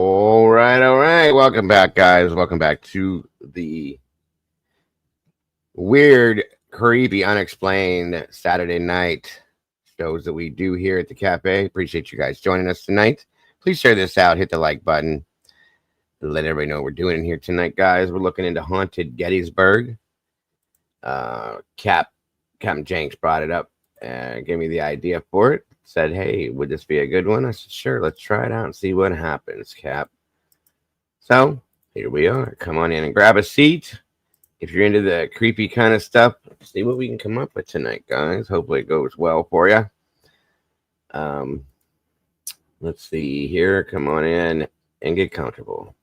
All right. Welcome back, guys. Welcome back to the weird, creepy, unexplained Saturday night shows that we do here at the cafe. Appreciate you guys joining us tonight. Please share this out. Hit the like button. Let everybody know what we're doing here tonight, guys. We're looking into haunted Gettysburg. Captain Jenks brought it up and gave me the idea for it. Said, hey, would this be a good one? I said, sure, let's try it out and see what happens, Cap. So here we are. Come on in and grab a seat. If you're into the creepy kind of stuff, see what we can come up with tonight, guys. Hopefully it goes well for you. Let's see here. Come on in and get comfortable.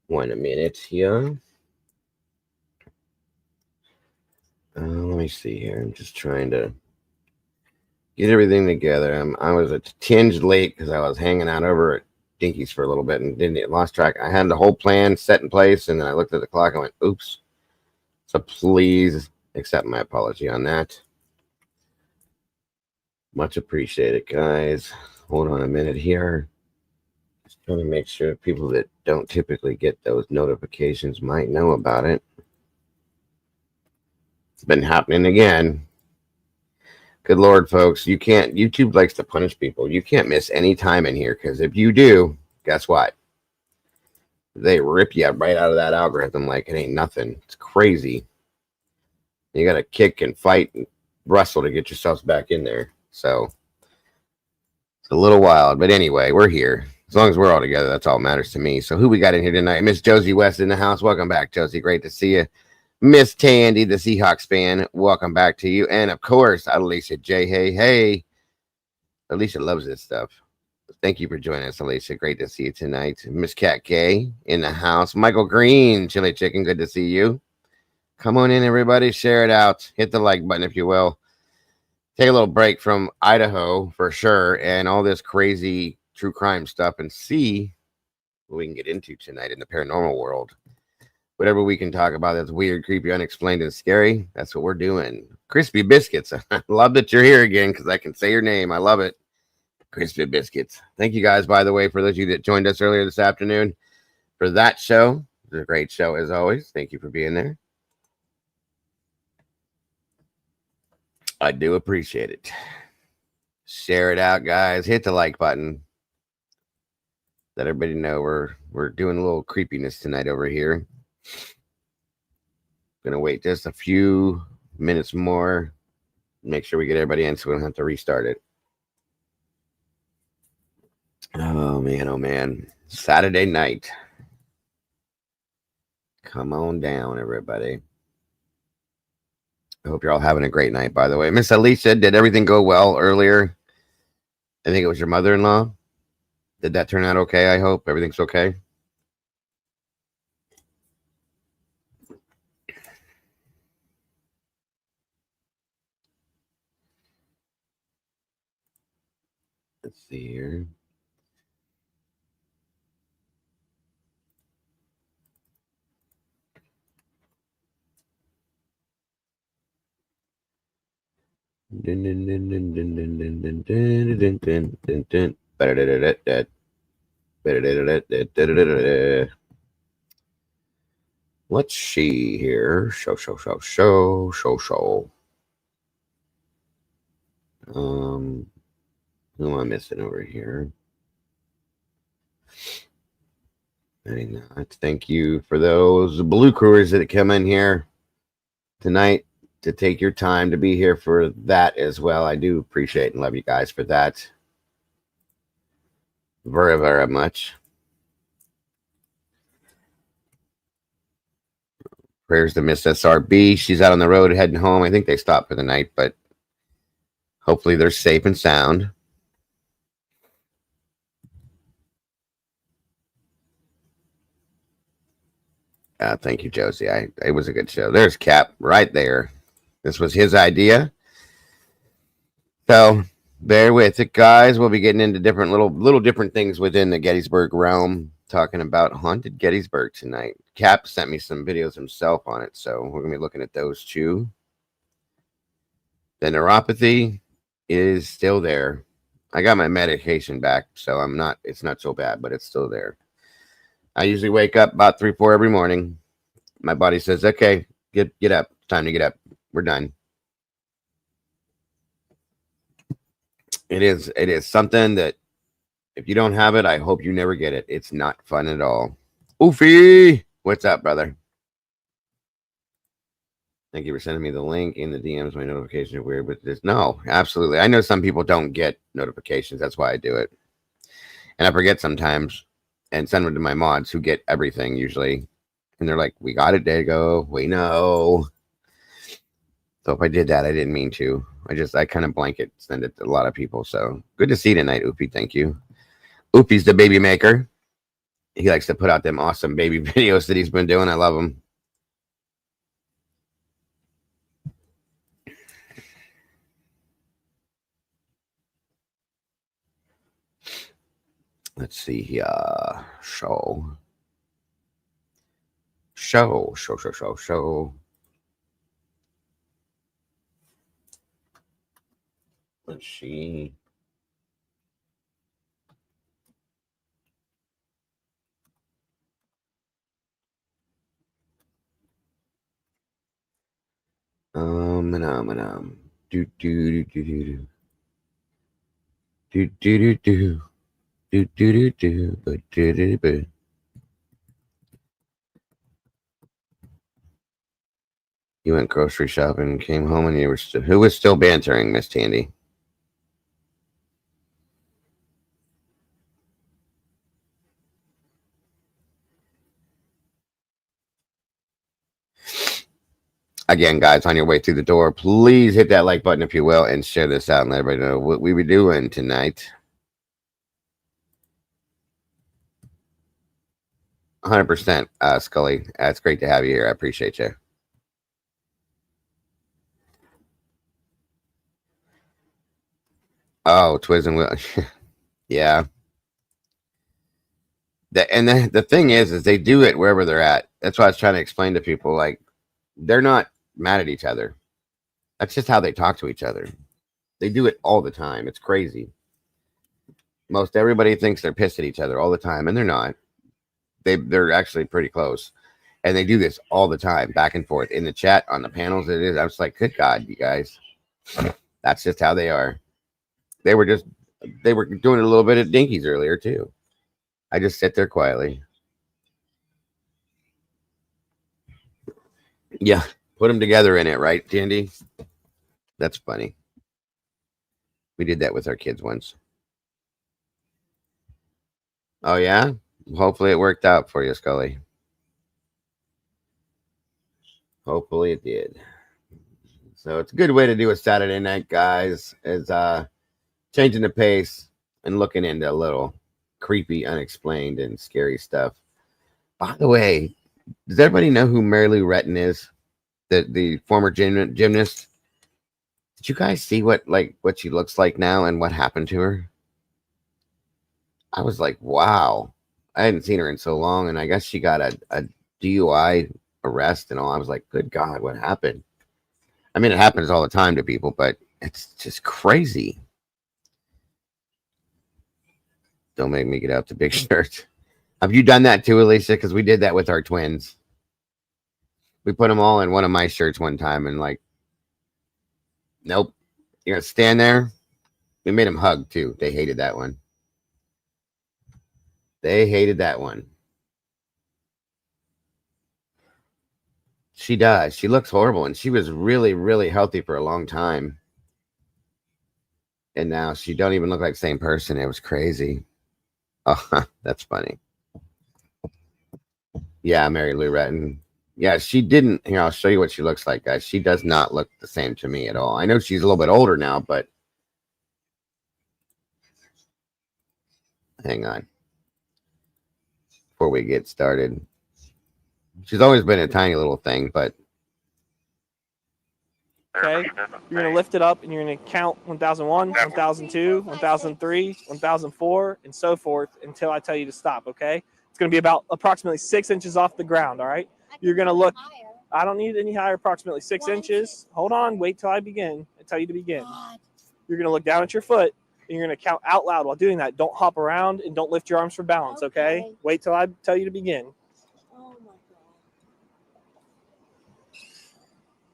1 minute here. Let me see here. I'm just trying to get everything together. I was a tinge late because I was hanging out over at Dinky's for a little bit and lost track. I had the whole plan set in place, and then I looked at the clock and went, oops. So please accept my apology on that. Much appreciated, guys. Hold on a minute here. Just trying to make sure people that don't typically get those notifications might know about it. It's been happening again. Good Lord, folks. YouTube likes to punish people. You can't miss any time in here, because if you do, guess what? They rip you right out of that algorithm like it ain't nothing. It's crazy. You got to kick and fight and wrestle to get yourselves back in there. So it's a little wild. But anyway, we're here. As long as we're all together, that's all that matters to me. So who we got in here tonight? Miss Josie West in the house. Welcome back, Josie. Great to see you. Miss Tandy, the Seahawks fan, welcome back to you. And, of course, Alicia J. Hey. Alicia loves this stuff. Thank you for joining us, Alicia. Great to see you tonight. Miss Cat K in the house. Michael Green, Chili Chicken, good to see you. Come on in, everybody. Share it out. Hit the like button, if you will. Take a little break from Idaho, for sure, and all this crazy true crime stuff, and see what we can get into tonight in the paranormal world. Whatever we can talk about that's weird, creepy, unexplained, and scary, that's what we're doing. Crispy Biscuits. I love that you're here again, because I can say your name. I love it. Crispy Biscuits. Thank you guys, by the way, for those of you that joined us earlier this afternoon for that show. It was a great show, as always. Thank you for being there. I do appreciate it. Share it out, guys. Hit the like button. Let everybody know we're doing a little creepiness tonight over here. Gonna wait just a few minutes more. Make sure we get everybody in so we don't have to restart it. Oh man. Saturday night. Come on down, everybody. I hope you're all having a great night, by the way. Miss Alicia, did everything go well earlier? I think it was your mother-in-law. Did that turn out okay? I hope everything's okay. Let's see here. Let's see here. Show. Who am I missing over here? Maybe not. Thank you for those blue crewers that come in here tonight to take your time to be here for that as well. I do appreciate and love you guys for that very, very much. Prayers to Miss SRB. She's out on the road heading home. I think they stopped for the night, but hopefully they're safe and sound. Thank you, Josie. It was a good show. There's Cap right there. This was his idea. So bear with it, guys. We'll be getting into different little different things within the Gettysburg realm, talking about haunted Gettysburg tonight. Cap sent me some videos himself on it, so we're going to be looking at those too. The neuropathy is still there. I got my medication back, so it's not so bad, but it's still there. I usually wake up about 3, 4 every morning. My body says, okay, get up. It's time to get up. We're done. It is something that if you don't have it, I hope you never get it. It's not fun at all. Oofy! What's up, brother? Thank you for sending me the link in the DMs. My notifications are weird, but this no, absolutely. I know some people don't get notifications. That's why I do it. And I forget sometimes and send them to my mods who get everything usually. And they're like, we got it, there you go. We know. So if I did that, I didn't mean to. I kind of blanket send it to a lot of people. So good to see you tonight, Oopie. Thank you. Oopie's the baby maker. He likes to put out them awesome baby videos that he's been doing. I love them. Let's see here. Show. Let's see. Do do do do do do do do do. You went grocery shopping and came home and you were who was still bantering, Miss Tandy? Again, guys, on your way through the door, please hit that like button if you will and share this out and let everybody know what we were doing tonight. 100%, Scully. It's great to have you here. I appreciate you. Oh, Twiz and Will. Yeah. The thing is they do it wherever they're at. That's why I was trying to explain to people. Like, they're not mad at each other. That's just how they talk to each other. They do it all the time. It's crazy. Most everybody thinks they're pissed at each other all the time, and they're not. They're actually pretty close. And they do this all the time, back and forth in the chat, on the panels. It is. I was like, good God, you guys. That's just how they are. They were doing a little bit of dinkies earlier too. I just sit there quietly. Yeah, put them together in it, right, Tandy? That's funny. We did that with our kids once. Oh yeah? Hopefully it worked out for you, Scully. Hopefully it did. So it's a good way to do a Saturday night, guys, is changing the pace and looking into a little creepy, unexplained, and scary stuff. By the way, does everybody know who Mary Lou Retton is? The former gymnast? Did you guys see what she looks like now and what happened to her? I was like, wow. I hadn't seen her in so long, and I guess she got a DUI arrest and all. I was like, good God, what happened? I mean, it happens all the time to people, but it's just crazy. Don't make me get out the big shirt. Have you done that too, Alicia? Because we did that with our twins. We put them all in one of my shirts one time and nope. You're going to stand there? We made them hug too. They hated that one. She does. She looks horrible, and she was really, really healthy for a long time. And now she don't even look like the same person. It was crazy. Oh, that's funny. Yeah, Mary Lou Retton. Yeah, she didn't. Here, I'll show you what she looks like, guys. She does not look the same to me at all. I know she's a little bit older now, but hang on. Before we get started. She's always been a tiny little thing, but... Okay, you're going to lift it up and you're going to count 1001, 1002, 1003, 1004, and so forth until I tell you to stop, okay? It's going to be about approximately 6 inches off the ground, all right? You're going to look... I don't need any higher, approximately 6 inches. Hold on, wait till I begin. I tell you to begin. You're going to look down at your foot, and you're going to count out loud while doing that. Don't hop around and don't lift your arms for balance, okay? Wait till I tell you to begin. Oh my God.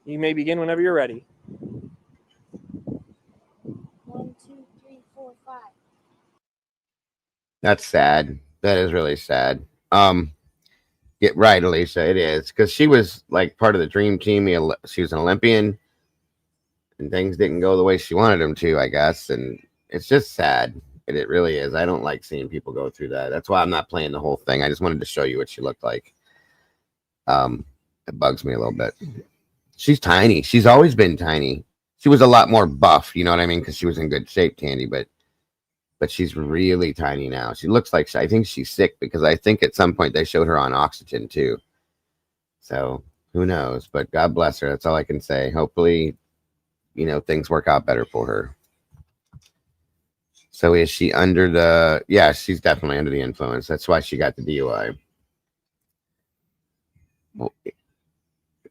You may begin whenever you're ready. 1, 2, 3, 4, 5. That's sad. That is really sad. Get right, Alicia. It is because she was like part of the dream team. She was an Olympian, and things didn't go the way she wanted them to, I guess. And it's just sad. It really is. I don't like seeing people go through that. That's why I'm not playing the whole thing. I just wanted to show you what she looked like. It bugs me a little bit. She's tiny. She's always been tiny. She was a lot more buff, you know what I mean? Because she was in good shape, Tandy, but she's really tiny now. She looks like I think she's sick because I think at some point they showed her on oxygen too. So who knows? But God bless her. That's all I can say. Hopefully, you know, things work out better for her. So is she under the? Yeah, she's definitely under the influence. That's why she got the DUI. Well,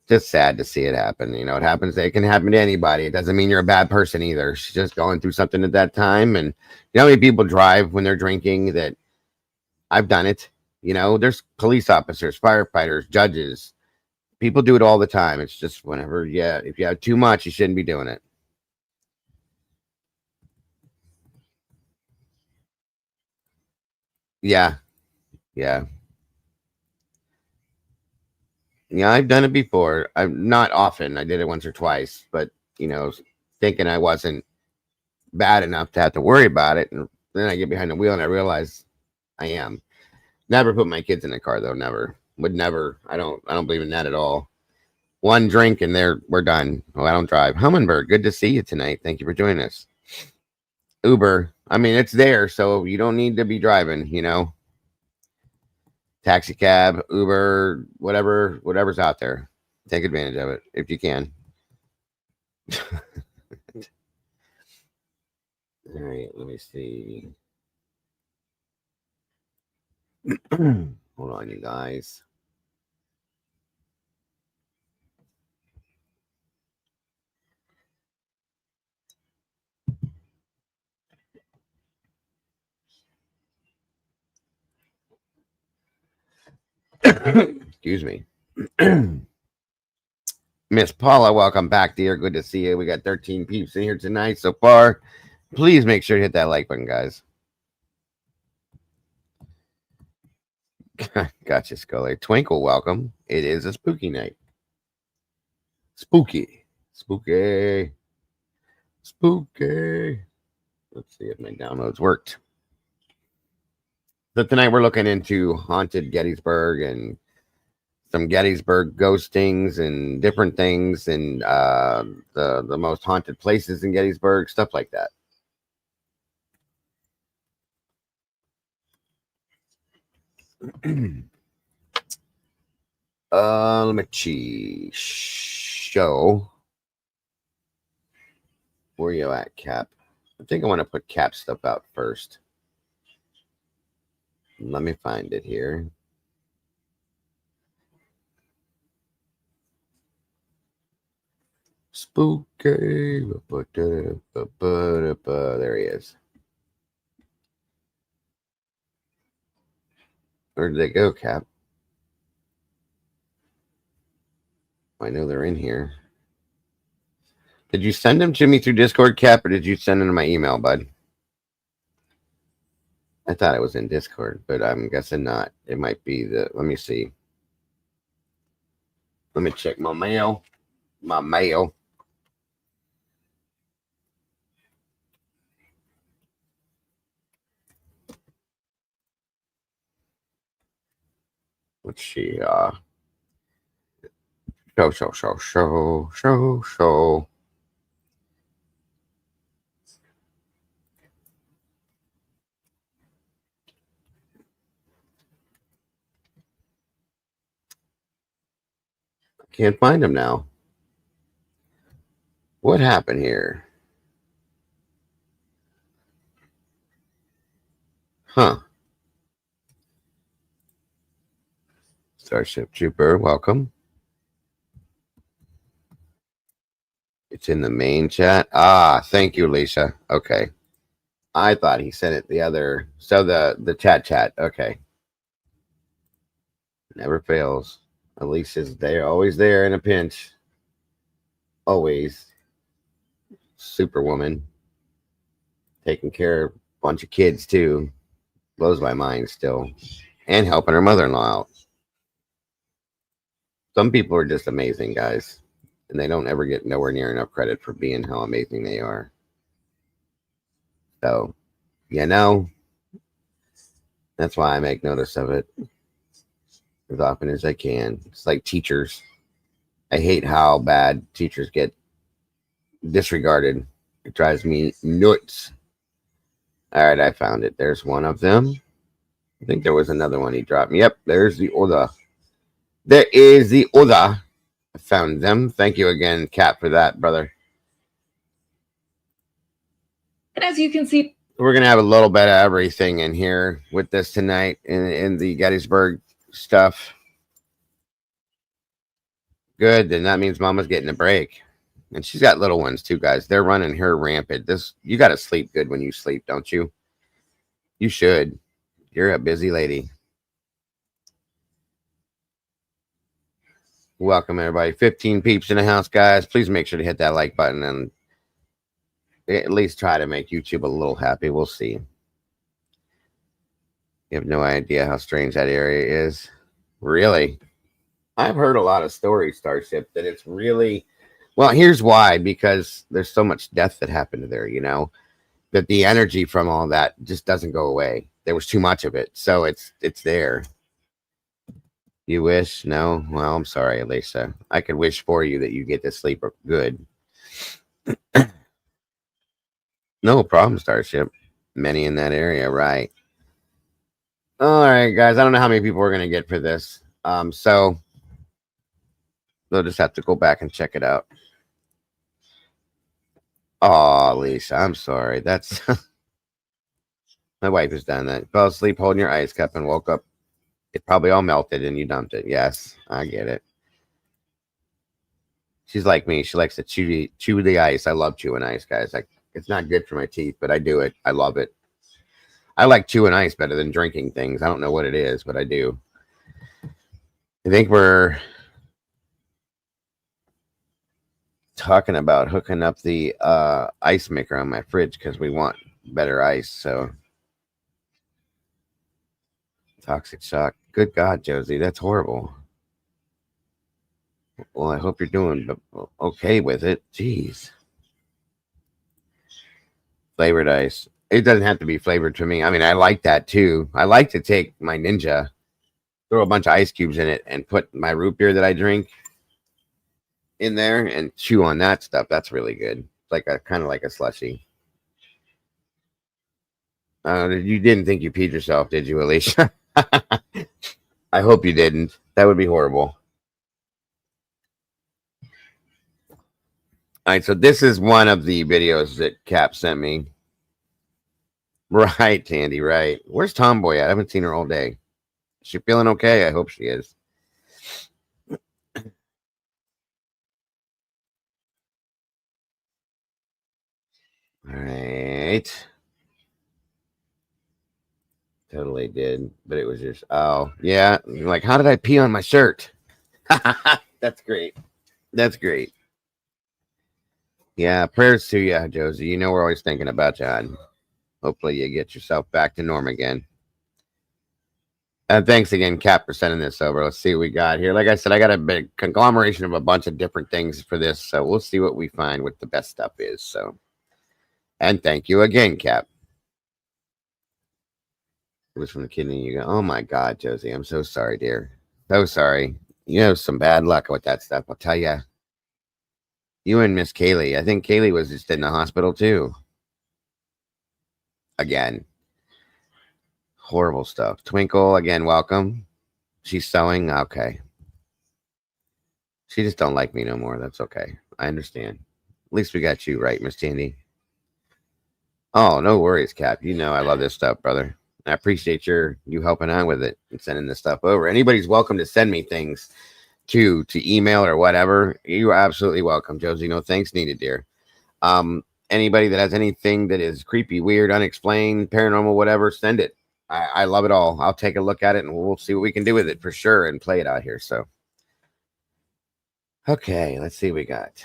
just sad to see it happen. You know, it happens. It can happen to anybody. It doesn't mean you're a bad person either. She's just going through something at that time. And you know how many people drive when they're drinking? That I've done it. You know, there's police officers, firefighters, judges. People do it all the time. It's just whenever, yeah, if you have too much, you shouldn't be doing it. Yeah. Yeah. Yeah, I've done it before. I'm not often. I did it once or twice, but you know, thinking I wasn't bad enough to have to worry about it, and then I get behind the wheel and I realize I am. Never put my kids in the car though. Never. Would never. I don't believe in that at all. One drink and we're done. Oh, I don't drive. Hummingbird, good to see you tonight. Thank you for joining us. Uber. I mean, it's there, so you don't need to be driving, you know. Taxi cab, Uber, whatever's out there. Take advantage of it if you can. All right, let me see. Hold on, you guys. Excuse me. Miss Paula, welcome back, dear. Good to see you. We got 13 peeps in here tonight so far. Please make sure to hit that like button, guys. Gotcha, Scully. Twinkle, welcome. It is a spooky night. Spooky. Spooky. Spooky. Let's see if my downloads worked. So tonight we're looking into haunted Gettysburg and some Gettysburg ghostings and different things and the most haunted places in Gettysburg, stuff like that. Let me see. Show. Where you at, Cap? I think I want to put Cap stuff out first. Let me find it here. Spooky. There he is. Where did they go, Cap? I know they're in here. Did you send them to me through Discord, Cap, or did you send them to my email, bud? I thought it was in Discord, but I'm guessing not. It might be let me see. Let me check my mail. My mail. Let's see. Show. Can't find him now. What happened here? Huh. Starship Trooper, welcome. It's in the main chat. Ah, thank you, Lisa. Okay. I thought he sent it the other. So the chat. Okay. Never fails. Alicia's there, always there in a pinch. Always. Superwoman. Taking care of a bunch of kids too. Blows my mind still. And helping her mother-in-law out. Some people are just amazing, guys. And they don't ever get nowhere near enough credit for being how amazing they are. So, you know, that's why I make notice of it as often as I can. It's like teachers. I hate how bad teachers get disregarded. It drives me nuts. All right, I found it. There's one of them. I think there was another one he dropped. Yep, there's the other. There is the other. I found them. Thank you again, Cap, for that, brother. And as you can see, we're going to have a little bit of everything in here with this tonight in the Gettysburg stuff. Good. Then that means Mama's getting a break. And she's got little ones too, guys. They're running her rampant. You got to sleep good when you sleep, don't you? You should. You're a busy lady. Welcome, everybody. 15 peeps in the house, guys. Please make sure to hit that like button and at least try to make YouTube a little happy. We'll see. You have no idea how strange that area is. Really? I've heard a lot of stories, Starship, that it's really... Well, here's why. Because there's so much death that happened there, you know? That the energy from all that just doesn't go away. There was too much of it. So it's there. You wish? No? Well, I'm sorry, Elisa. I could wish for you that you get to sleep good. No problem, Starship. Many in that area, right? All right, guys. I don't know how many people we're going to get for this. So they'll just have to go back and check it out. Oh, Lisa, I'm sorry. That's my wife has done that. Fell asleep holding your ice cup and woke up. It probably all melted and you dumped it. Yes, I get it. She's like me. She likes to chew the ice. I love chewing ice, guys. It's not good for my teeth, but I do it. I love it. I like chewing ice better than drinking things. I don't know what it is, but I do. I think we're talking about hooking up the ice maker on my fridge because we want better ice. So toxic shock. Good God, Josie, that's horrible. Well, I hope you're doing okay with it. Jeez. Flavored ice. It doesn't have to be flavored for me. I mean, I like that too. I like to take my Ninja, throw a bunch of ice cubes in it, and put my root beer that I drink in there and chew on that stuff. That's really good. It's like kind of like a slushie. You didn't think you peed yourself, did you, Alicia? I hope you didn't. That would be horrible. All right, so this is one of the videos that Cap sent me. Right, Tandy, right. Where's Tomboy at? I haven't seen her all day. Is she feeling okay? I hope she is. All right. Totally did, but it was just, oh, yeah. Like, how did I pee on my shirt? That's great. That's great. Yeah, prayers to you, Josie. You know we're always thinking about you, hon. Hopefully you get yourself back to norm again. And thanks again, Cap, for sending this over. Let's see what we got here. Like I said, I got a big conglomeration of a bunch of different things for this, so we'll see what we find, what the best stuff is. So, and thank you again, Cap. It was from the kidney. You go, oh my God, Josie, I'm so sorry, dear. So sorry. You have some bad luck with that stuff, I'll tell you. You and Miss Kaylee. I think Kaylee was just in the hospital too. Again. Horrible stuff. Twinkle, again, welcome. She's sewing. Okay. She just don't like me no more. That's okay. I understand. At least we got you right, Miss Tandy. Oh, no worries, Cap. You know I love this stuff, brother. I appreciate you helping out with it and sending this stuff over. Anybody's welcome to send me things to email or whatever. You are absolutely welcome, Josie. No thanks needed, dear. anybody that has anything that is creepy, weird, unexplained, paranormal, whatever, send it. I love it all. I'll take a look at it and we'll see what we can do with it for sure and play it out here. So, okay, let's see what we got.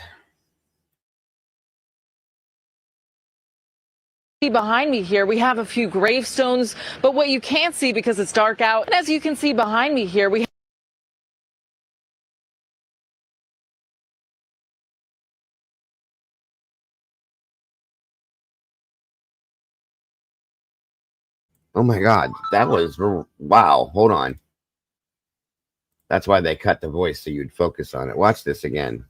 Behind me here, we have a few gravestones, but what you can't see because it's dark out, and as you can see behind me here, we Oh my God, that was wow. Hold on. That's why they cut the voice so you'd focus on it. Watch this again.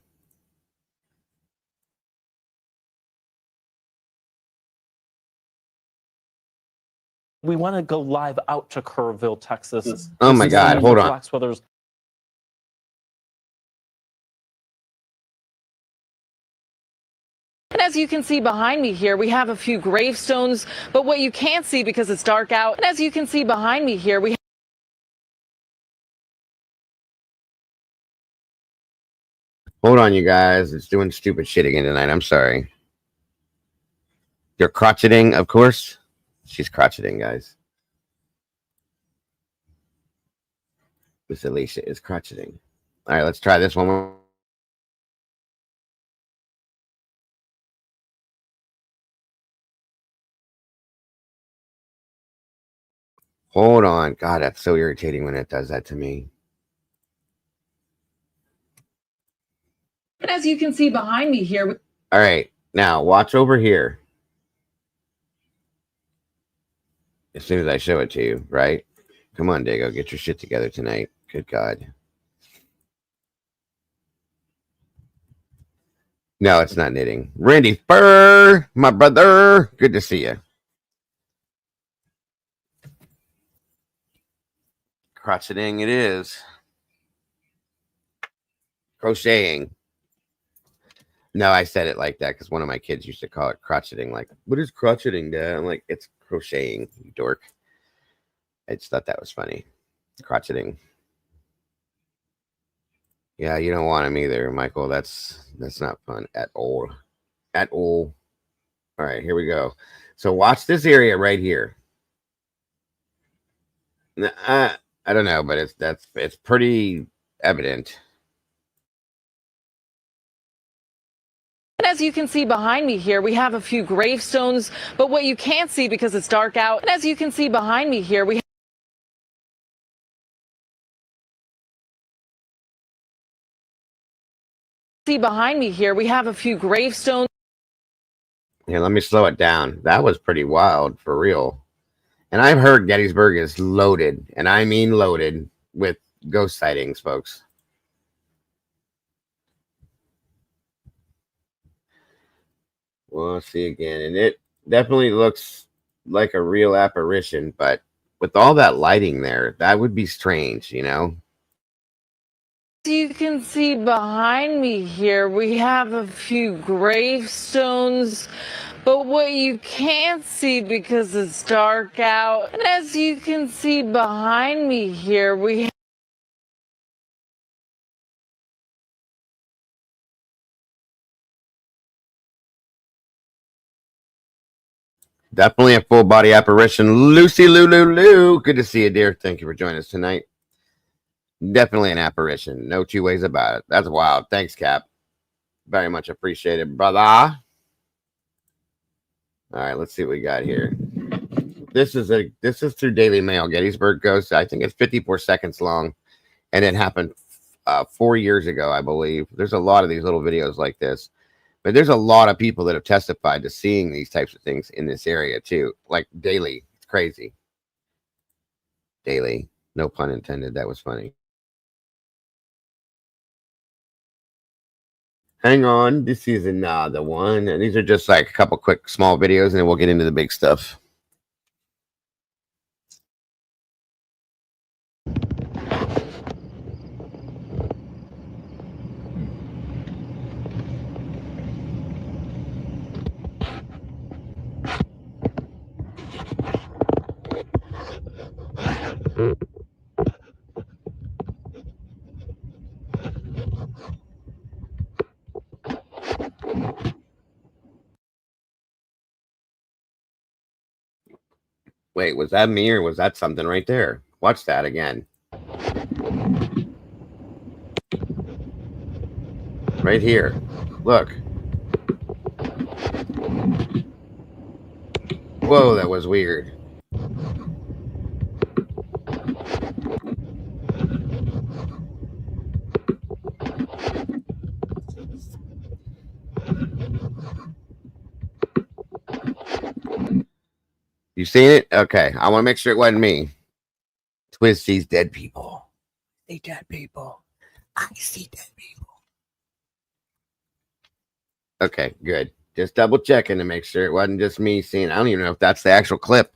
We want to go live out to Kerrville, Texas. Oh my God, hold on. Blacksweather's. and as you can see behind me here, we have a few gravestones, but what you can't see because it's dark out, and as you can see behind me here, we Hold on, you guys. It's doing stupid shit again tonight. I'm sorry. You're crotcheting, of course. She's crotcheting, guys. Miss Alicia is crotcheting. All right, let's try this one more. Hold on. God, that's so irritating when it does that to me. and as you can see behind me here, All right, now watch over here. As soon as I show it to you, right? Come on, Dago, get your shit together tonight. Good God. No, it's not knitting. Randy Fur, my brother. Good to see you. Crocheting it is. Crocheting. No, I said it like that because one of my kids used to call it crocheting. Like, what is crocheting, Dad? I'm like, it's crocheting, you dork. I just thought that was funny. Crocheting. Yeah, you don't want him either, Michael. That's not fun at all. At all. All right, here we go. So watch this area right here. I don't know, but it's pretty evident. and as you can see behind me here, we have a few gravestones, but what you can't see because it's dark out, and as you can see behind me here, we behind me here, we have a few gravestones. Here, let me slow it down. That was pretty wild, for real. And I've heard Gettysburg is loaded, and I mean loaded, with ghost sightings, folks. We'll see again. And it definitely looks like a real apparition, but with all that lighting there, that would be strange, you know? You can see behind me here, we have a few gravestones, but what you can't see because it's dark out, and as you can see behind me here, we Definitely a full body apparition. Lucy Lou. Good to see you, dear. Thank you for joining us tonight. Definitely an apparition. No two ways about it. That's wild. Thanks, Cap. Very much appreciated, brother. All right, let's see what we got here. This is through Daily Mail. Gettysburg Ghost. I think it's 54 seconds long, and it happened 4 years ago, I believe. There's a lot of these little videos like this, but there's a lot of people that have testified to seeing these types of things in this area too, like daily. It's crazy. Daily. No pun intended. That was funny. Hang on, this is another one. And these are just like a couple quick small videos, and then we'll get into the big stuff. Wait, was that me or was that something right there? Watch that again. Right here. Look. Whoa, that was weird. You seen it? Okay. I want to make sure it wasn't me. Twist sees dead people. See dead people. I see dead people. Okay, good. Just double checking to make sure it wasn't just me seeing. I don't even know if that's the actual clip.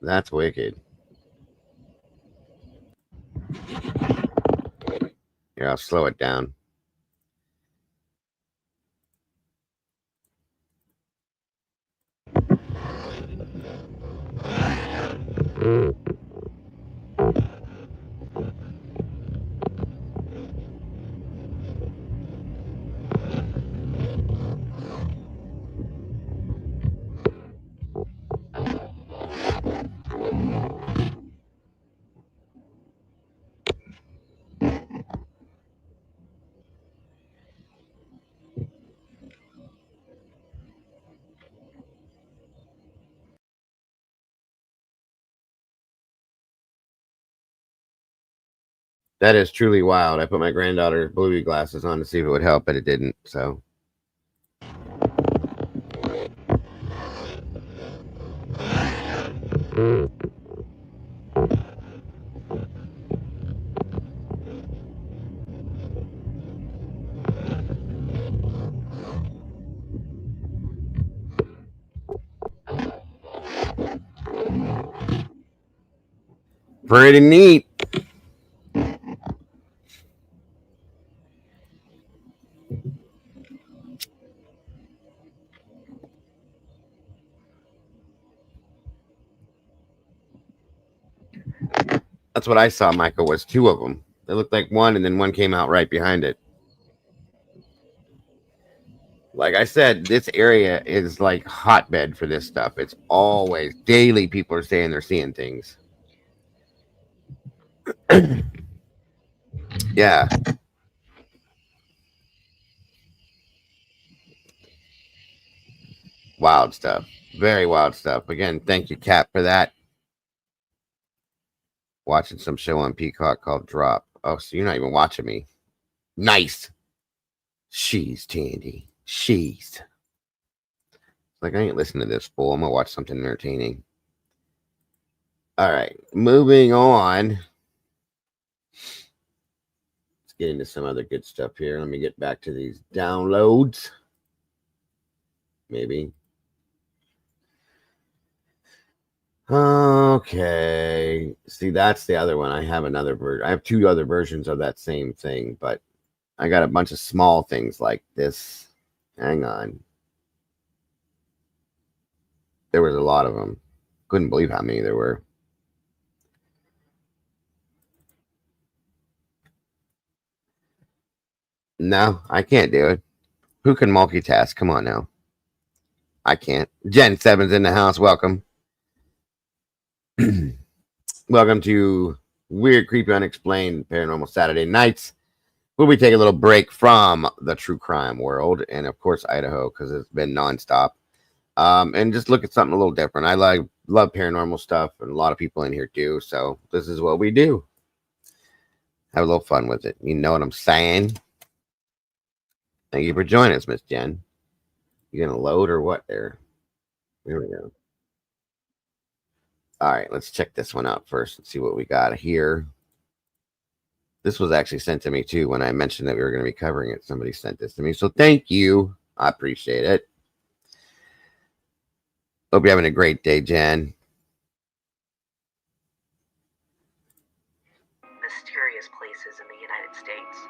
That's wicked. Here, I'll slow it down. That is truly wild. I put my granddaughter's Bluey glasses on to see if it would help, but it didn't. So. Pretty neat. That's what I saw, Michael, was two of them. They looked like one, and then one came out right behind it. Like I said, this area is like hotbed for this stuff. It's always daily people are saying they're seeing things. Yeah. Wild stuff. Very wild stuff. Again, thank you, Cap, for that. Watching some show on Peacock called Drop. Oh, so you're not even watching me. Nice. She's Tandy. She's. Like, I ain't listening to this fool. I'm going to watch something entertaining. All right. Moving on. Let's get into some other good stuff here. Let me get back to these downloads. Maybe. Okay. See, that's the other one. I have another version. I have two other versions of that same thing, but I got a bunch of small things like this. Hang on. There was a lot of them. Couldn't believe how many there were. No, I can't do it. Who can multitask? Come on now. I can't. Gen 7's in the house. Welcome. Welcome to Weird, Creepy, Unexplained Paranormal Saturday Nights, where we take a little break from the true crime world and, of course, Idaho, because it's been nonstop. And just look at something a little different. I love paranormal stuff, and a lot of people in here do. So this is what we do. Have a little fun with it. You know what I'm saying? Thank you for joining us, Miss Jen. You gonna load or what there? Here we go. All right, let's check this one out first and see what we got here. This was actually sent to me too when I mentioned that we were going to be covering it. Somebody sent this to me, so thank you. I appreciate it. Hope you're having a great day, Jen. Mysterious places in the United States.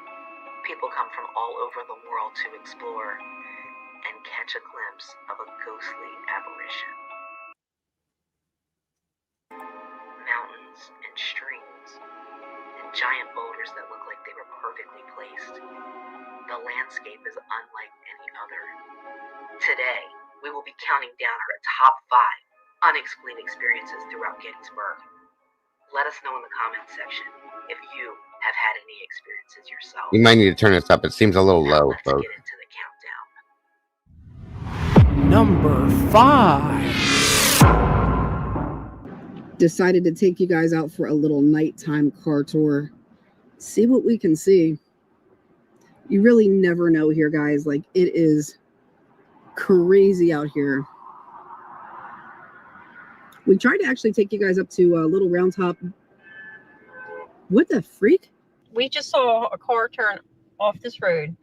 People come from all over the world to explore. and catch a glimpse of a ghostly apparition. Mountains and streams and giant boulders that look like they were perfectly placed. The landscape is unlike any other. Today, we will be counting down our top 5 unexplained experiences throughout Gettysburg. Let us know in the comments section if you have had any experiences yourself. You might need to turn this up. It seems a little Now low, let's folks. get into the countdown. Number 5. Decided to take you guys out for a little nighttime car tour. See what we can see. You really never know here, guys. Like, it is crazy out here. We tried to actually take you guys up to Little Round Top. What the freak? We just saw a car turn off this road,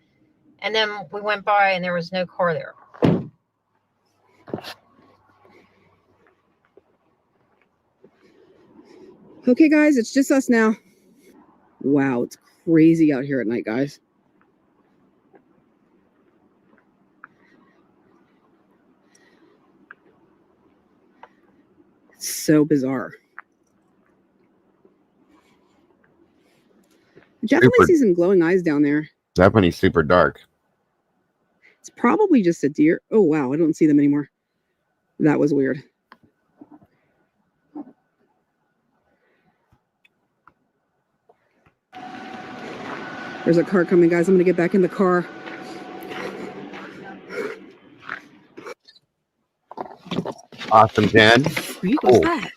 and then we went by and there was no car there. Okay, guys, it's just us now. Wow, it's crazy out here at night, guys. So bizarre. Definitely see some glowing eyes down there. Definitely super dark. It's probably just a deer. Oh, wow, I don't see them anymore. That was weird. There's a car coming, guys. I'm going to get back in the car. Awesome, Jen. Freak, what's that?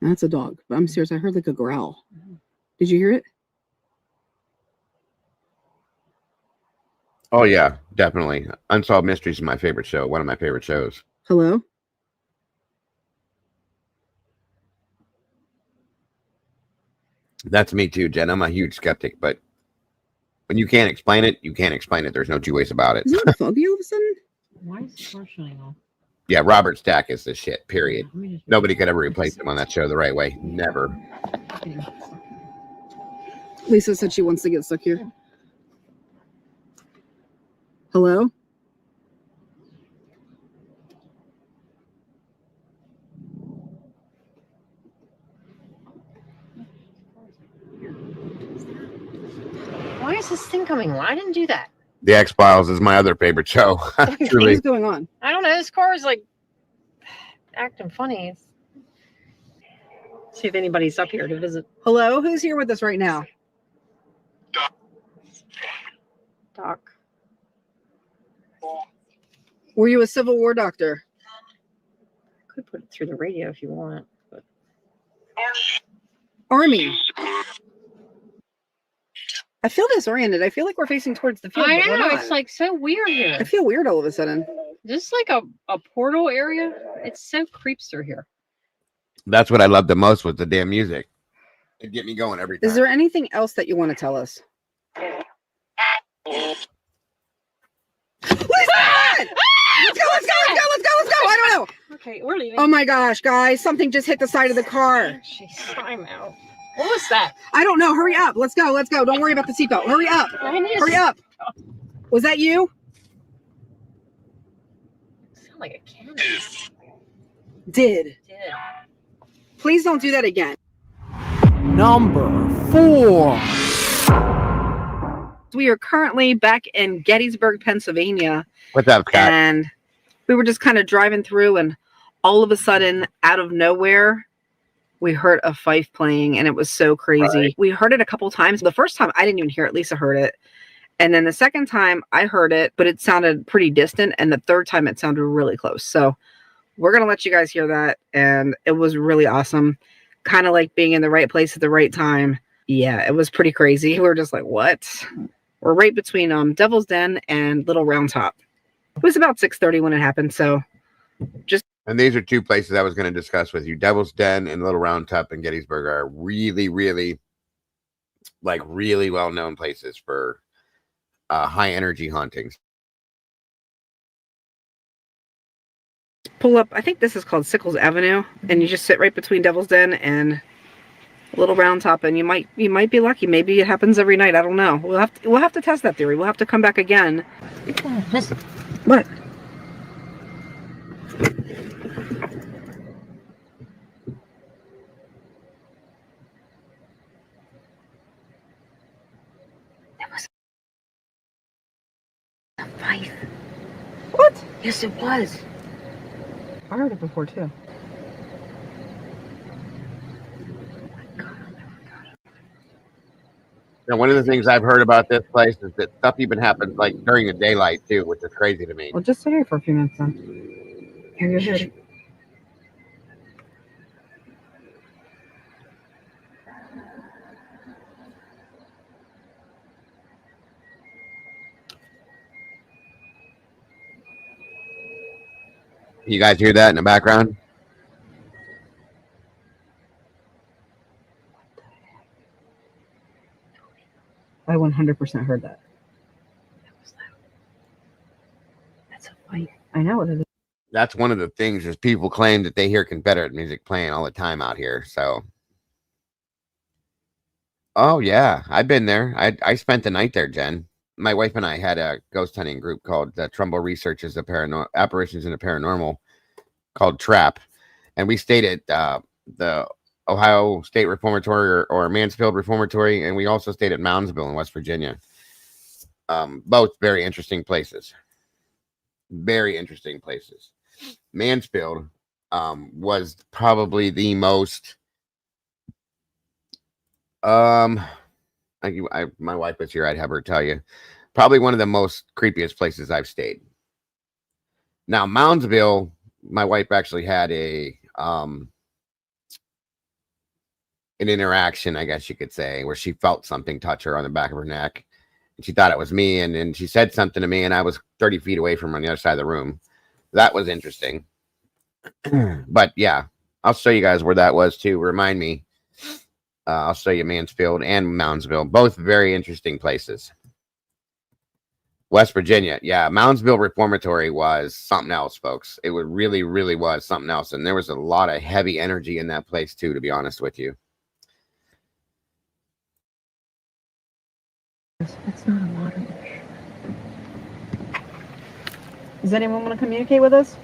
That's a dog. But I'm serious. I heard like a growl. Did you hear it? Oh, yeah, definitely. Unsolved Mysteries is my favorite show. One of my favorite shows. Hello? That's me too, Jen. I'm a huge skeptic, but when you can't explain it, you can't explain it. There's no two ways about it. Isn't it foggy all of a sudden? Why is the car shutting off? Yeah, Robert Stack is the shit, period. Nobody could ever replace him on that show the right way. Never. Lisa said she wants to get stuck here. Hello? Why is this thing coming on? I didn't do that. The X-Files is my other favorite show. Truly. What is going on? I don't know. This car is like acting funny. See if anybody's up here to visit. Hello? Who's here with us right now? Doc. Were you a Civil War doctor? I could put it through the radio if you want. But... Army. I feel disoriented. I feel like we're facing towards the field. I but we're know. not. It's like so weird here. I feel weird all of a sudden. This is like a portal area. It's so creeps through here. That's what I love the most was the damn music. It'd get me going every time. Is there anything else that you want to tell us? What is that? Let's go, let's go, let's go, let's go, let's go. I don't know. Okay, we're leaving. Oh my gosh, guys. Something just hit the side of the car. Jeez, I'm out. What was that? I don't know. Hurry up. Let's go. Let's go. Don't worry about the seatbelt. Hurry up. Hurry up. Was that you? Sound like a cannon. Did. Please don't do that again. Number 4. We are currently back in Gettysburg, Pennsylvania. What's up, Scott? And we were just kind of driving through, and all of a sudden, out of nowhere, we heard a fife playing, and it was so crazy. Right. We heard it a couple times. The first time, I didn't even hear it. Lisa heard it. And then the second time, I heard it, but it sounded pretty distant. And the third time, it sounded really close. So we're going to let you guys hear that. And it was really awesome. Kind of like being in the right place at the right time. Yeah, it was pretty crazy. We were just like, what? We're right between Devil's Den and Little Round Top. It was about 6:30 when it happened. So just. And these are two places I was going to discuss with you. Devil's Den and Little Round Top and Gettysburg are really, really, like really well-known places for high energy hauntings. Pull up. I think this is called Sickles Avenue. And you just sit right between Devil's Den and Little round top, and you might be lucky. Maybe it happens every night. I don't know. We'll have to test that theory. We'll have to come back again. Listen. What? That was a fight. What? Yes, it was. I heard it before too. Now, one of the things I've heard about this place is that stuff even happens like during the daylight too, which is crazy to me. Well, just sit here for a few minutes then. Here you heard it. You guys hear that in the background? I 100% heard that. That's a fight. I know what it is. That's one of the things is people claim that they hear Confederate music playing all the time out here. So, oh yeah, I've been there. I spent the night there, Jen. My wife and I had a ghost hunting group called Trumbull Researches of Apparitions in the Paranormal, called TRAP, and we stayed at the Ohio State Reformatory or Mansfield Reformatory, and we also stayed at Moundsville in West Virginia. Both very interesting places. Very interesting places. Mansfield was probably the most my wife was here, I'd have her tell you, probably one of the most creepiest places I've stayed. Now, Moundsville, my wife actually had an interaction, I guess you could say, where she felt something touch her on the back of her neck. And she thought it was me. And then she said something to me, and I was 30 feet away from her on the other side of the room. That was interesting. But yeah, I'll show you guys where that was too. Remind me. I'll show you Mansfield and Moundsville. Both very interesting places. West Virginia. Yeah, Moundsville Reformatory was something else, folks. It really, really was something else. And there was a lot of heavy energy in that place too, to be honest with you. It's not a modern issue. Does anyone want to communicate with us?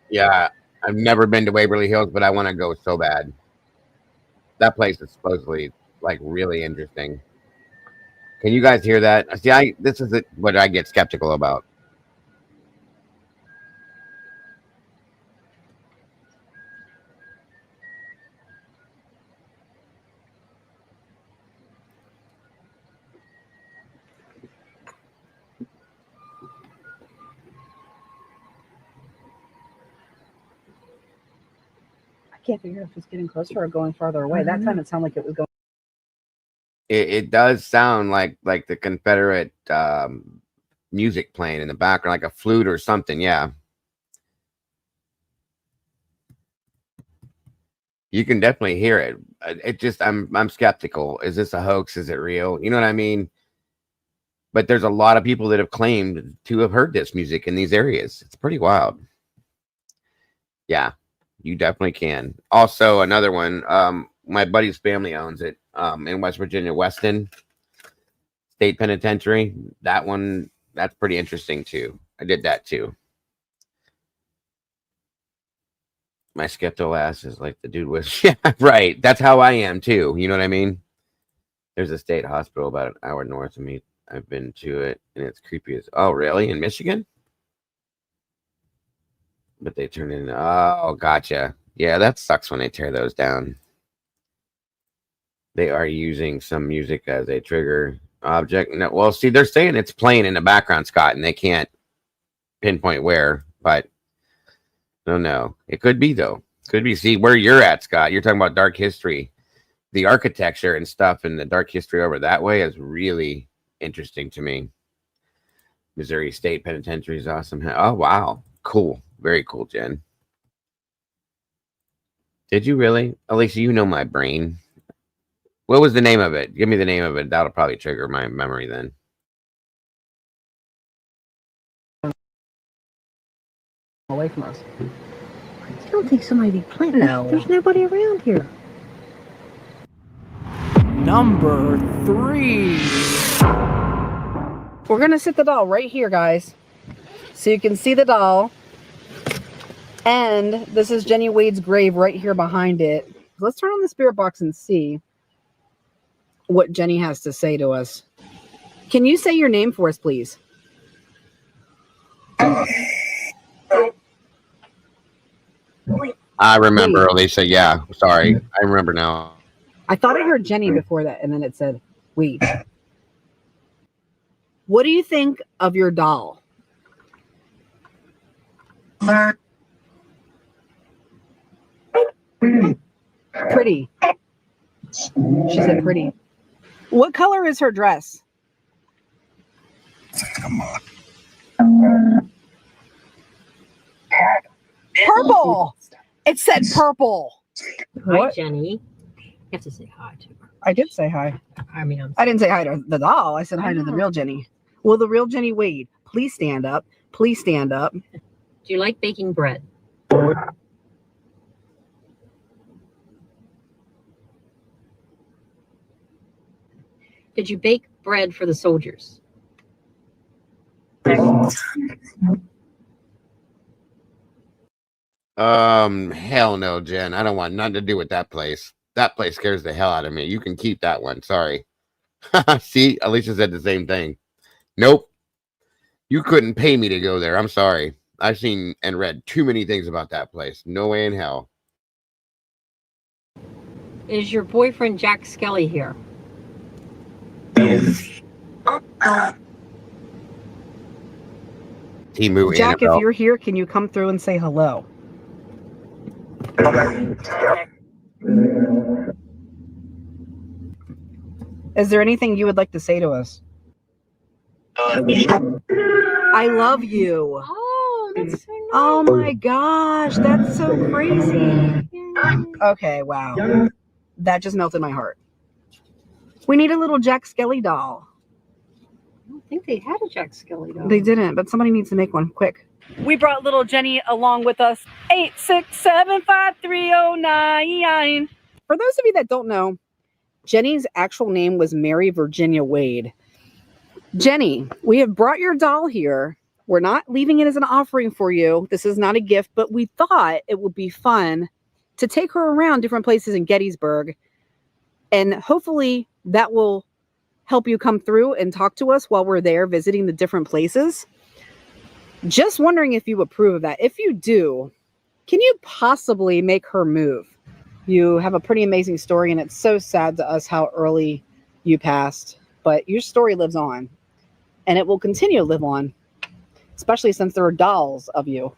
Yeah, I've never been to Waverly Hills, but I want to go so bad. That place is supposedly like really interesting. Can you guys hear that? See, this is what I get skeptical about. I can't figure out if it's getting closer or going farther away. That time it sounded like it was going. It does sound like the Confederate music playing in the background, like a flute or something. Yeah, you can definitely hear it. It just I'm skeptical. Is this a hoax? Is it real? You know what I mean? But there's a lot of people that have claimed to have heard this music in these areas. It's pretty wild. Yeah, you definitely can. Also, another one. My buddy's family owns it in West Virginia, Weston State Penitentiary. That one, that's pretty interesting too. I did that too. My skeptical ass is like the dude was. Yeah, right. That's how I am too. You know what I mean? There's a state hospital about an hour north of me. I've been to it, and it's creepy as. Oh, really? In Michigan? But they turn in. Oh, gotcha. Yeah, that sucks when they tear those down. They are using some music as a trigger object. No, well, see, they're saying it's playing in the background, Scott, and they can't pinpoint where, but no. It could be, though. Could be. See, where you're at, Scott, you're talking about dark history. The architecture and stuff and the dark history over that way is really interesting to me. Missouri State Penitentiary is awesome. Oh, wow. Cool. Very cool, Jen. Did you really? Alicia, you know my brain. What was the name of it? Give me the name of it. That'll probably trigger my memory then. Away from us. I don't think somebody be playing. No. There's nobody around here. Number 3. We're going to sit the doll right here, guys. So you can see the doll. And this is Jenny Wade's grave right here behind it. Let's turn on the spirit box and see what Jenny has to say to us. Can you say your name for us, please? I remember, Wade. Alicia. Yeah, sorry. I remember now. I thought I heard Jenny before that, and then it said Wade. What do you think of your doll? Pretty. She said pretty. What color is her dress? Purple. It said purple. Hi, What? Jenny. You have to say hi to her. I did say hi. I mean, I didn't say hi to the doll. I said hi to the real Jenny. Will the real Jenny Wade please stand up? Please stand up. Do you like baking bread? Did you bake bread for the soldiers? Hell no, Jen. I don't want nothing to do with that place. That place scares the hell out of me. You can keep that one. Sorry. See, Alicia said the same thing. Nope. You couldn't pay me to go there. I'm sorry. I've seen and read too many things about that place. No way in hell. Is your boyfriend Jack Skelly here? Timu Jack, Annabelle. if you're here, can you come through and say hello? Is there anything you would like to say to us? I love you. Oh, that's so nice. Oh my gosh, that's so crazy. Okay, wow. That just melted my heart. We need a little Jack Skelly doll. I don't think they had a Jack Skelly doll. They didn't, but somebody needs to make one quick. We brought little Jenny along with us. 8675309. For those of you that don't know, Jenny's actual name was Mary Virginia Wade. Jenny, we have brought your doll here. We're not leaving it as an offering for you. This is not a gift, but we thought it would be fun to take her around different places in Gettysburg. And hopefully that will help you come through and talk to us while we're there visiting the different places. Just wondering if you approve of that. If you do, can you possibly make her move? You have a pretty amazing story, and it's so sad to us how early you passed. But your story lives on, and it will continue to live on, especially since there are dolls of you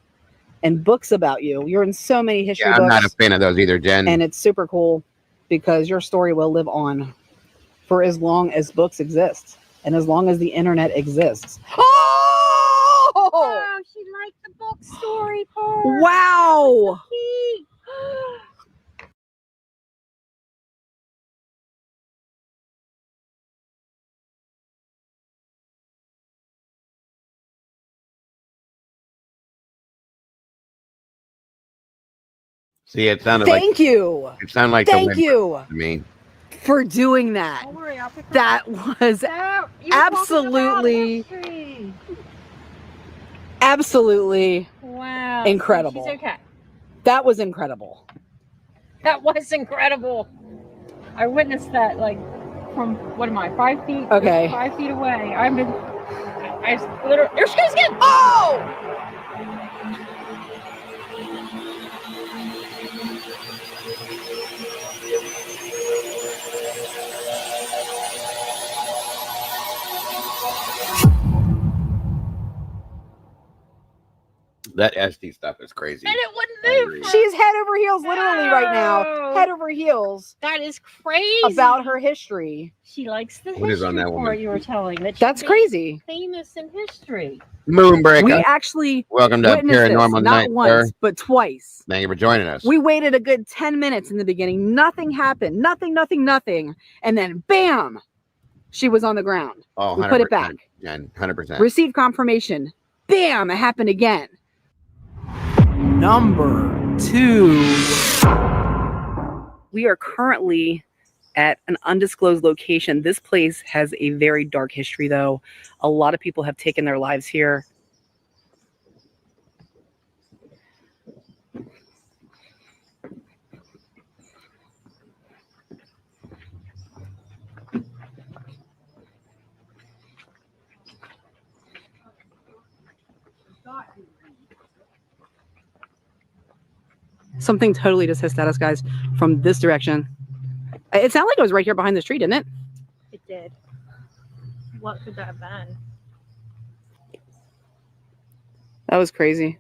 and books about you. You're in so many history books. I'm not a fan of those either, Jen. And it's super cool because your story will live on for as long as books exist and as long as the internet exists. Oh! Oh, she liked the book story part. Wow! See, it sounded Thank you. It sounded like Thank the you to me. for doing that. Don't worry, I'll pick her That up. was No, you're absolutely, talking about history. absolutely Wow. incredible. She's okay. That was incredible. That was incredible. I witnessed that, like, from, what am I, 5 feet? Okay. 5 feet away. I literally, there she is again! Oh! That SD stuff is crazy. And it I wouldn't agree. move. She's head over heels, literally right now. No. Head over heels That is crazy. about her history. She likes the What is on history that woman? part you were telling. That's crazy. Famous in history. Moonbreaker. We actually Welcome to witnessed this, Paranormal not Night, once, sir. but twice. Thank you for joining us. We waited a good 10 minutes in the beginning. Nothing happened. Nothing. And then bam, she was on the ground. Oh, We put it back. Yeah, 100%. Received confirmation. Bam, it happened again. Number 2. We are currently at an undisclosed location. This place has a very dark history, though. A lot of people have taken their lives here. Something totally just hissed at us, guys, from this direction. It sounded like it was right here behind this tree, didn't it? It did. What could that have been? That was crazy.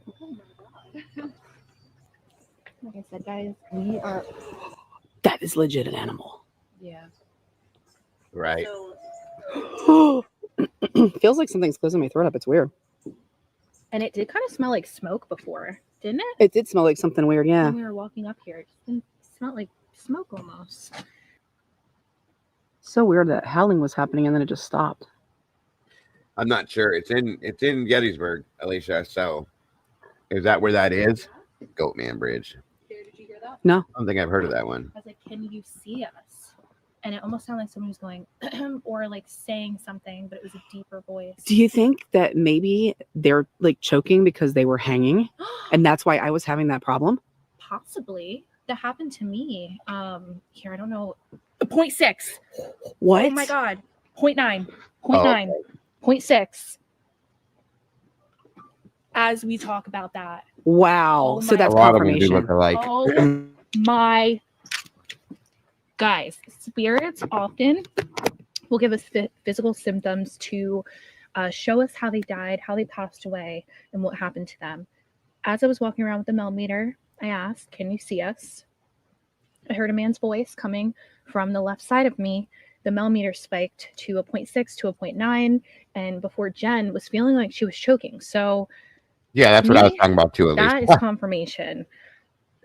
Like I said, guys, we are. That is legit an animal. Yeah. Right. Feels like something's closing my throat up. It's weird. And it did kind of smell like smoke before, didn't it? It did smell like something weird, yeah. When we were walking up here, it smelled like smoke almost. So weird that howling was happening and then it just stopped. I'm not sure. It's in Gettysburg, Alicia. So is that where that is? Goatman Bridge. Did you hear that? No. I don't think I've heard of that one. I was like, "Can you see us?" And it almost sounded like someone was going or like saying something, but it was a deeper voice. Do you think that maybe they're like choking because they were hanging and that's why I was having that problem? Possibly. That happened to me. Here, I don't know. 0.6. What? Oh my God. 0.9. 0.9. Oh, okay. 0.6. As we talk about that. Wow. Oh so my that's A lot of them do confirmation. look alike. Oh my. Guys, spirits often will give us physical symptoms to show us how they died, how they passed away, and what happened to them. As I was walking around with the millimeter, I asked, "Can you see us?" I heard a man's voice coming from the left side of me. The millimeter spiked to a 0.6 to a 0.9, and before Jen was feeling like she was choking. So Yeah, that's what I was talking about too. At that least. is confirmation.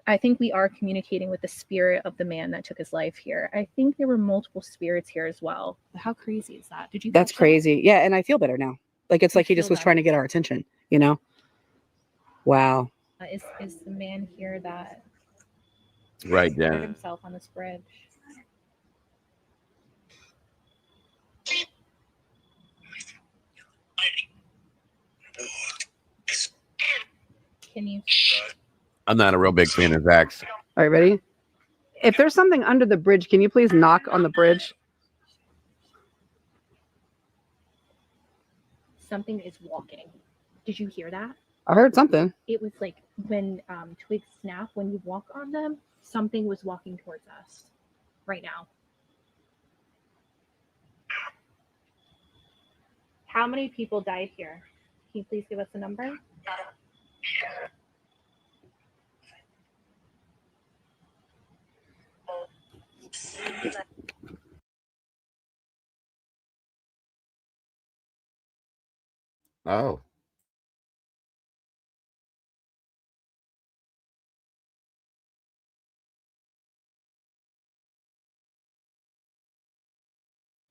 I think we are communicating with the spirit of the man that took his life here. I think there were multiple spirits here as well. How crazy is that? Did you? That's catch that? crazy. Yeah, and I feel better now. Like it's like he just was trying to get our attention, you know? Wow. Is the man here that Right, hurt yeah. himself on this bridge? Can you? I'm not a real big fan of Zach's. All right, ready? If there's something under the bridge, can you please knock on the bridge? Something is walking. Did you hear that? I heard something. It was like when twigs snap when you walk on them. Something was walking towards us right now. How many people died here? Can you please give us a number? Oh.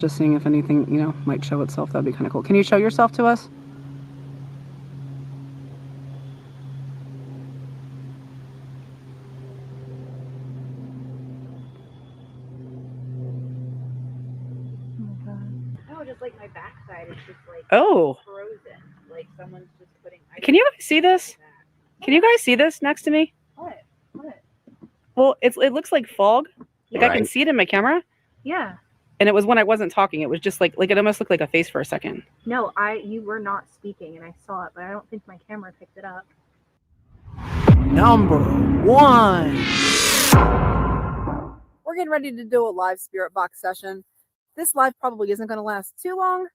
Just seeing if anything, you know, might show itself. That'd be kind of cool. Can you show yourself to us? Oh, just like my backside is just like Oh. frozen. Like someone's just putting ice. Can you guys see this? Can you guys see this next to me? What? What? Well, it looks like fog. Like I can Right. see it in my camera. Yeah. And it was when I wasn't talking. It was just like it almost looked like a face for a second. No, you were not speaking and I saw it, but I don't think my camera picked it up. Number 1. We're getting ready to do a live spirit box session. This live probably isn't going to last too long,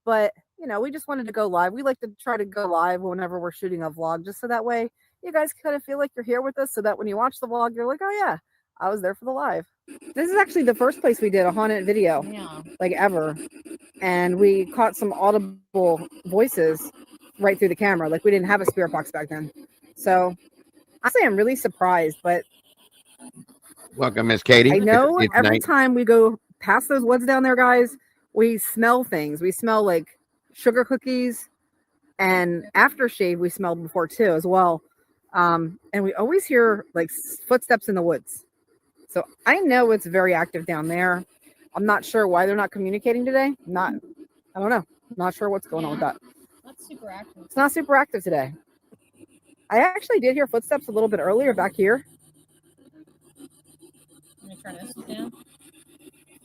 but you know, we just wanted to go live. We like to try to go live whenever we're shooting a vlog, just so that way you guys kind of feel like you're here with us, so that when you watch the vlog, you're like, oh yeah, I was there for the live. This is actually the first place we did a haunted video, like ever. And we caught some audible voices right through the camera. Like we didn't have a spirit box back then. So I say I'm really surprised, but Welcome, Miss Katie. I know It's every night. time we go past those woods down there, guys, we smell things. We smell like sugar cookies and aftershave we smelled before too as well. And we always hear like footsteps in the woods. So I know it's very active down there. I'm not sure why they're not communicating today. I don't know. Not sure what's going on with that. Not super active. It's not super active today. I actually did hear footsteps a little bit earlier back here. Let me turn this down.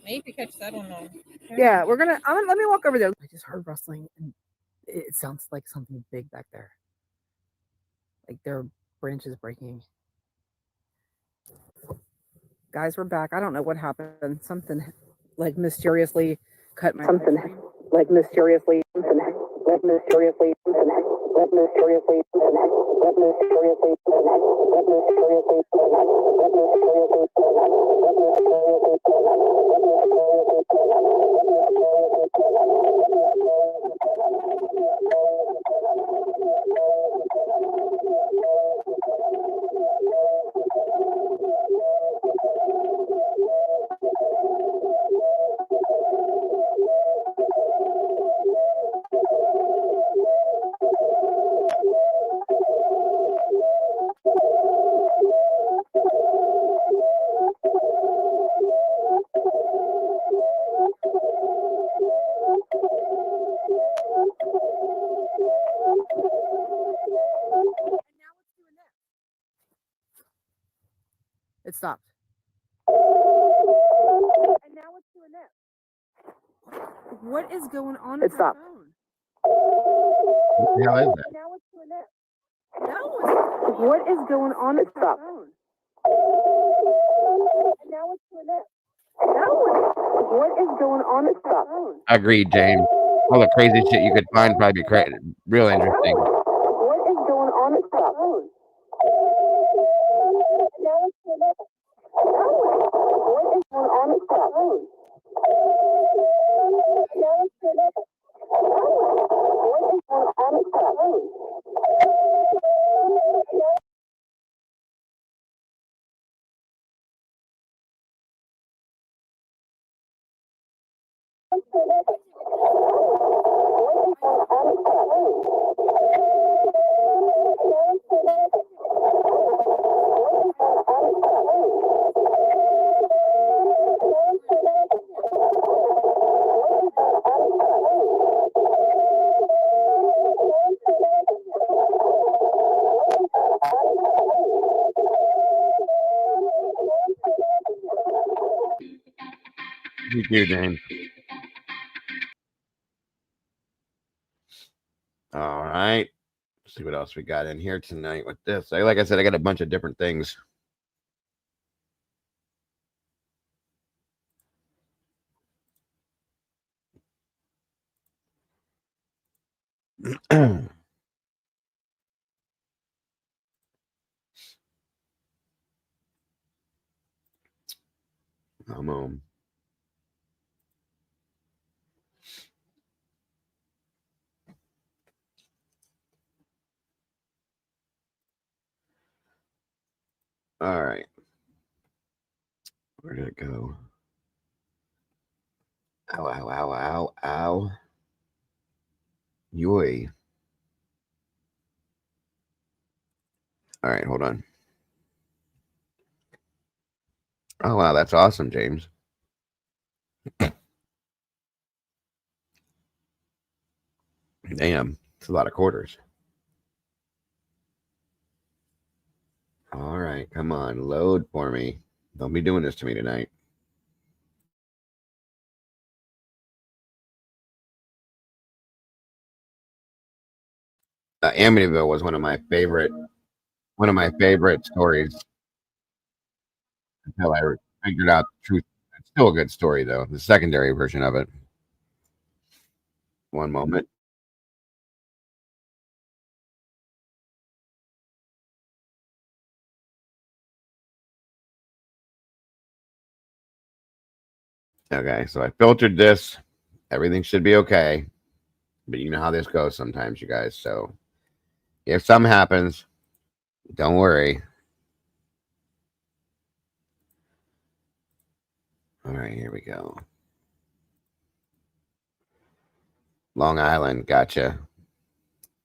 Maybe catch that one on. Yeah, let me walk over there. I just heard rustling and it sounds like something big back there. Like there are branches breaking. Guys, we're back. I don't know what happened. Something like mysteriously cut my It stopped. And now it's doing this. What is going on with your phone? What the hell is that? Now it's doing this. What is going on with your phone? And now it's doing this. What is going on with your phone? Agreed, James. All the crazy shit you could find probably be real interesting. What is going on with your phone? Now it's doing this. What is going on with your phone? Now it's doing this. What is going on with your phone? You do, James. All right. Let's see what else we got in here tonight with this. Like I said, I got a bunch of different things. Come on. All right. Where did it go? Ow, ow, ow, ow, ow. Yoy. All right, hold on. Oh, wow, that's awesome, James. Damn, it's a lot of quarters. All right, come on, load for me. Don't be doing this to me tonight. Amityville was one of my favorite stories until I figured out the truth. It's still a good story, though. The secondary version of it. One moment. Okay, so I filtered this. Everything should be okay. But you know how this goes sometimes, you guys. So if something happens, don't worry. All right, here we go. Long Island, gotcha.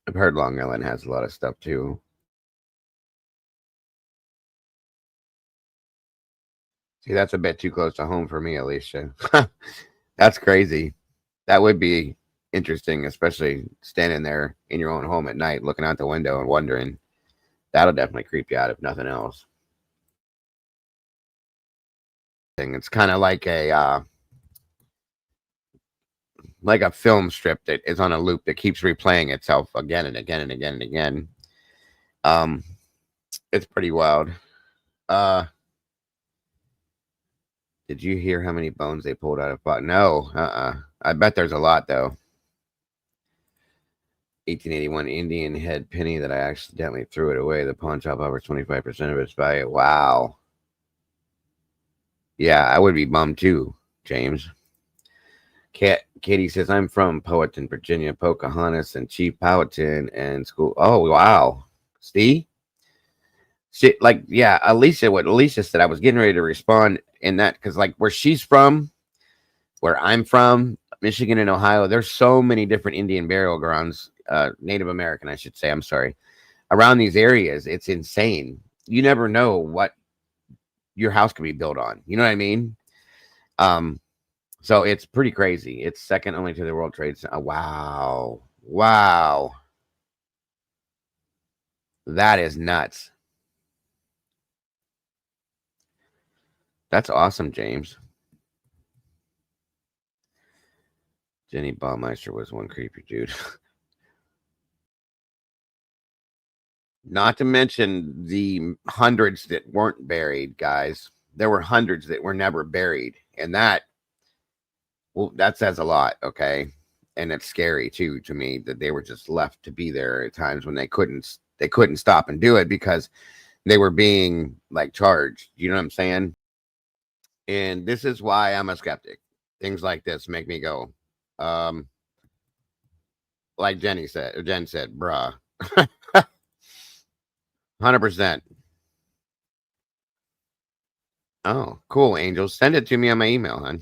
I've heard Long Island has a lot of stuff too. See, that's a bit too close to home for me, Alicia. That's crazy. That would be interesting, especially standing there in your own home at night, looking out the window and wondering. That'll definitely creep you out if nothing else. It's kind of like a film strip that is on a loop that keeps replaying itself again and again and again and again. It's pretty wild. Did you hear how many bones they pulled out of pot? No, I bet there's a lot though. 1881 Indian head penny that I accidentally threw it away. The pawn shop offers 25% of its value. Wow. Yeah, I would be bummed too, James. Katie says, I'm from Powhatan, Virginia, Pocahontas, and Chief Powhatan and school. Oh, wow. Steve? Shit, like, yeah, Alicia, what Alicia said, I was getting ready to respond in that because, like, where she's from, where I'm from, Michigan and Ohio, there's so many different Indian burial grounds, Native American, I should say, I'm sorry, around these areas. It's insane. You never know what your house could be built on. You know what I mean? So it's pretty crazy. It's second only to the World Trade Center. Wow. Wow. That is nuts. That's awesome, James. Jenny Baumeister was one creepy dude. Not to mention the hundreds that weren't buried, guys. There were hundreds that were never buried. And that, well, that says a lot, okay? And it's scary too to me that they were just left to be there at times when they couldn't stop and do it because they were being like charged. You know what I'm saying? And this is why I'm a skeptic. Things like this make me go, like Jen said, bruh. 100%. Oh, cool, Angel. Send it to me on my email, hon.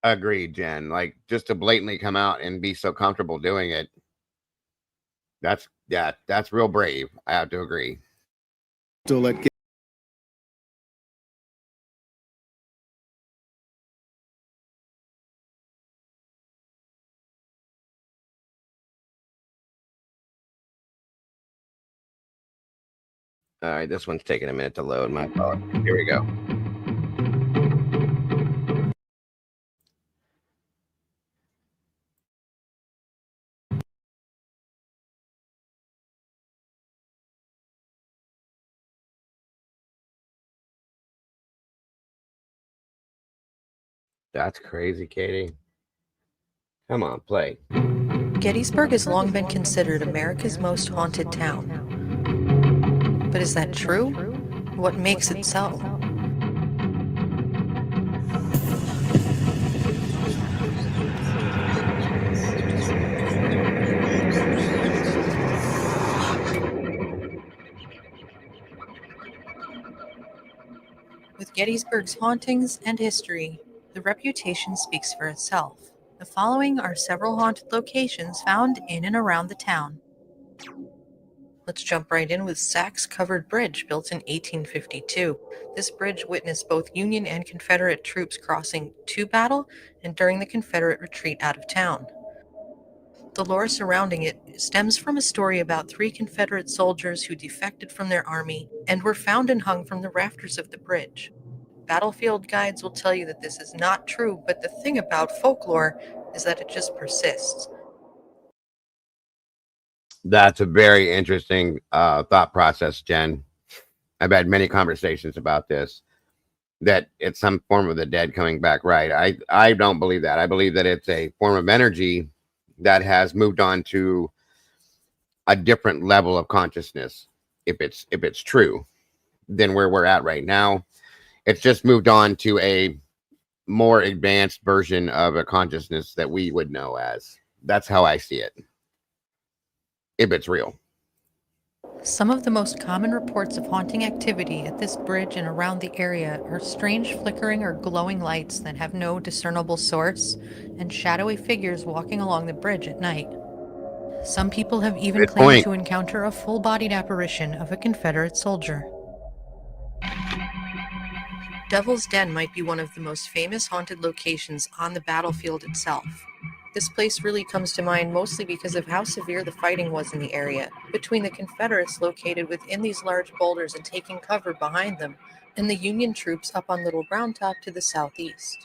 Agreed, Jen. Like, just to blatantly come out and be so comfortable doing it. That's real brave. I have to agree. All right, this one's taking a minute to load. My fault. Here we go. That's crazy, Katie. Come on, play. Gettysburg has long been considered America's most haunted town. But is that true? What makes it so? With Gettysburg's hauntings and history, the reputation speaks for itself. The following are several haunted locations found in and around the town. Let's jump right in with Sachs Covered Bridge, built in 1852. This bridge witnessed both Union and Confederate troops crossing to battle and during the Confederate retreat out of town. The lore surrounding it stems from a story about 3 Confederate soldiers who defected from their army and were found and hung from the rafters of the bridge. Battlefield guides will tell you that this is not true, but the thing about folklore is that it just persists. That's a very interesting thought process, Jen. I've had many conversations about this, that it's some form of the dead coming back, right? I don't believe that. I believe that it's a form of energy that has moved on to a different level of consciousness, if it's true, than where we're at right now. It's just moved on to a more advanced version of a consciousness that we would know as. That's how I see it. If it's real. Some of the most common reports of haunting activity at this bridge and around the area are strange flickering or glowing lights that have no discernible source, and shadowy figures walking along the bridge at night. Some people have even Good claimed point. to encounter a full-bodied apparition of a Confederate soldier. Devil's Den might be one of the most famous haunted locations on the battlefield itself. This place really comes to mind mostly because of how severe the fighting was in the area, between the Confederates located within these large boulders and taking cover behind them, and the Union troops up on Little Brown Top to the southeast.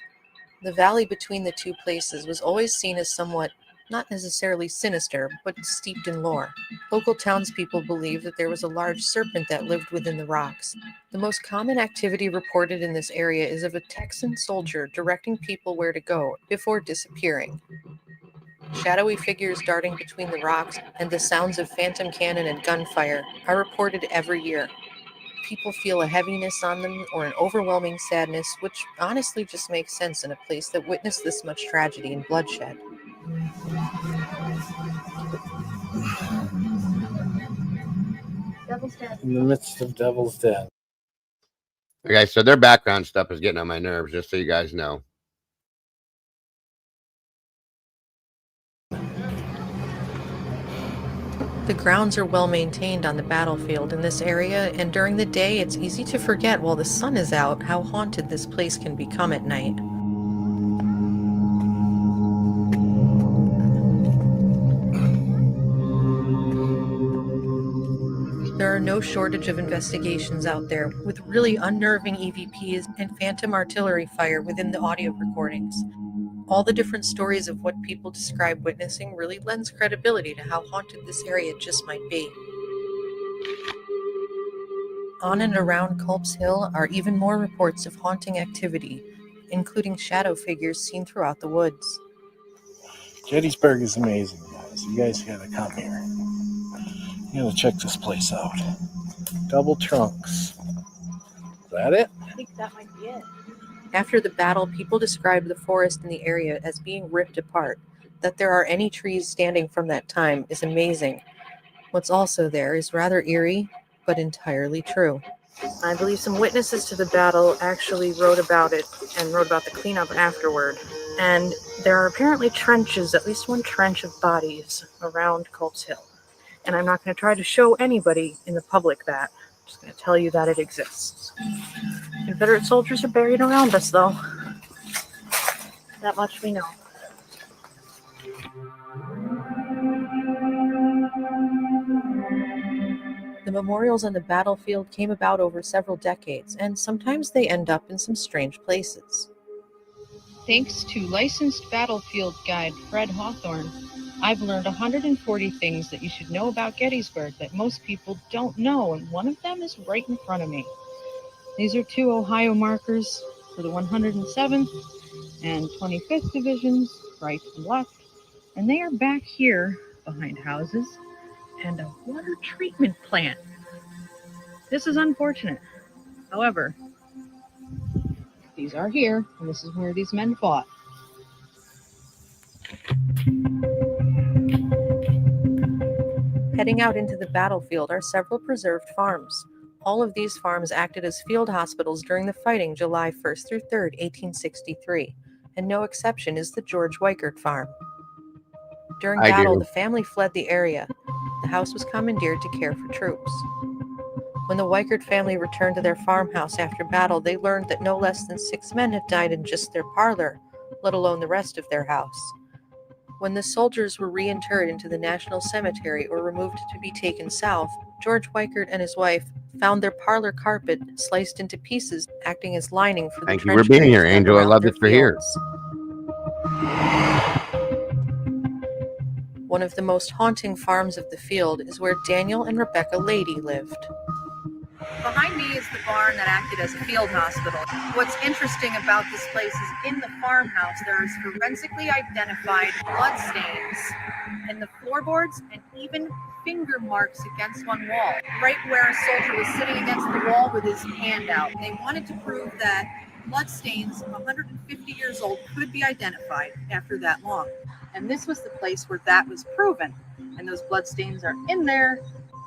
The valley between the two places was always seen as somewhat, not necessarily sinister, but steeped in lore. Local townspeople believe that there was a large serpent that lived within the rocks. The most common activity reported in this area is of a Texan soldier directing people where to go before disappearing. Shadowy figures darting between the rocks and the sounds of phantom cannon and gunfire are reported every year. People feel a heaviness on them or an overwhelming sadness, which honestly just makes sense in a place that witnessed this much tragedy and bloodshed. In the midst of Devil's Den. Okay, so their background stuff is getting on my nerves, just so you guys know. The grounds are well maintained on the battlefield in this area, and during the day it's easy to forget while the sun is out how haunted this place can become at night. There are no shortage of investigations out there, with really unnerving EVPs and phantom artillery fire within the audio recordings. All the different stories of what people describe witnessing really lends credibility to how haunted this area just might be. On and around Culp's Hill are even more reports of haunting activity, including shadow figures seen throughout the woods. Gettysburg is amazing, guys. You guys gotta come here. You gotta check this place out. Double trunks. Is that it? I think that might be it. After the battle, people described the forest in the area as being ripped apart. That there are any trees standing from that time is amazing. What's also there is rather eerie, but entirely true. I believe some witnesses to the battle actually wrote about it and wrote about the cleanup afterward. And there are apparently trenches, at least one trench of bodies around Culp's Hill. And I'm not going to try to show anybody in the public that. I'm just going to tell you that it exists. Confederate soldiers are buried around us, though. That much we know. The memorials on the battlefield came about over several decades, and sometimes they end up in some strange places. Thanks to licensed battlefield guide Fred Hawthorne, I've learned 140 things that you should know about Gettysburg that most people don't know, and one of them is right in front of me. These are 2 Ohio markers for the 107th and 25th Divisions, right and left, and they are back here behind houses and a water treatment plant. This is unfortunate. However, these are here, and this is where these men fought. Heading out into the battlefield are several preserved farms. All of these farms acted as field hospitals during the fighting July 1st through 3rd, 1863, and no exception is the George Weichert farm. During battle, the family fled the area. The house was commandeered to care for troops. When the Weichert family returned to their farmhouse after battle, they learned that no less than 6 men had died in just their parlor, let alone the rest of their house. When the soldiers were reinterred into the National Cemetery or removed to be taken south, George Weichert and his wife found their parlor carpet sliced into pieces, acting as lining for the Thank you for being here, Angel. I love that you're here. One of the most haunting farms of the field is where Daniel and Rebecca Lady lived. Behind me is the barn that acted as a field hospital. What's interesting about this place is in the farmhouse, there is forensically identified blood stains in the floorboards and even finger marks against one wall, right where a soldier was sitting against the wall with his hand out. They wanted to prove that bloodstains 150 years old could be identified after that long. And this was the place where that was proven. And those bloodstains are in there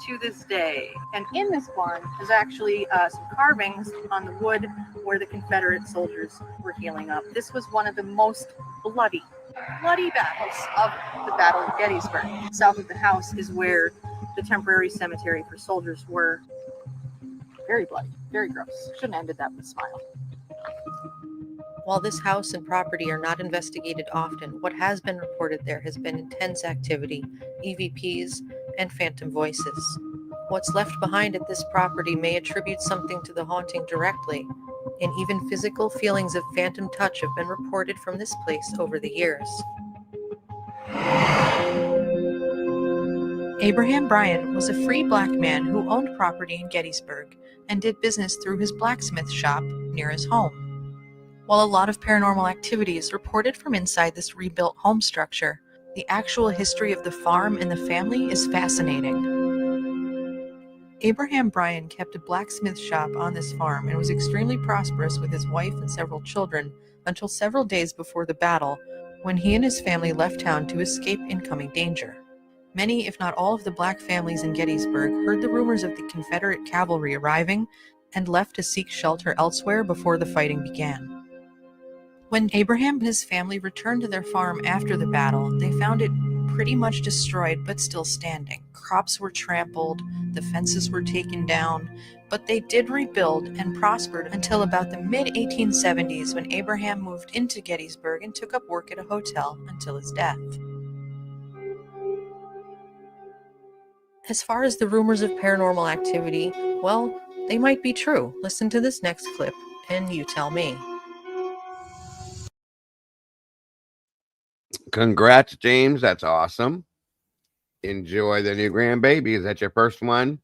to this day. And in this barn is actually some carvings on the wood where the Confederate soldiers were healing up. This was one of the most bloody battles of the Battle of Gettysburg. South of the house is where the temporary cemetery for soldiers were. Very bloody, very gross. Shouldn't have ended that with a smile. While this house and property are not investigated often, what has been reported there has been intense activity, EVPs, and phantom voices. What's left behind at this property may attribute something to the haunting directly, and even physical feelings of phantom touch have been reported from this place over the years. Abraham Bryan was a free black man who owned property in Gettysburg and did business through his blacksmith shop near his home. While a lot of paranormal activity is reported from inside this rebuilt home structure, the actual history of the farm and the family is fascinating. Abraham Bryan kept a blacksmith shop on this farm and was extremely prosperous with his wife and several children until several days before the battle, when he and his family left town to escape incoming danger. Many, if not all, of the black families in Gettysburg heard the rumors of the Confederate cavalry arriving and left to seek shelter elsewhere before the fighting began. When Abraham and his family returned to their farm after the battle, they found it pretty much destroyed but still standing. Crops were trampled, the fences were taken down, but they did rebuild and prospered until about the mid-1870s when Abraham moved into Gettysburg and took up work at a hotel until his death. As far as the rumors of paranormal activity, well, they might be true. Listen to this next clip and you tell me. Congrats, James. That's awesome. Enjoy the new grandbaby. Is that your first one?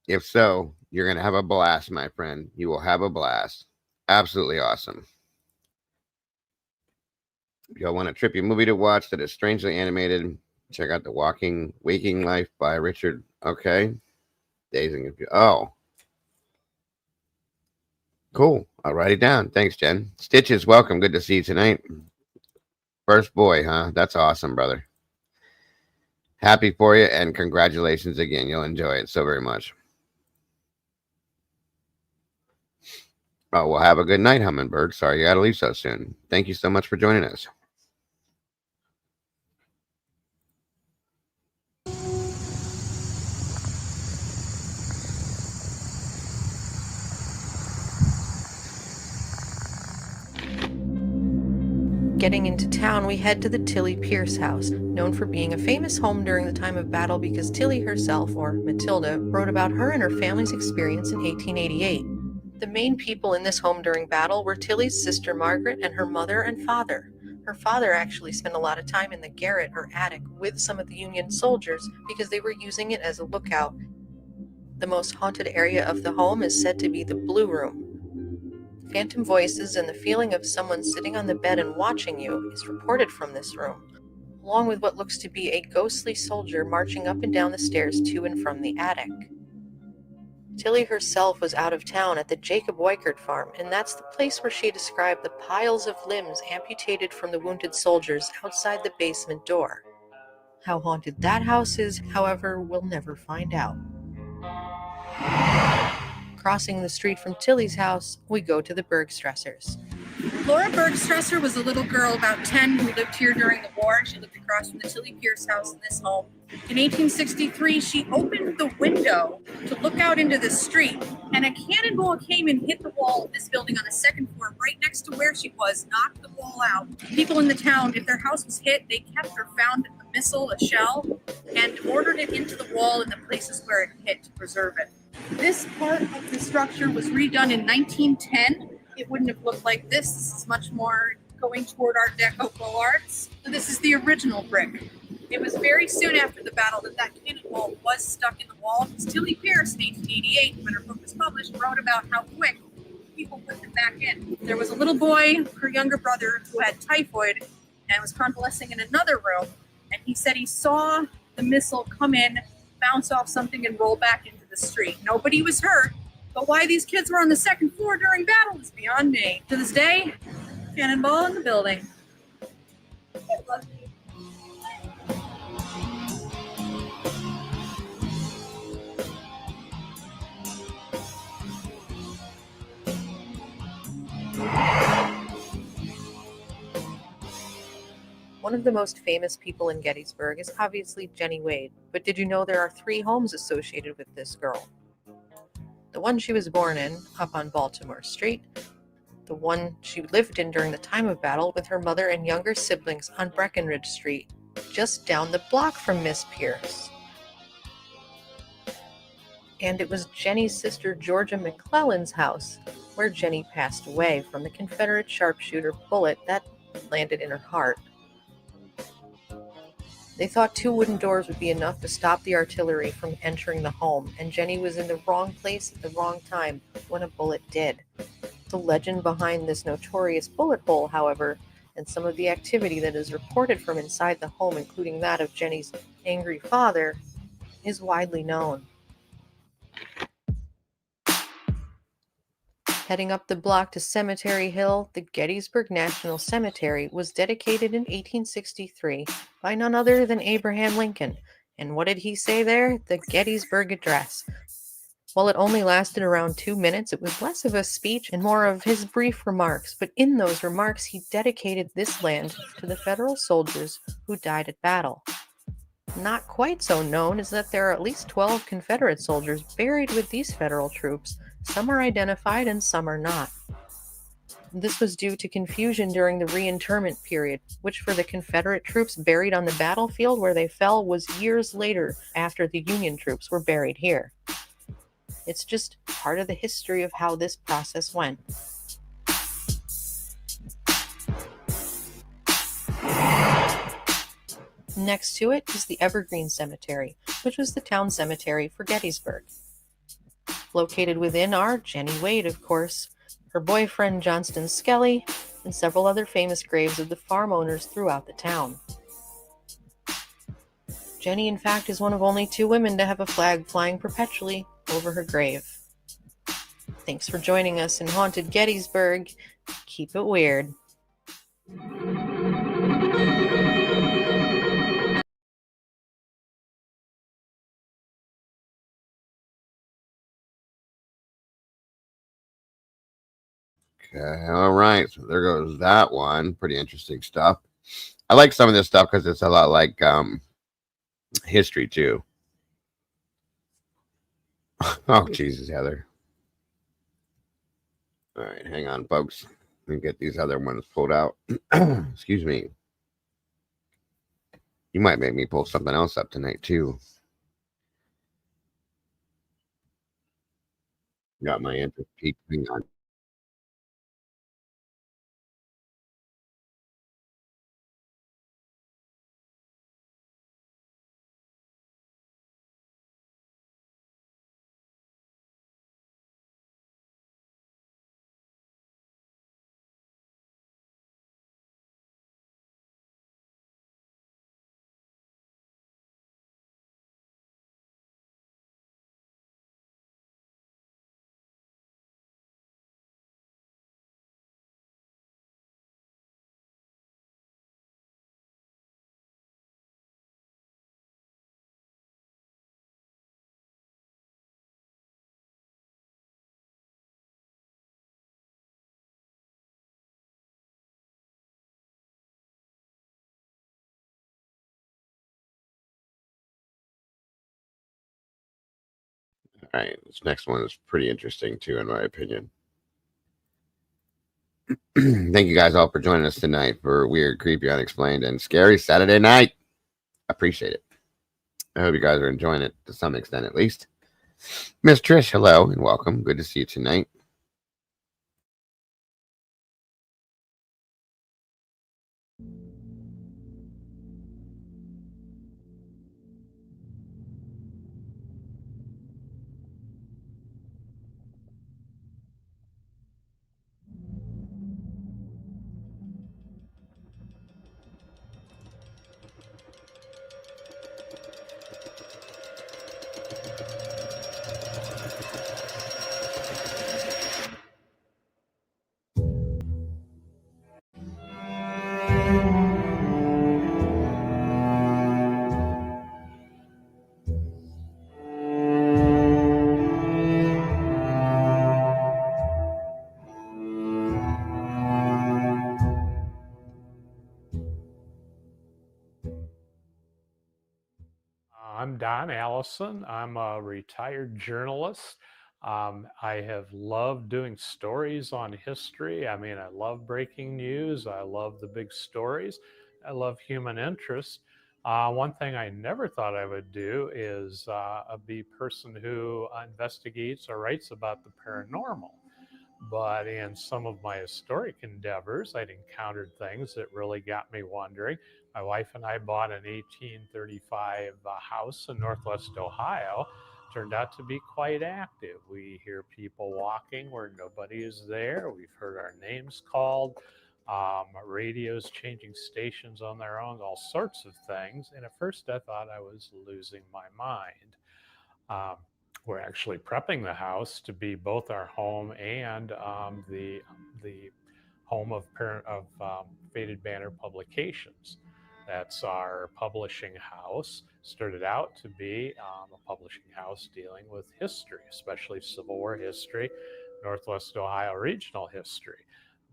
If so, you're going to have a blast, my friend. You will have a blast. Absolutely awesome. If y'all want a trippy movie to watch that is strangely animated, check out The Waking Life by Richard. Okay. Days and Confused. Oh. Cool. I'll write it down. Thanks, Jen. Stitches, welcome. Good to see you tonight. First boy, huh? That's awesome, brother. Happy for you, and congratulations again. You'll enjoy it so very much. Oh, well, have a good night, Hummingbird. Sorry you got to leave so soon. Thank you so much for joining us. Getting into town, we head to the Tilly Pierce house, known for being a famous home during the time of battle because Tilly herself, or Matilda, wrote about her and her family's experience in 1888. The main people in this home during battle were Tilly's sister Margaret and her mother and father. Her father actually spent a lot of time in the garret or attic with some of the Union soldiers because they were using it as a lookout. The most haunted area of the home is said to be the Blue Room. Phantom voices and the feeling of someone sitting on the bed and watching you is reported from this room, along with what looks to be a ghostly soldier marching up and down the stairs to and from the attic. Tilly herself was out of town at the Jacob Weichert farm, and that's the place where she described the piles of limbs amputated from the wounded soldiers outside the basement door. How haunted that house is, however, we'll never find out. Crossing the street from Tilly's house, we go to the Bergstressers. Laura Bergstresser was a little girl about 10 who lived here during the war. She lived across from the Tilly Pierce house in this home. In 1863, she opened the window to look out into the street, and a cannonball came and hit the wall of this building on the second floor, right next to where she was, knocked the wall out. People in the town, if their house was hit, they kept or found a missile, a shell, and ordered it into the wall in the places where it hit to preserve it. This part of the structure was redone in 1910. It wouldn't have looked like this. This is much more going toward Art Deco Beaux Arts. So this is the original brick. It was very soon after the battle that cannonball was stuck in the wall. Tilly Pierce, in 1888, when her book was published, wrote about how quick people put them back in. There was a little boy, her younger brother, who had typhoid and was convalescing in another room, and he said he saw the missile come in, bounce off something, and roll back into the street. Nobody was hurt, but why these kids were on the second floor during battle is beyond me. To this day, cannonball in the building. One of the most famous people in Gettysburg is obviously Jenny Wade, but did you know there are 3 homes associated with this girl? The one she was born in, up on Baltimore Street, the one she lived in during the time of battle with her mother and younger siblings on Breckenridge Street, just down the block from Miss Pierce. And it was Jenny's sister Georgia McClellan's house, where Jenny passed away from the Confederate sharpshooter bullet that landed in her heart. They thought 2 wooden doors would be enough to stop the artillery from entering the home, and Jenny was in the wrong place at the wrong time when a bullet did. The legend behind this notorious bullet hole, however, and some of the activity that is reported from inside the home, including that of Jenny's angry father, is widely known. Heading up the block to Cemetery Hill, the Gettysburg National Cemetery was dedicated in 1863 by none other than Abraham Lincoln. And what did he say there? The Gettysburg Address. While it only lasted around 2 minutes, it was less of a speech and more of his brief remarks. But in those remarks, he dedicated this land to the Federal soldiers who died at battle. Not quite so known is that there are at least 12 Confederate soldiers buried with these Federal troops. Some are identified and some are not. This was due to confusion during the reinterment period, which for the Confederate troops buried on the battlefield where they fell was years later after the Union troops were buried here. It's just part of the history of how this process went. Next to it is the Evergreen Cemetery, which was the town cemetery for Gettysburg. Located within are Jenny Wade, of course, her boyfriend Johnston Skelly, and several other famous graves of the farm owners throughout the town. Jenny, in fact, is one of only 2 women to have a flag flying perpetually over her grave. Thanks for joining us in Haunted Gettysburg. Keep it weird. Okay, all right. So there goes that one. Pretty interesting stuff. I like some of this stuff because it's a lot like history too. Oh, Jesus, Heather. All right, hang on, folks. Let me get these other ones pulled out. Excuse me. You might make me pull something else up tonight too. Got my interest peaked. Hang on. All right, this next one is pretty interesting too, in my opinion. Thank you guys all for joining us tonight for Weird, Creepy, Unexplained, and Scary Saturday Night. Appreciate it. I hope you guys are enjoying it to some extent, at least. Miss Trish, hello and welcome. Good to see you tonight. Don Allison. I'm a retired journalist. I have loved doing stories on history. I mean, I love breaking news. I love the big stories. I love human interest. One thing I never thought I would do is be a person who investigates or writes about the paranormal. But in some of my historic endeavors, I'd encountered things that really got me wondering. My wife and I bought an 1835 house in Northwest Ohio. Turned out to be quite active. We hear people walking where nobody is there. We've heard our names called. Radios changing stations on their own, all sorts of things. And at first I thought I was losing my mind. We're actually prepping the house to be both our home and the home of Faded Banner Publications. That's our publishing house. Started out to be a publishing house dealing with history, especially Civil War history, Northwest Ohio regional history.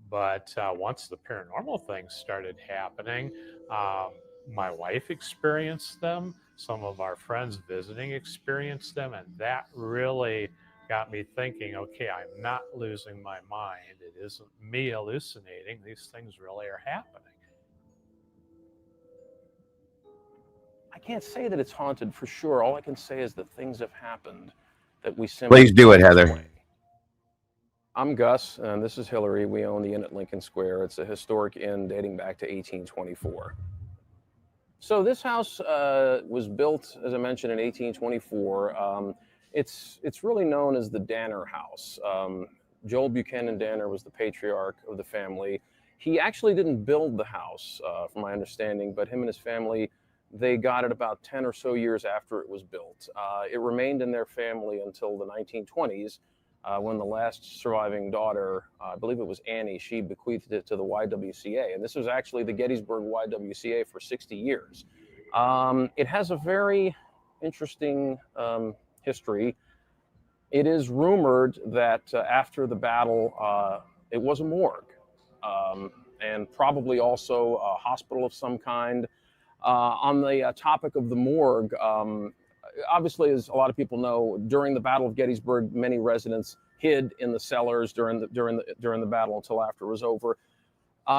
But once the paranormal things started happening, my wife experienced them. Some of our friends visiting experienced them. And that really got me thinking, okay, I'm not losing my mind. It isn't me hallucinating. These things really are happening. I can't say that it's haunted for sure. All I can say is that things have happened that we simply Please do it, can't Heather. explain. I'm Gus, and this is Hillary. We own the Inn at Lincoln Square. It's a historic inn dating back to 1824. So this house was built, as I mentioned, in 1824. It's really known as the Danner House. Joel Buchanan Danner was the patriarch of the family. He actually didn't build the house, from my understanding, but him and his family, they got it about 10 or so years after it was built. It remained in their family until the 1920s, when the last surviving daughter, I believe it was Annie, she bequeathed it to the YWCA. And this was actually the Gettysburg YWCA for 60 years. It has a very interesting history. It is rumored that after the battle, it was a morgue, and probably also a hospital of some kind. On the topic of the morgue, obviously, as a lot of people know, during the Battle of Gettysburg, many residents hid in the cellars during the battle until after it was over.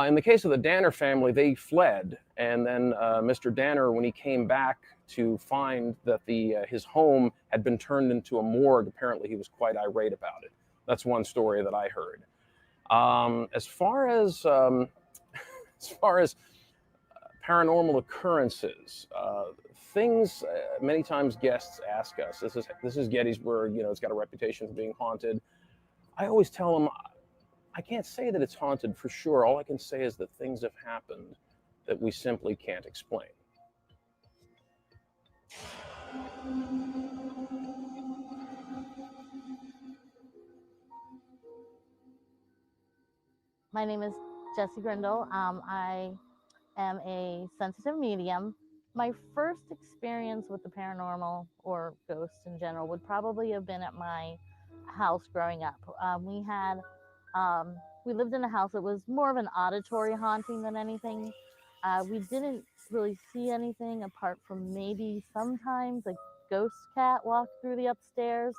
In the case of the Danner family, they fled, and then Mr. Danner, when he came back to find that his home had been turned into a morgue, apparently he was quite irate about it. That's one story that I heard. As far as paranormal occurrences, things many times guests ask us, this is Gettysburg, it's got a reputation for being haunted. I always tell them, I can't say that it's haunted for sure. All I can say is that things have happened that we simply can't explain. My name is Jessie Grindle. I am a sensitive medium. My first experience with the paranormal or ghosts in general would probably have been at my house growing up. We lived in a house that was more of an auditory haunting than anything. We didn't really see anything apart from maybe sometimes a ghost cat walk through the upstairs,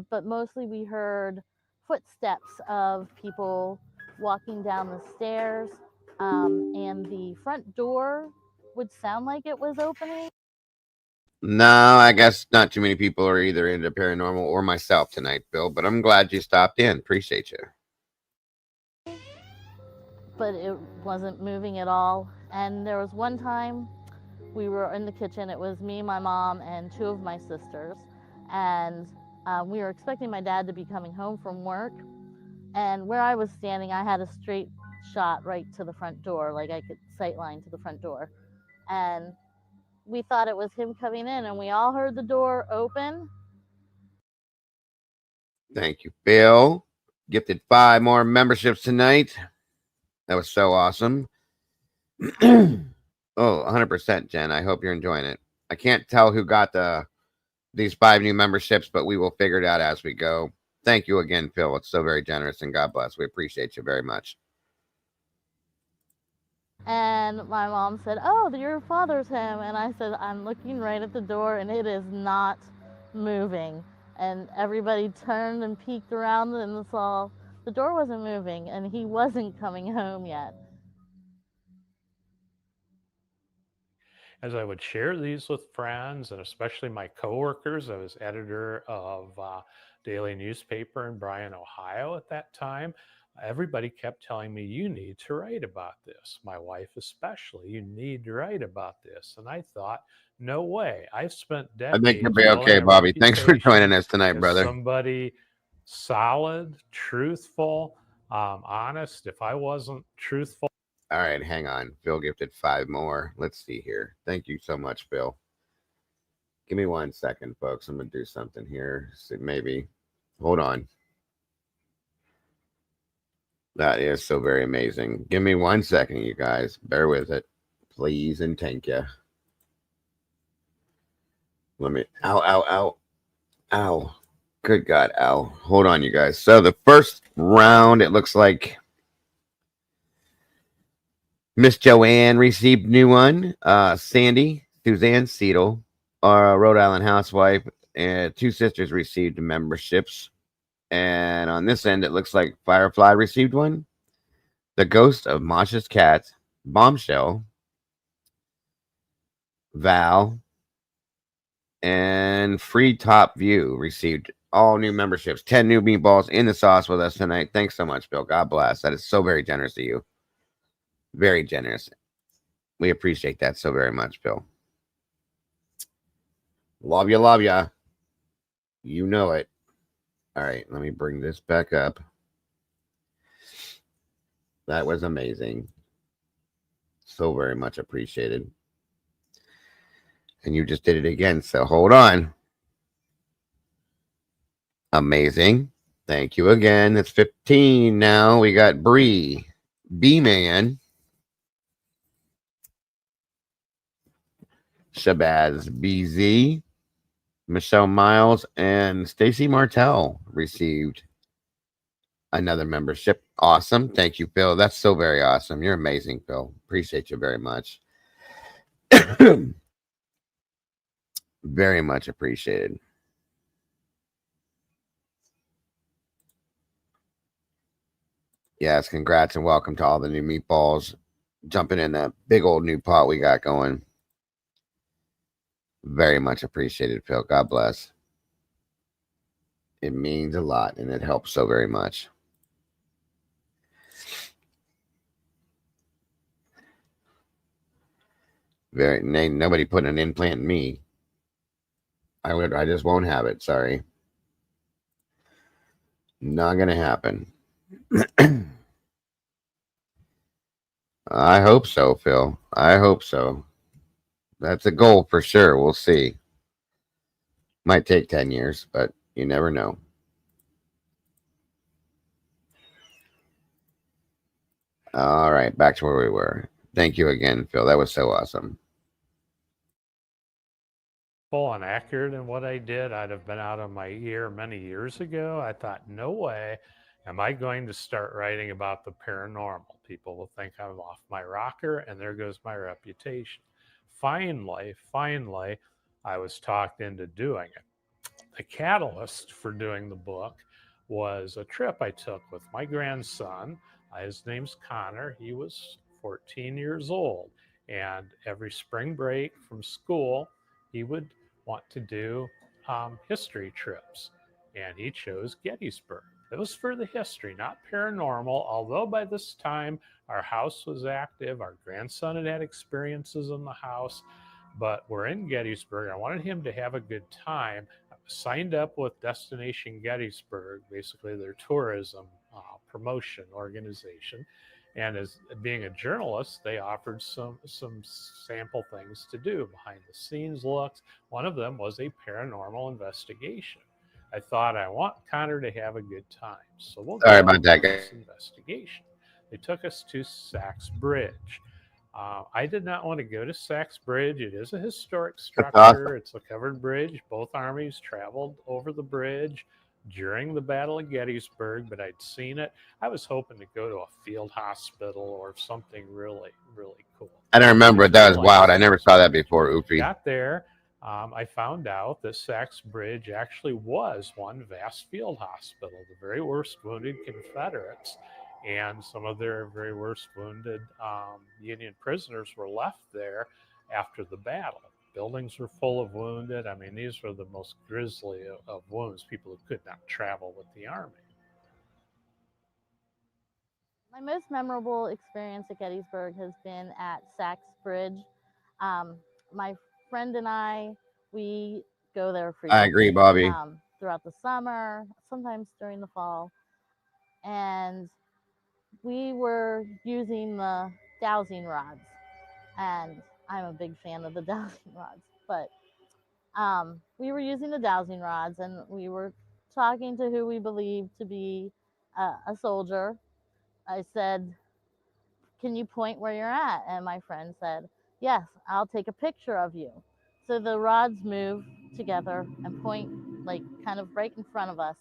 but mostly we heard footsteps of people walking down the stairs, and the front door would sound like it was opening. No, I guess not too many people are either into paranormal or myself tonight, Bill, but I'm glad you stopped in. Appreciate you. But it wasn't moving at all. And there was one time we were in the kitchen. It was me, my mom, and two of my sisters. And we were expecting my dad to be coming home from work. And where I was standing, I had a straight shot right to the front door, like I could sight line to the front door. And we thought it was him coming in, and we all heard the door open. Thank you, Bill. Gifted 5 more memberships tonight. That was so awesome. Oh, 100%, Jen. I hope you're enjoying it. I can't tell who got these 5 new memberships, but we will figure it out as we go. Thank you again, Phil. It's so very generous, and God bless. We appreciate you very much. And my mom said, "Oh, your father's him." And I said, "I'm looking right at the door and it is not moving." And everybody turned and peeked around and saw the door wasn't moving and he wasn't coming home yet. As I would share these with friends and especially my coworkers, I was editor of daily newspaper in Bryan, Ohio at that time. Everybody kept telling me, "You need to write about this." My wife especially, "You need to write about this." And I thought, no way. I've spent I think you'll decades be okay, building a Bobby. Thanks for joining reputation us tonight, as brother. somebody solid, truthful, honest. If I wasn't truthful. All right, hang on. Phil gifted 5 more. Let's see here. Thank you so much, Phil. Give me 1 second, folks. I'm going to do something here. So maybe. Hold on. That is so very amazing. Give me 1 second, you guys. Bear with it. Please and thank you. Let me. Ow, ow, ow. Ow. Good God, ow. Hold on, you guys. So the first round, it looks like Miss Joanne received a new one. Sandy, Suzanne Seidel, our Rhode Island housewife, and 2 sisters received memberships. And on this end, it looks like Firefly received one. The Ghost of Masha's Cat, Bombshell, Val, and Free Top View received all new memberships. 10 new meatballs in the sauce with us tonight. Thanks so much, Bill. God bless. That is so very generous of you. Very generous. We appreciate that so very much, Bill. Love you, love ya. You know it. All right, let me bring this back up. That was amazing. So very much appreciated. And you just did it again, so hold on. Amazing. Thank you again. It's 15 now. We got Bree, B-Man, Shabazz BZ, Michelle Miles, and Stacy Martell received another membership. Awesome. Thank you, Phil. That's so very awesome. You're amazing, Phil. Appreciate you very much. Very much appreciated. Yes, congrats and welcome to all the new meatballs jumping in that big old new pot we got going. Very much appreciated, Phil. God bless. It means a lot and it helps so very much. Nobody put an implant in me. I just won't have it. Sorry. Not gonna happen. I hope so, Phil. I hope so. That's a goal for sure. We'll see. Might take 10 years, but you never know. All right, back to where we were. Thank you again, Phil. That was so awesome. Full and accurate in what I did. I'd have been out of my ear many years ago. I thought, no way am I going to start writing about the paranormal. People will think I'm off my rocker, and there goes my reputation. Finally, I was talked into doing it. The catalyst for doing the book was a trip I took with my grandson. His name's Connor. He was 14 years old. And every spring break from school, he would want to do history trips. And he chose Gettysburg. It was for the history, not paranormal, although by this time our house was active. Our grandson had experiences in the house. But we're in Gettysburg. I wanted him to have a good time. I signed up with Destination Gettysburg, basically their tourism promotion organization. And as being a journalist, they offered some sample things to do, behind the scenes looks. One of them was a paranormal investigation. I thought, I want Connor to have a good time, so we'll Sorry go about that, on guys. this investigation. They took us to Sachs Bridge. I did not want to go to Sachs Bridge. It is a historic structure. Awesome. It's a covered bridge. Both armies traveled over the bridge. during the Battle of Gettysburg, but I'd seen it. I was hoping to go to a field hospital or something really, really cool. I don't remember it. That was wild. I never saw that before, Oofy. Got there. I found out that Sachs Bridge actually was one vast field hospital, the very worst wounded Confederates and some of their very worst wounded Union prisoners were left there after the battle. Buildings were full of wounded. I mean, these were the most grisly of wounds, people who could not travel with the Army. My most memorable experience at Gettysburg has been at Sachs Bridge. My friend and I, we go there frequently. I agree, Bobby. Throughout the summer, sometimes during the fall. And we were using the dowsing rods. And I'm a big fan of the dowsing rods. But we were using the dowsing rods, and we were talking to who we believed to be a soldier. I said, "Can you point where you're at?" And my friend said, "Yes, I'll take a picture of you." So the rods move together and point like kind of right in front of us.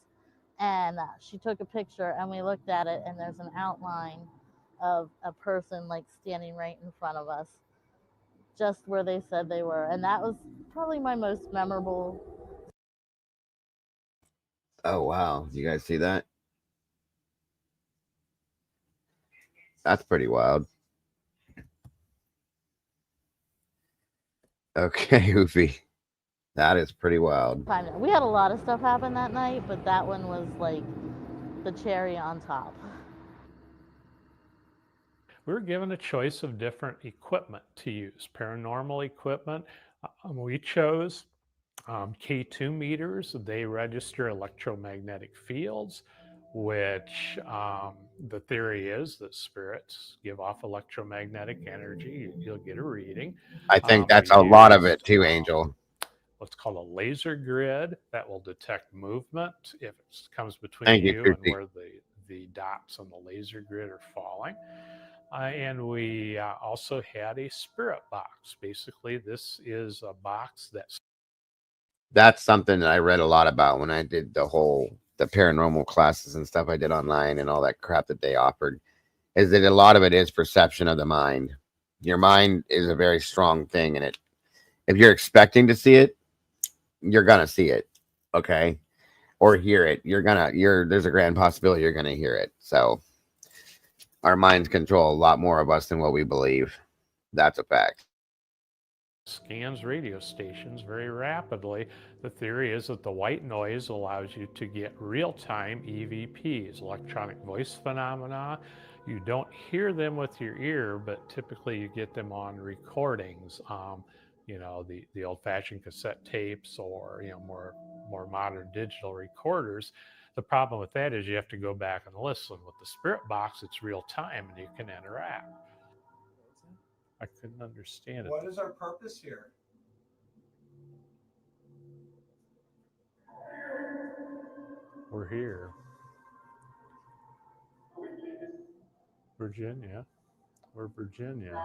And she took a picture, and we looked at it, and there's an outline of a person like standing right in front of us, just where they said they were. And that was probably my most memorable. Oh, wow. You guys see that? That's pretty wild. Okay, Oofy. That is pretty wild. We had a lot of stuff happen that night, but that one was like the cherry on top. We were given a choice of different equipment to use, paranormal equipment. We chose K2 meters. They register electromagnetic fields, which the theory is that spirits give off electromagnetic energy. You'll get a reading. I think that's a lot of it too, Angel. What's called a laser grid that will detect movement if it comes between you and where the dots on the laser grid are falling. And we also had a spirit box. Basically, this is a box that's something that I read a lot about when I did the paranormal classes and stuff I did online and all that crap that they offered, is that a lot of it is perception of the mind. Your mind is a very strong thing, and if you're expecting to see it, you're gonna see it, okay, or hear it. There's a grand possibility you're gonna hear it. So our minds control a lot more of us than what we believe. That's a fact. scans radio stations very rapidly. The theory is that the white noise allows you to get real-time EVPs, electronic voice phenomena. You don't hear them with your ear, but typically you get them on recordings. The old-fashioned cassette tapes, or more modern digital recorders. The problem with that is you have to go back and listen. With the spirit box, it's real time and you can interact. I couldn't understand it. What is our purpose here? We're here. Virginia. We're Virginia.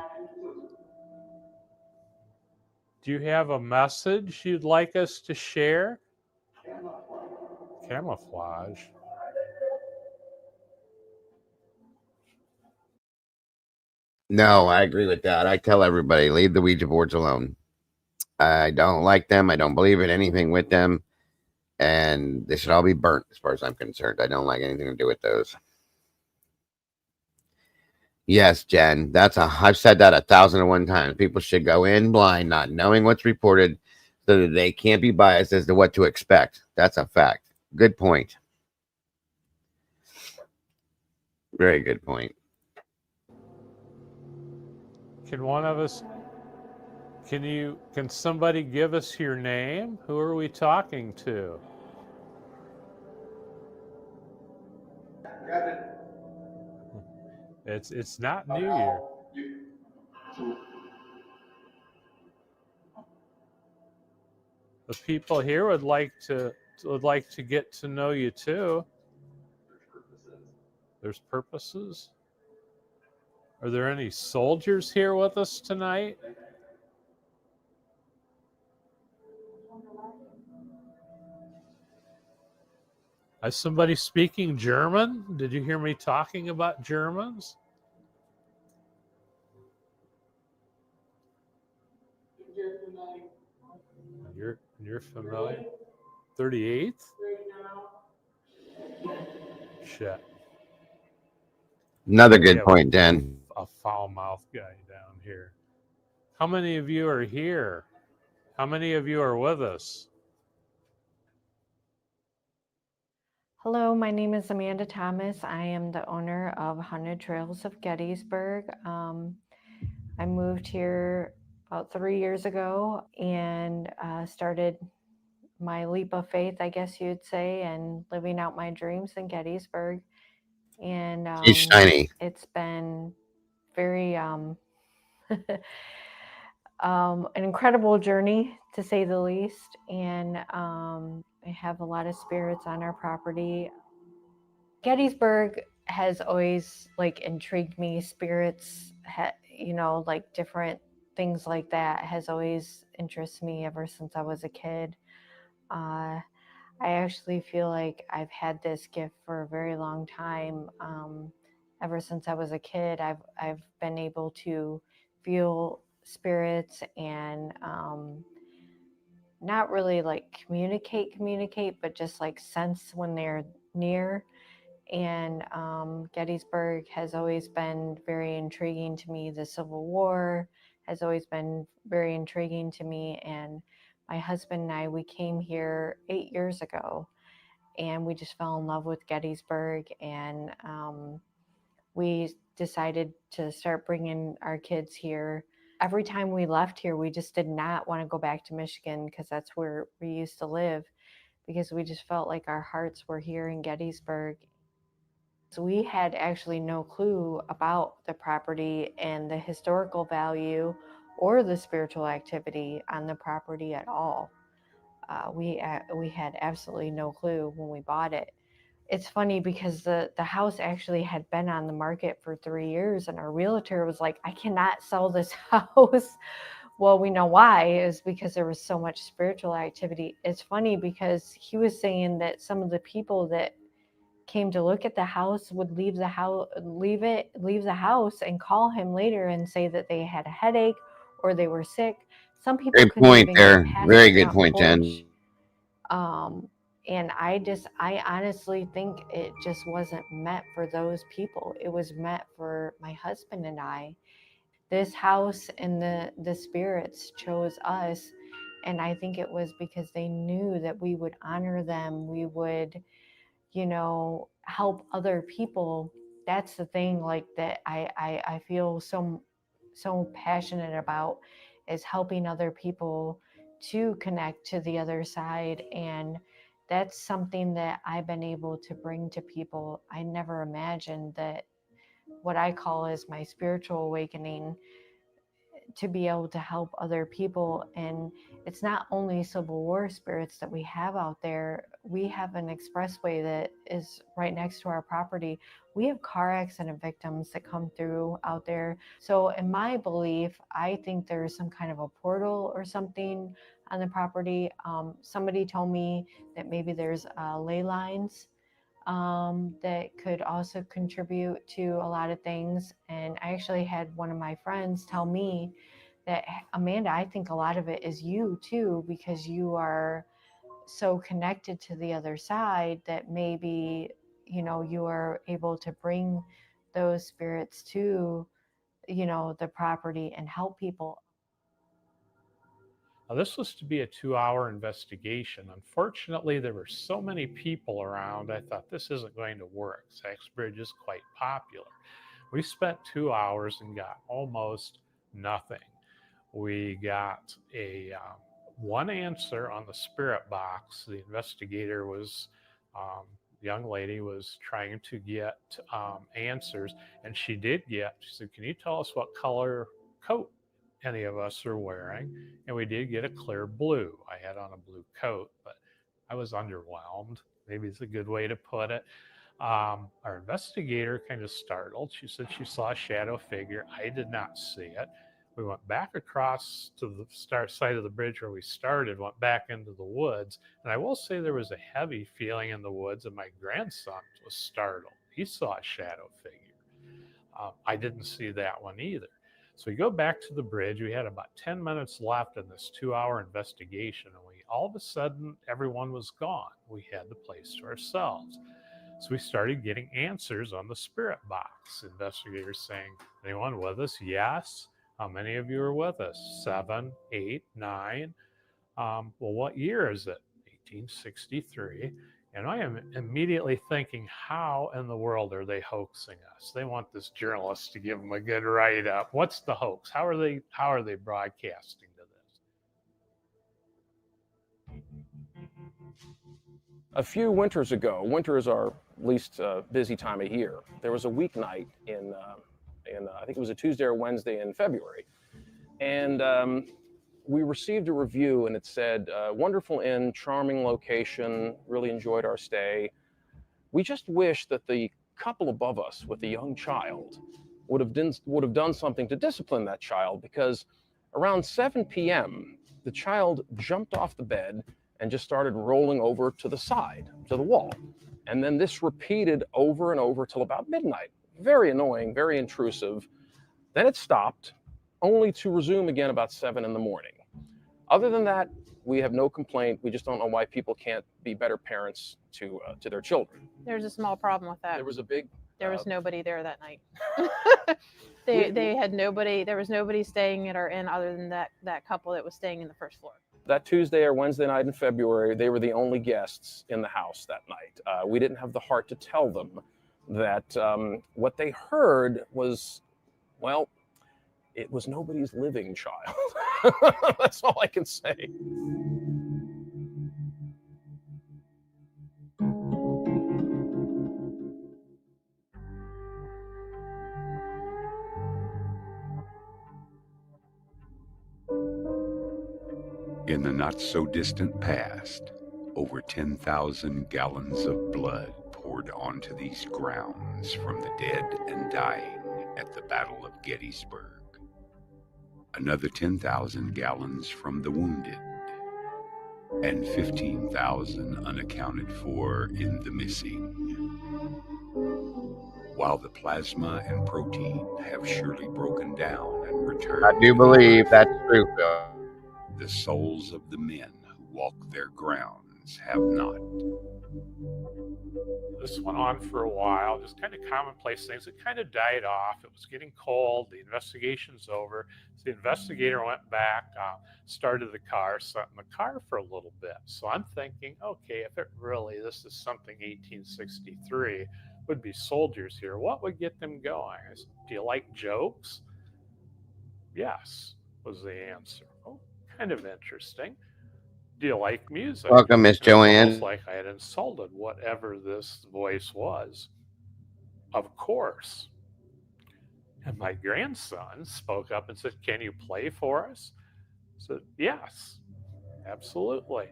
Do you have a message you'd like us to share? Camouflage. No, I agree with that. I tell everybody, leave the Ouija boards alone. I don't like them. I don't believe in anything with them. And they should all be burnt as far as I'm concerned. I don't like anything to do with those. Yes, Jen, I've said that 1,001 times. People should go in blind, not knowing what's reported, so that they can't be biased as to what to expect. That's a fact. Good point. Very good point. Can one of us, can somebody give us your name? Who are we talking to? It's not New Year. The people here would like to get to know you too. There's purposes. Are there any soldiers here with us tonight? Is somebody speaking German? Did you hear me talking about Germans? You're familiar? 38th? Shit. Another We good have point, Dan. a foul-mouthed guy down here. How many of you are here? How many of you are with us? Hello, my name is Amanda Thomas. I am the owner of Haunted Trails of Gettysburg. I moved here about 3 years ago and started my leap of faith, I guess you'd say, and living out my dreams in Gettysburg. And He's shiny. it's been very an incredible journey, to say the least. And I have a lot of spirits on our property. Gettysburg has always like intrigued me. Spirits, like different things like that has always interested me ever since I was a kid. I actually feel like I've had this gift for a very long time. Ever since I was a kid, I've been able to feel spirits and not really like communicate, but just like sense when they're near. And Gettysburg has always been very intriguing to me. The Civil War has always been very intriguing to me. And my husband and I, we came here 8 years ago, and we just fell in love with Gettysburg. And we decided to start bringing our kids here. Every time we left here, we just did not want to go back to Michigan because that's where we used to live, because we just felt like our hearts were here in Gettysburg. So we had actually no clue about the property and the historical value or the spiritual activity on the property at all. We had absolutely no clue when we bought it. It's funny because the house actually had been on the market for 3 years, and our realtor was like, I cannot sell this house. Well, we know why, is because there was so much spiritual activity. It's funny because he was saying that some of the people that came to look at the house would leave the house and call him later and say that they had a headache or they were sick. Some people Great couldn't point even there. get past Very the good front point, porch. Dan. And I honestly think it just wasn't meant for those people. It was meant for my husband and I. This house and the spirits chose us, and I think it was because they knew that we would honor them. We would, help other people. That's the thing, like, that I feel so passionate about, is helping other people to connect to the other side. And that's something that I've been able to bring to people. I never imagined that what I call is my spiritual awakening, to be able to help other people. And it's not only Civil War spirits that we have out there. We have an expressway that is right next to our property. We have car accident victims that come through out there. So in my belief, I think there's some kind of a portal or something on the property. Somebody told me that maybe there's ley lines that could also contribute to a lot of things. And I actually had one of my friends tell me that, Amanda, I think a lot of it is you too, because you are so connected to the other side that maybe, you are able to bring those spirits to, the property and help people. Now, this was to be a 2-hour investigation. Unfortunately, there were so many people around, I thought this isn't going to work. Sexbridge is quite popular. We spent 2 hours and got almost nothing. We got a one answer on the spirit box. The investigator was, young lady was trying to get answers, and she did get, she said, can you tell us what color coat any of us are wearing? And we did get a clear blue. I had on a blue coat, but I was underwhelmed. Maybe it's a good way to put it. Our investigator kind of startled. She said she saw a shadow figure. I did not see it. We went back across to the side of the bridge where we started, went back into the woods. And I will say there was a heavy feeling in the woods, and my grandson was startled. He saw a shadow figure. I didn't see that one either. So we go back to the bridge. We had about 10 minutes left in this 2-hour investigation, and all of a sudden, everyone was gone. We had the place to ourselves. So we started getting answers on the spirit box. Investigators saying, anyone with us? Yes. How many of you are with us? 7, 8, 9. Well, what year is it? 1863. And I am immediately thinking, how in the world are they hoaxing us? They want this journalist to give them a good write-up. What's the hoax? How are they broadcasting to this? A few winters ago, winter is our least busy time of year. There was a weeknight in I think it was a Tuesday or Wednesday in February, and we received a review, and it said, "Wonderful inn, charming location. Really enjoyed our stay. We just wish that the couple above us with a young child would have done something to discipline that child, because around 7 p.m. the child jumped off the bed and just started rolling over to the side, to the wall. And then this repeated over and over till about midnight. Very annoying, very intrusive. Then it stopped, only to resume again about 7 in the morning. Other than that, we have no complaint. We just don't know why people can't be better parents to their children." There's a small problem with that. There was a big... There was nobody there that night. They had nobody. There was nobody staying at our inn other than that couple that was staying in the first floor. That Tuesday or Wednesday night in February, they were the only guests in the house that night. We didn't have the heart to tell them that what they heard was, well, it was nobody's living child. That's all I can say. In the not-so-distant past, over 10,000 gallons of blood poured onto these grounds from the dead and dying at the Battle of Gettysburg. Another 10,000 gallons from the wounded, and 15,000 unaccounted for in the missing. While the plasma and protein have surely broken down and returned... I do believe that's true, Phil. The souls of the men who walk their grounds have not. This went on for a while, just kind of commonplace things. It kind of died off. It was getting cold. The investigation's over. So the investigator went back, started the car, sat in the car for a little bit. So I'm thinking, okay, if this is something 1863, would be soldiers here, what would get them going? I said, do you like jokes? Yes, was the answer. Oh, kind of interesting. Do you like music? Welcome, Miss Joanne. It's almost like I had insulted whatever this voice was. Of course. And my grandson spoke up and said, can you play for us? I said, yes, absolutely.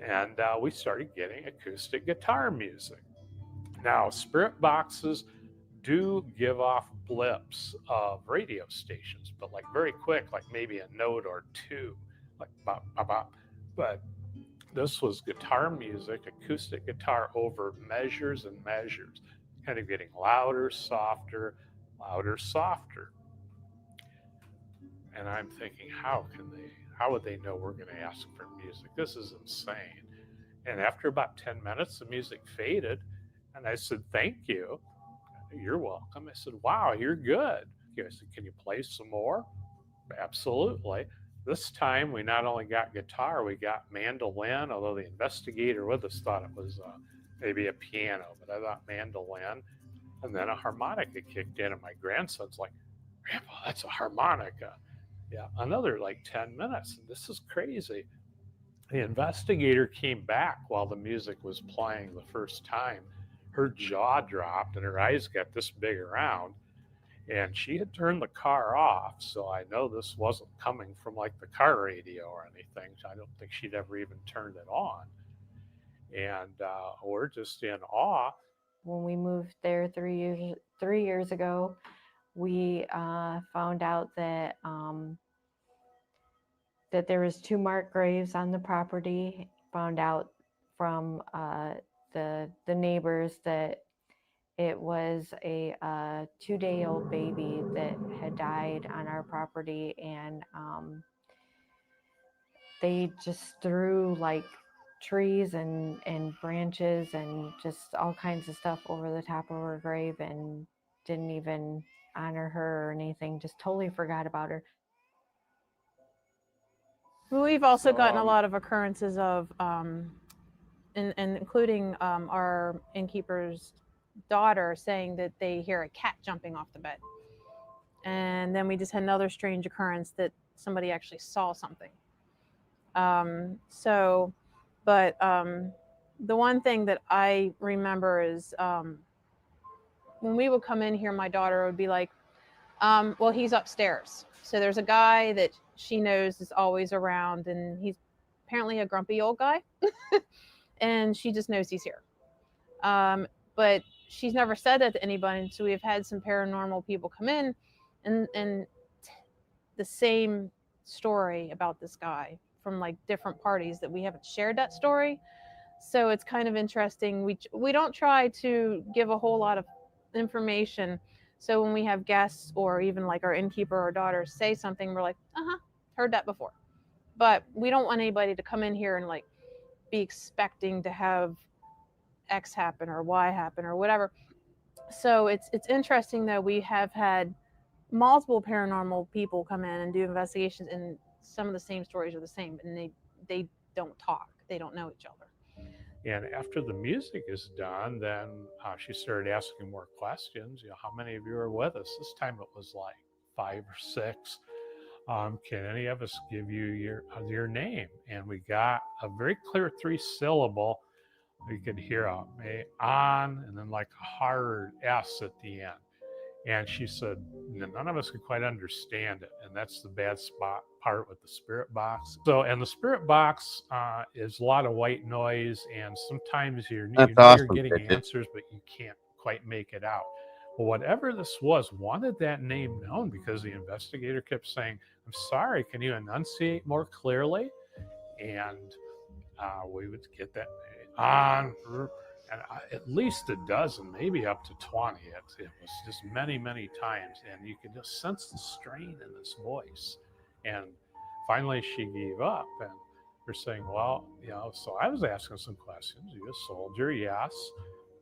And we started getting acoustic guitar music. Now, spirit boxes do give off blips of radio stations, but like very quick, like maybe a note or two, like bop, bop, bop. But this was guitar music, acoustic guitar over measures and measures, kind of getting louder, softer, louder, softer. And I'm thinking, how would they know we're going to ask for music? This is insane. And after about 10 minutes, the music faded. And I said, thank you. You're welcome. I said, wow, you're good. I said, can you play some more? Absolutely. This time, we not only got guitar, we got mandolin, although the investigator with us thought it was maybe a piano, but I thought mandolin. And then a harmonica kicked in, and my grandson's like, Grandpa, that's a harmonica. Yeah, another like 10 minutes. And this is crazy. The investigator came back while the music was playing the first time. Her jaw dropped and her eyes got this big around. And she had turned the car off, so I know this wasn't coming from like the car radio or anything. I don't think she'd ever even turned it on. And we're just in awe. When we moved there 3 years ago, we found out that that there was 2 marked graves on the property. Found out from the neighbors that it was a 2-day-old baby that had died on our property, and they just threw like trees and branches and just all kinds of stuff over the top of her grave and didn't even honor her or anything, just totally forgot about her. We've also So, gotten a lot of occurrences of, and including our innkeeper's daughter saying that they hear a cat jumping off the bed. And then we just had another strange occurrence that somebody actually saw something. The one thing that I remember is when we would come in here, my daughter would be like, well, he's upstairs. So there's a guy that she knows is always around, and he's apparently a grumpy old guy. And she just knows he's here. But she's never said that to anybody. So we've had some paranormal people come in and the same story about this guy from like different parties that we haven't shared that story. So it's kind of interesting. We don't try to give a whole lot of information. So when we have guests or even like our innkeeper or daughter say something, we're like, heard that before. But we don't want anybody to come in here and like be expecting to have X happen or Y happen or whatever. So it's interesting that we have had multiple paranormal people come in and do investigations, and some of the same stories are the same, and they don't talk. They don't know each other. And after the music is done, then she started asking more questions. How many of you are with us? This time it was like 5 or 6. Can any of us give you your name? And we got a very clear 3-syllable. We could hear a on and then like a hard S at the end. And she said, none of us could quite understand it. And that's the bad spot part with the spirit box. So, and the spirit box is a lot of white noise. And sometimes you're getting answers, but you can't quite make it out. Well, whatever this was, wanted that name known because the investigator kept saying, I'm sorry, can you enunciate more clearly? And we would get that on. And at least a dozen, maybe up to 20. It was just many, many times. And you could just sense the strain in this voice. And finally she gave up. And we're saying, well, so I was asking some questions. Are you a soldier? Yes.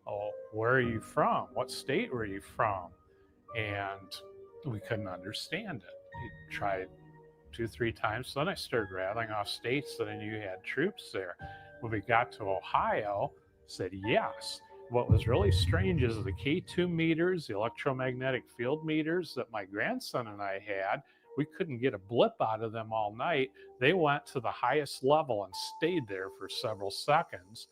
Oh, where are you from? What state were you from? And we couldn't understand it. We tried 2-3 times. So then I started rattling off states that I knew had troops there. When we got to Ohio, said yes. What was really strange is the K2 meters, the electromagnetic field meters that my grandson and I had, we couldn't get a blip out of them all night. They went to the highest level and stayed there for several seconds.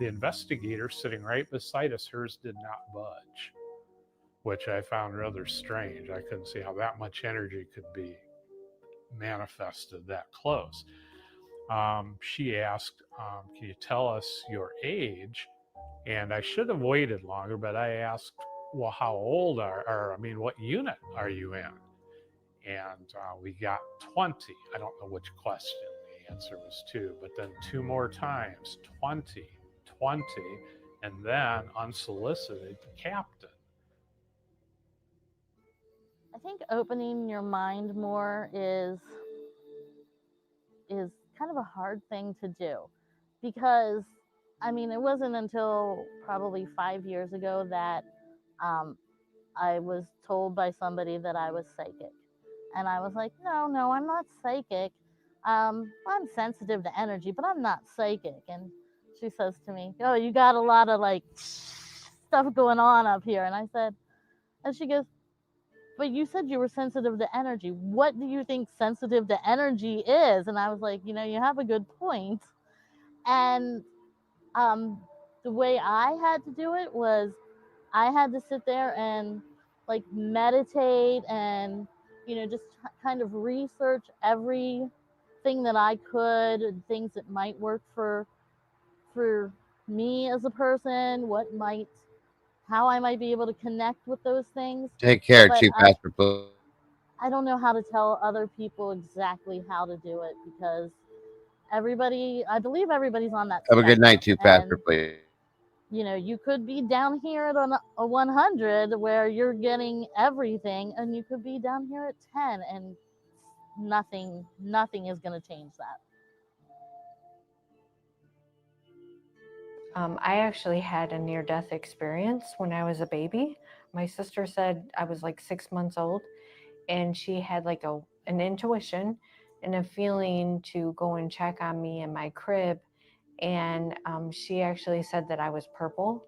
The investigator sitting right beside us, hers did not budge, which I found rather strange. I couldn't see how that much energy could be manifested that close. She asked, can you tell us your age? And I should have waited longer, but I asked, well, how old what unit are you in? And we got 20. I don't know which question. The answer was 2, but then 2 more times, 20, and then unsolicited, captain. I think opening your mind more is kind of a hard thing to do, because it wasn't until probably 5 years ago that I was told by somebody that I was psychic, and I was like, no, I'm not psychic. I'm sensitive to energy, but I'm not psychic. And she says to me, oh, you got a lot of like stuff going on up here. And she goes, but you said you were sensitive to energy. What do you think sensitive to energy is? And I was like, you have a good point. And the way I had to do it was I had to sit there and like meditate and, just kind of research everything that I could, and things that might work for me as a person, how I might be able to connect with those things. Take care, But Chief Pastor. I don't know how to tell other people exactly how to do it because I believe everybody's on that Have a good night, spectrum. too, Pastor, And please. you know, you could be down here at a 100 where you're getting everything, and you could be down here at 10, and nothing is going to change that. I actually had a near-death experience when I was a baby. My sister said I was like 6 months old, and she had like an intuition and a feeling to go and check on me in my crib. And she actually said that I was purple.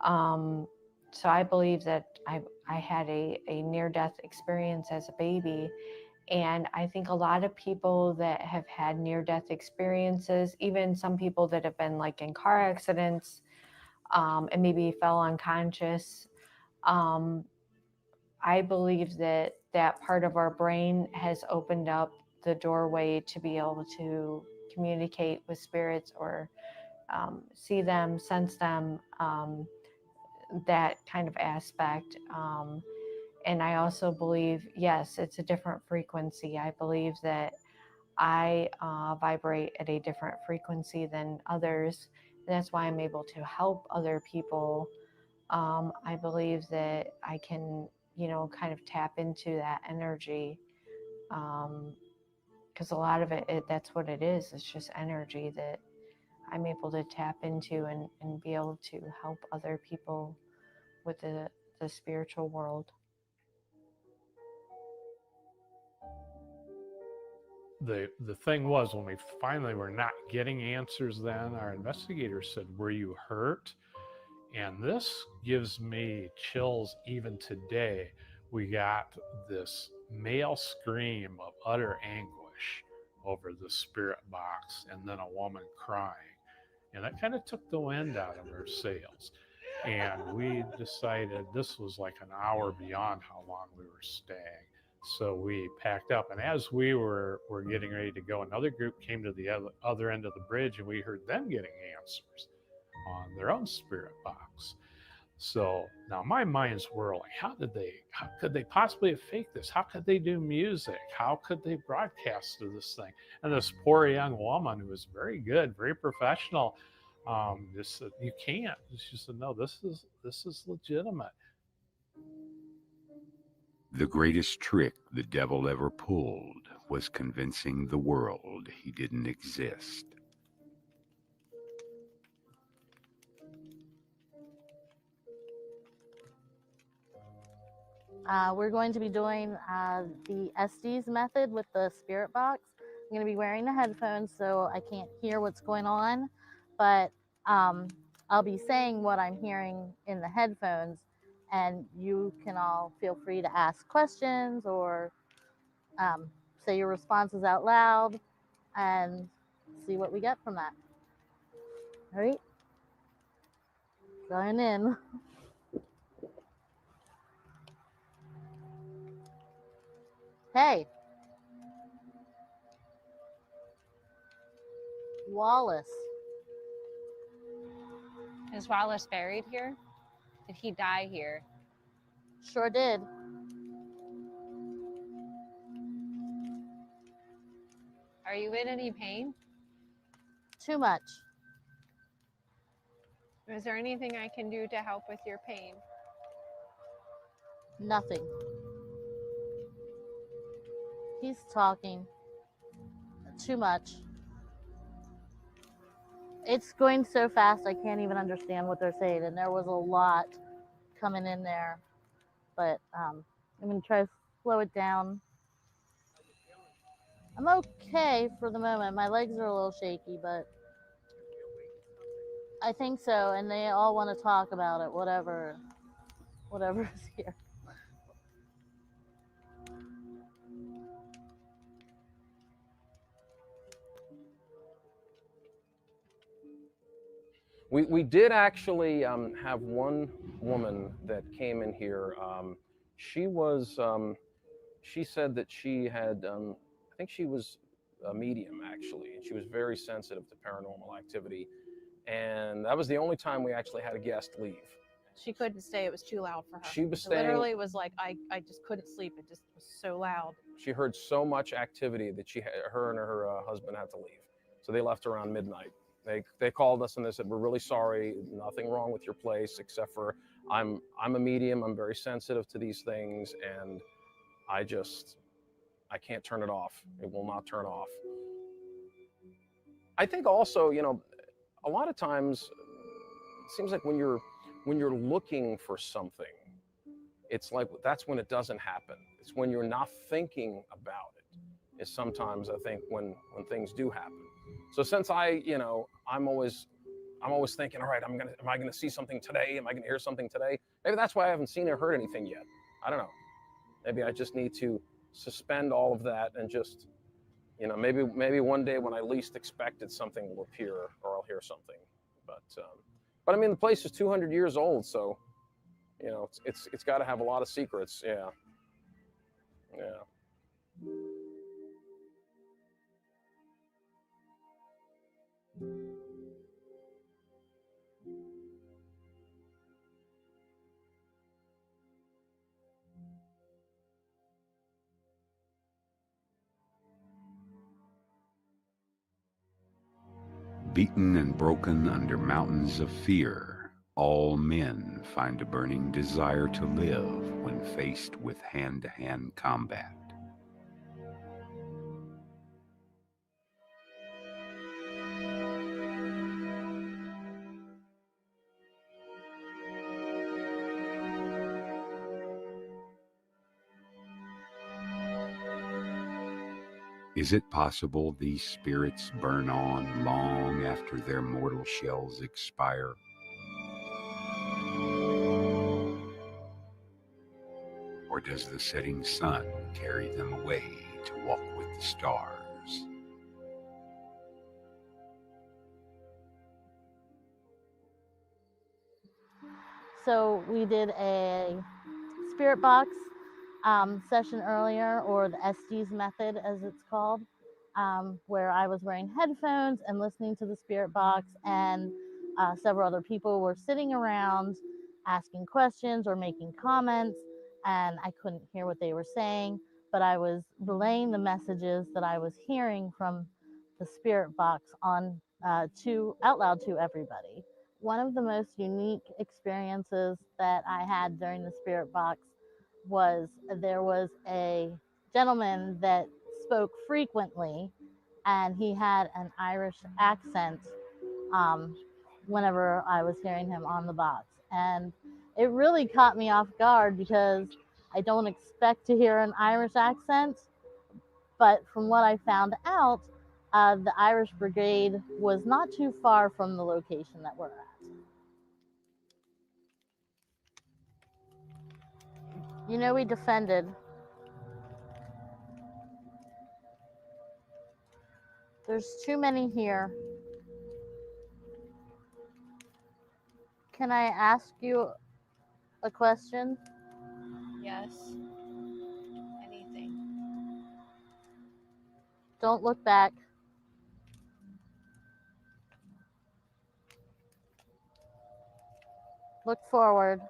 So I believe that I had a near-death experience as a baby. And I think a lot of people that have had near-death experiences, even some people that have been like in car accidents and maybe fell unconscious, I believe that that part of our brain has opened up the doorway to be able to communicate with spirits or see them, sense them, that kind of aspect. And I also believe, yes, it's a different frequency. I believe that I vibrate at a different frequency than others. And that's why I'm able to help other people. I believe that I can, kind of tap into that energy. Because a lot of it, that's what it is. It's just energy that I'm able to tap into and be able to help other people with the spiritual world. The thing was, when we finally were not getting answers, then our investigator said, "Were you hurt?" And this gives me chills even today. We got this male scream of utter anguish over the spirit box, and then a woman crying. And that kind of took the wind out of our sails. And we decided this was like an hour beyond how long we were staying. So we packed up. And as we were getting ready to go, another group came to the other end of the bridge, and we heard them getting answers on their own spirit box. So now my mind's whirling. How could they possibly have faked this? How could they do music? How could they broadcast to this thing? And this poor young woman who was very good, very professional, just said, "You can't." She said, "No, this is legitimate." The greatest trick the devil ever pulled was convincing the world he didn't exist. We're going to be doing the Estes method with the spirit box. I'm going to be wearing the headphones, so I can't hear what's going on, but I'll be saying what I'm hearing in the headphones, and you can all feel free to ask questions or say your responses out loud and see what we get from that. All right, going in. Hey, Wallace. Is Wallace buried here? Did he die here? Sure did. Are you in any pain? Too much. Is there anything I can do to help with your pain? Nothing. He's talking. Too much. It's going so fast I can't even understand what they're saying, and there was a lot coming in there, but I'm going to try to slow it down. I'm okay for the moment. My legs are a little shaky, but I think so, and they all want to talk about it, whatever is here. We did actually have one woman that came in here. She said that she had, I think she was a medium actually, and she was very sensitive to paranormal activity. And that was the only time we actually had a guest leave. She couldn't stay. It was too loud for her. She was It staying. literally was like, I just couldn't sleep. It just was so loud. She heard so much activity that her and her husband had to leave. So they left around midnight. They called us and they said, we're really sorry. Nothing wrong with your place except for I'm a medium. I'm very sensitive to these things, and I can't turn it off. It will not turn off. I think also, a lot of times it seems like when you're looking for something, it's like that's when it doesn't happen. It's when you're not thinking about it is sometimes, I think, when things do happen. So since I'm always thinking, all right, am I gonna see something today? Am I gonna hear something today? Maybe that's why I haven't seen or heard anything yet. I don't know. Maybe I just need to suspend all of that and just, maybe one day when I least expect it, something will appear or I'll hear something. But I mean, the place is 200 years old, so it's got to have a lot of secrets. Yeah. Beaten and broken under mountains of fear, all men find a burning desire to live when faced with hand-to-hand combat. Is it possible these spirits burn on long after their mortal shells expire? Or does the setting sun carry them away to walk with the stars? So we did a spirit box session earlier, or the SD's method as it's called, where I was wearing headphones and listening to the spirit box, and several other people were sitting around asking questions or making comments, and I couldn't hear what they were saying, but I was relaying the messages that I was hearing from the spirit box on out loud to everybody. One of the most unique experiences that I had during the spirit box was there was a gentleman that spoke frequently, and he had an Irish accent whenever I was hearing him on the box. And it really caught me off guard because I don't expect to hear an Irish accent, but from what I found out, the Irish Brigade was not too far from the location that we're at. We defended. There's too many here. Can I ask you a question? Yes. Anything. Don't look back. Look forward.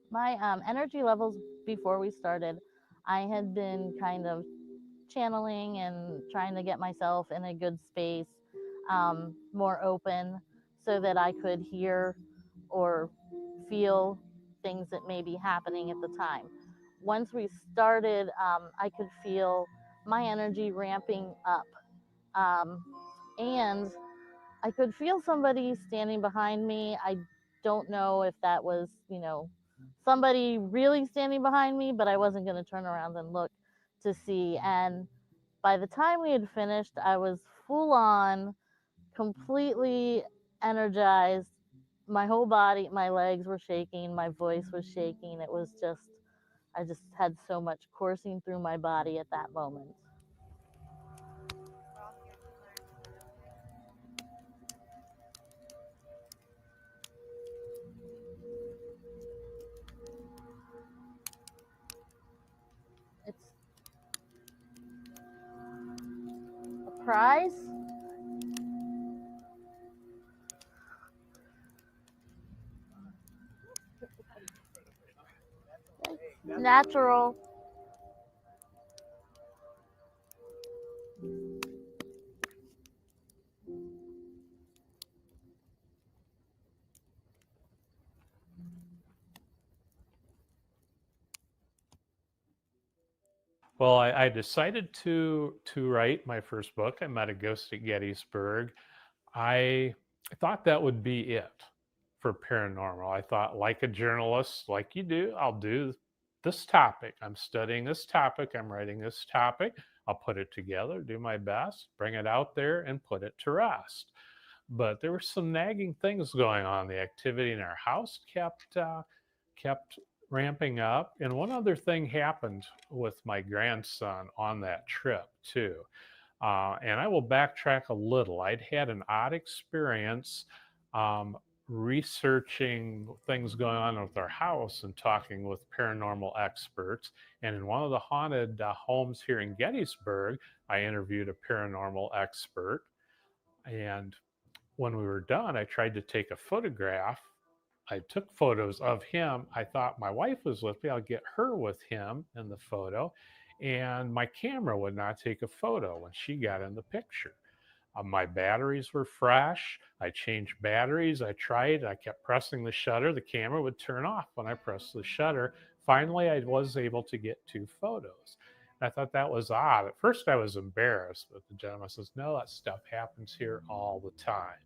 My energy levels before we started, I had been kind of channeling and trying to get myself in a good space, more open, so that I could hear or feel things that may be happening at the time. Once we started, I could feel my energy ramping up, and I could feel somebody standing behind me. I don't know if that was, somebody really standing behind me, but I wasn't going to turn around and look to see. And by the time we had finished, I was full on, completely energized. My whole body, my legs were shaking, my voice was shaking. It was just, I just had so much coursing through my body at that moment. It's a prize. Natural. Well, I decided to write my first book. I Met a Ghost at Gettysburg. I thought that would be it for paranormal. I thought, like a journalist, like you do, I'll do this topic. I'm studying this topic. I'm writing this topic. I'll put it together, do my best, bring it out there, and put it to rest. But there were some nagging things going on. The activity in our house kept ramping up, and one other thing happened with my grandson on that trip too. And I will backtrack a little. I'd had an odd experience researching things going on with our house and talking with paranormal experts. And in one of the haunted homes here in Gettysburg, I interviewed a paranormal expert. And when we were done, I tried to take a photograph. I took photos of him. I thought my wife was with me. I'll get her with him in the photo. And my camera would not take a photo when she got in the picture. My batteries were fresh. I changed batteries. I tried. I kept pressing the shutter. The camera would turn off when I pressed the shutter. Finally, I was able to get 2 photos. I thought that was odd. At first, I was embarrassed, but the gentleman says, no, that stuff happens here all the time.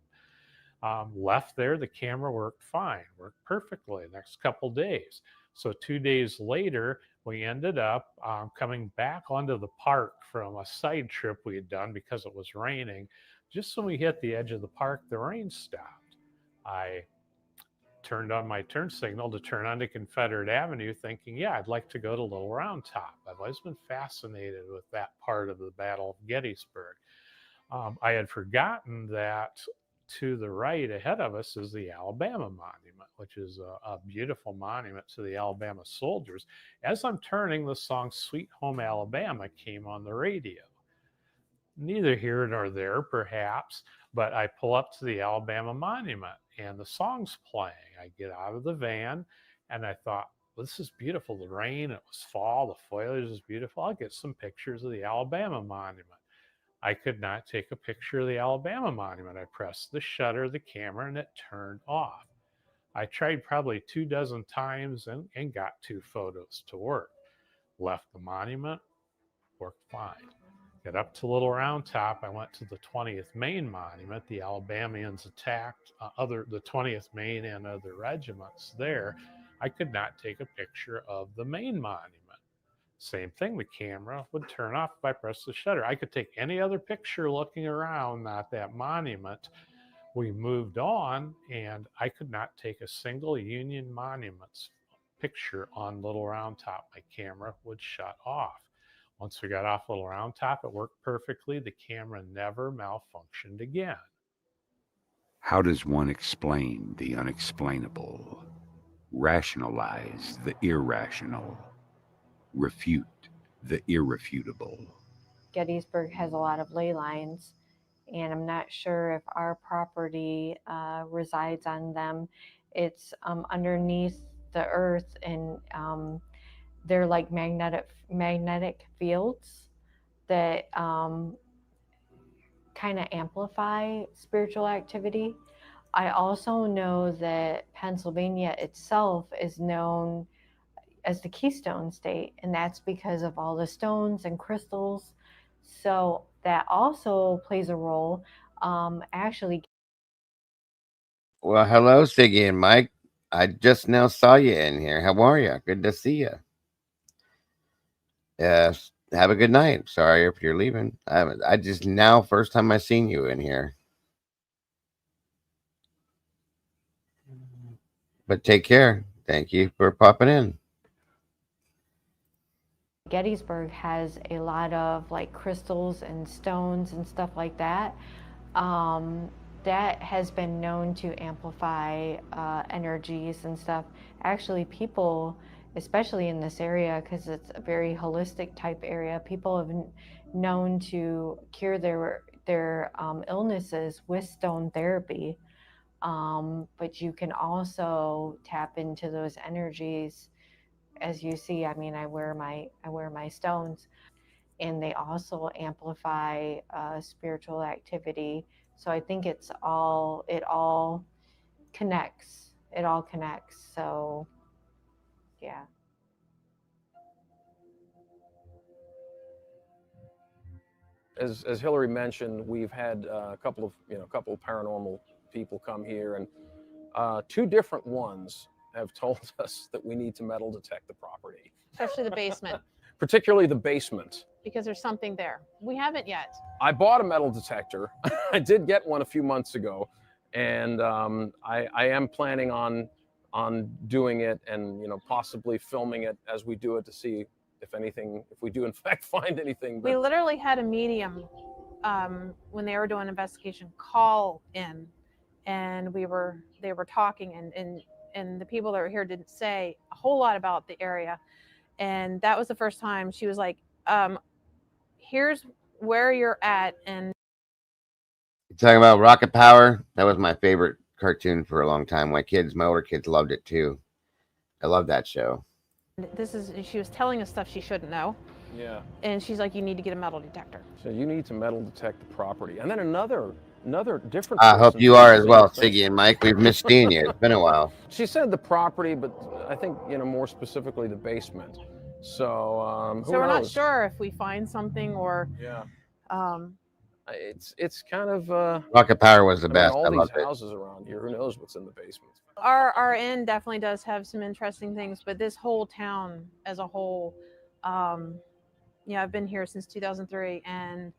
Left there, the camera worked fine, worked perfectly the next couple days. So 2 days later, we ended up coming back onto the park from a side trip we had done because it was raining. Just when we hit the edge of the park, the rain stopped. I turned on my turn signal to turn onto Confederate Avenue thinking, yeah, I'd like to go to Little Round Top. I've always been fascinated with that part of the Battle of Gettysburg. I had forgotten that to the right ahead of us is the Alabama Monument, which is a beautiful monument to the Alabama soldiers. As I'm turning, the song Sweet Home Alabama came on the radio. Neither here nor there, perhaps, but I pull up to the Alabama Monument and the song's playing. I get out of the van and I thought, well, this is beautiful. The rain, it was fall, the foliage is beautiful. I'll get some pictures of the Alabama Monument. I could not take a picture of the Alabama Monument. I pressed the shutter of the camera and it turned off. I tried probably 24 times and got 2 photos to work. Left the monument, worked fine. Got up to Little Round Top. I went to the 20th Maine Monument. The Alabamians attacked the 20th Maine and other regiments there. I could not take a picture of the Maine Monument. Same thing, the camera would turn off if I pressed the shutter. I could take any other picture looking around, not that monument. We moved on, and I could not take a single Union Monuments picture on Little Round Top. My camera would shut off. Once we got off Little Round Top, it worked perfectly. The camera never malfunctioned again. How does one explain the unexplainable, rationalize the irrational, refute the irrefutable? Gettysburg has a lot of ley lines, and I'm not sure if our property resides on them. It's underneath the earth, and they're like magnetic fields that kind of amplify spiritual activity. I also know that Pennsylvania itself is known as the Keystone State, and that's because of all the stones and crystals. So that also plays a role. Actually, Well, hello, Siggy and Mike. I just now saw you in here. How are you? Good to see you. Yes. Have a good night. Sorry if you're leaving. I just now first time I seen you in here. But take care. Thank you for popping in. Gettysburg has a lot of like crystals and stones and stuff like that. That has been known to amplify energies and stuff. Actually, people, especially in this area, because it's a very holistic type area, people have known to cure their illnesses with stone therapy. But you can also tap into those energies as you see, I mean, I wear my stones, and they also amplify spiritual activity. So I think it all connects. It all connects. So yeah. As Hillary mentioned, we've had a couple of paranormal people come here, and two different ones have told us that we need to metal detect the property, Especially the basement, particularly the basement. because there's something there. We haven't yet. I bought a metal detector. I did get one a few months ago, and I am planning on doing it, and possibly filming it as we do it to see if we do in fact find anything. We literally had a medium when they were doing an investigation call in, and they were talking, and the people that were here didn't say a whole lot about the area, and that was the first time she was like, here's where you're at. And Talking about Rocket Power, that was my favorite cartoon for a long time. My older kids loved it too. I love that show. she was telling us stuff she shouldn't know. Yeah. And she's like, you need to get a metal detector. So you need to metal detect the property. And then another different I hope person you said are the as same well, thing. Siggy and Mike. We've missed seeing you. It's been a while. She said the property, but I think more specifically the basement. So who So we're not knows? sure if we find something or Yeah. um It's kind of Rocket Power was the best. all I these loved it. houses around here. Who knows what's in the basement? our inn definitely does have some interesting things, but this whole town as a whole, I've been here since 2003, and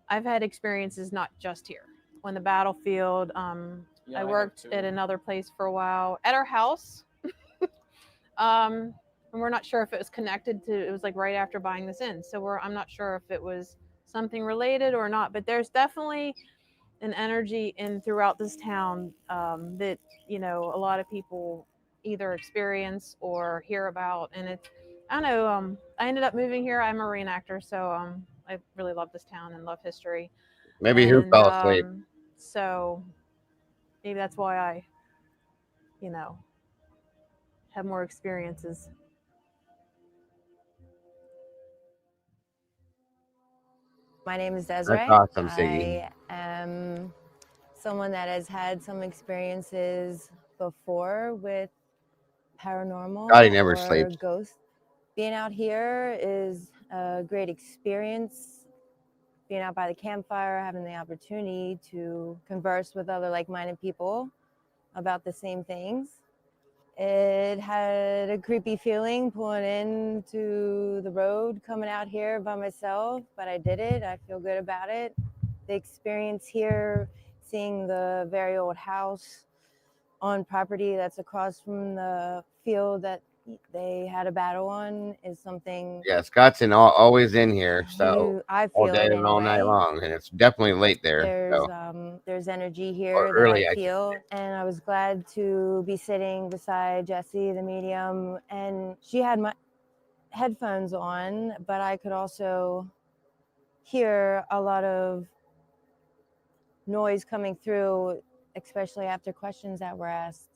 I've had experiences not just here. On the battlefield, Yeah, I I worked have too. at another place for a while at our house. And we're not sure if it was connected to, it was like right after buying this inn, so I'm not sure if it was something related or not, but there's definitely an energy in throughout this town that a lot of people either experience or hear about. And I don't know, I ended up moving here. I'm a reenactor, so I really love this town and love history. Maybe who fell asleep. So maybe that's why I have more experiences. My name is Desiree. That's awesome, Siggy. I am someone that has had some experiences before with paranormal God, he never or sleeps. ghosts. Being out here is a great experience. Being out by the campfire, having the opportunity to converse with other like-minded people about the same things. It had a creepy feeling pulling into the road, coming out here by myself, but I did it. I feel good about it. The experience here, seeing the very old house on property that's across from the field that they had a battle on, is something. Yeah, Scott's always in here, so I all feel day it and all night anyway. long, and it's definitely late there. There's energy Or here that early, I I feel, and I was glad to be sitting beside Jessie, the medium, and she had my headphones on, but I could also hear a lot of noise coming through, especially after questions that were asked.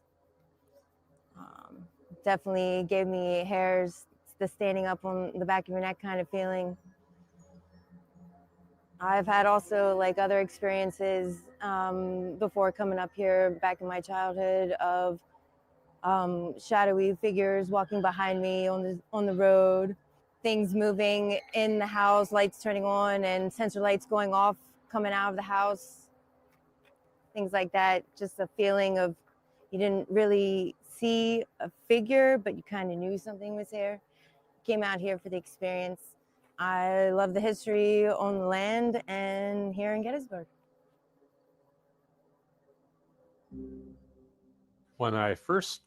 Definitely gave me hairs, the standing up on the back of your neck kind of feeling. I've had also like other experiences before coming up here back in my childhood of shadowy figures walking behind me on the road, things moving in the house, lights turning on and sensor lights going off, coming out of the house, things like that. Just a feeling of you didn't really see a figure, but you kind of knew something was there. Came out here for the experience. I love the history on the land and here in Gettysburg. When I first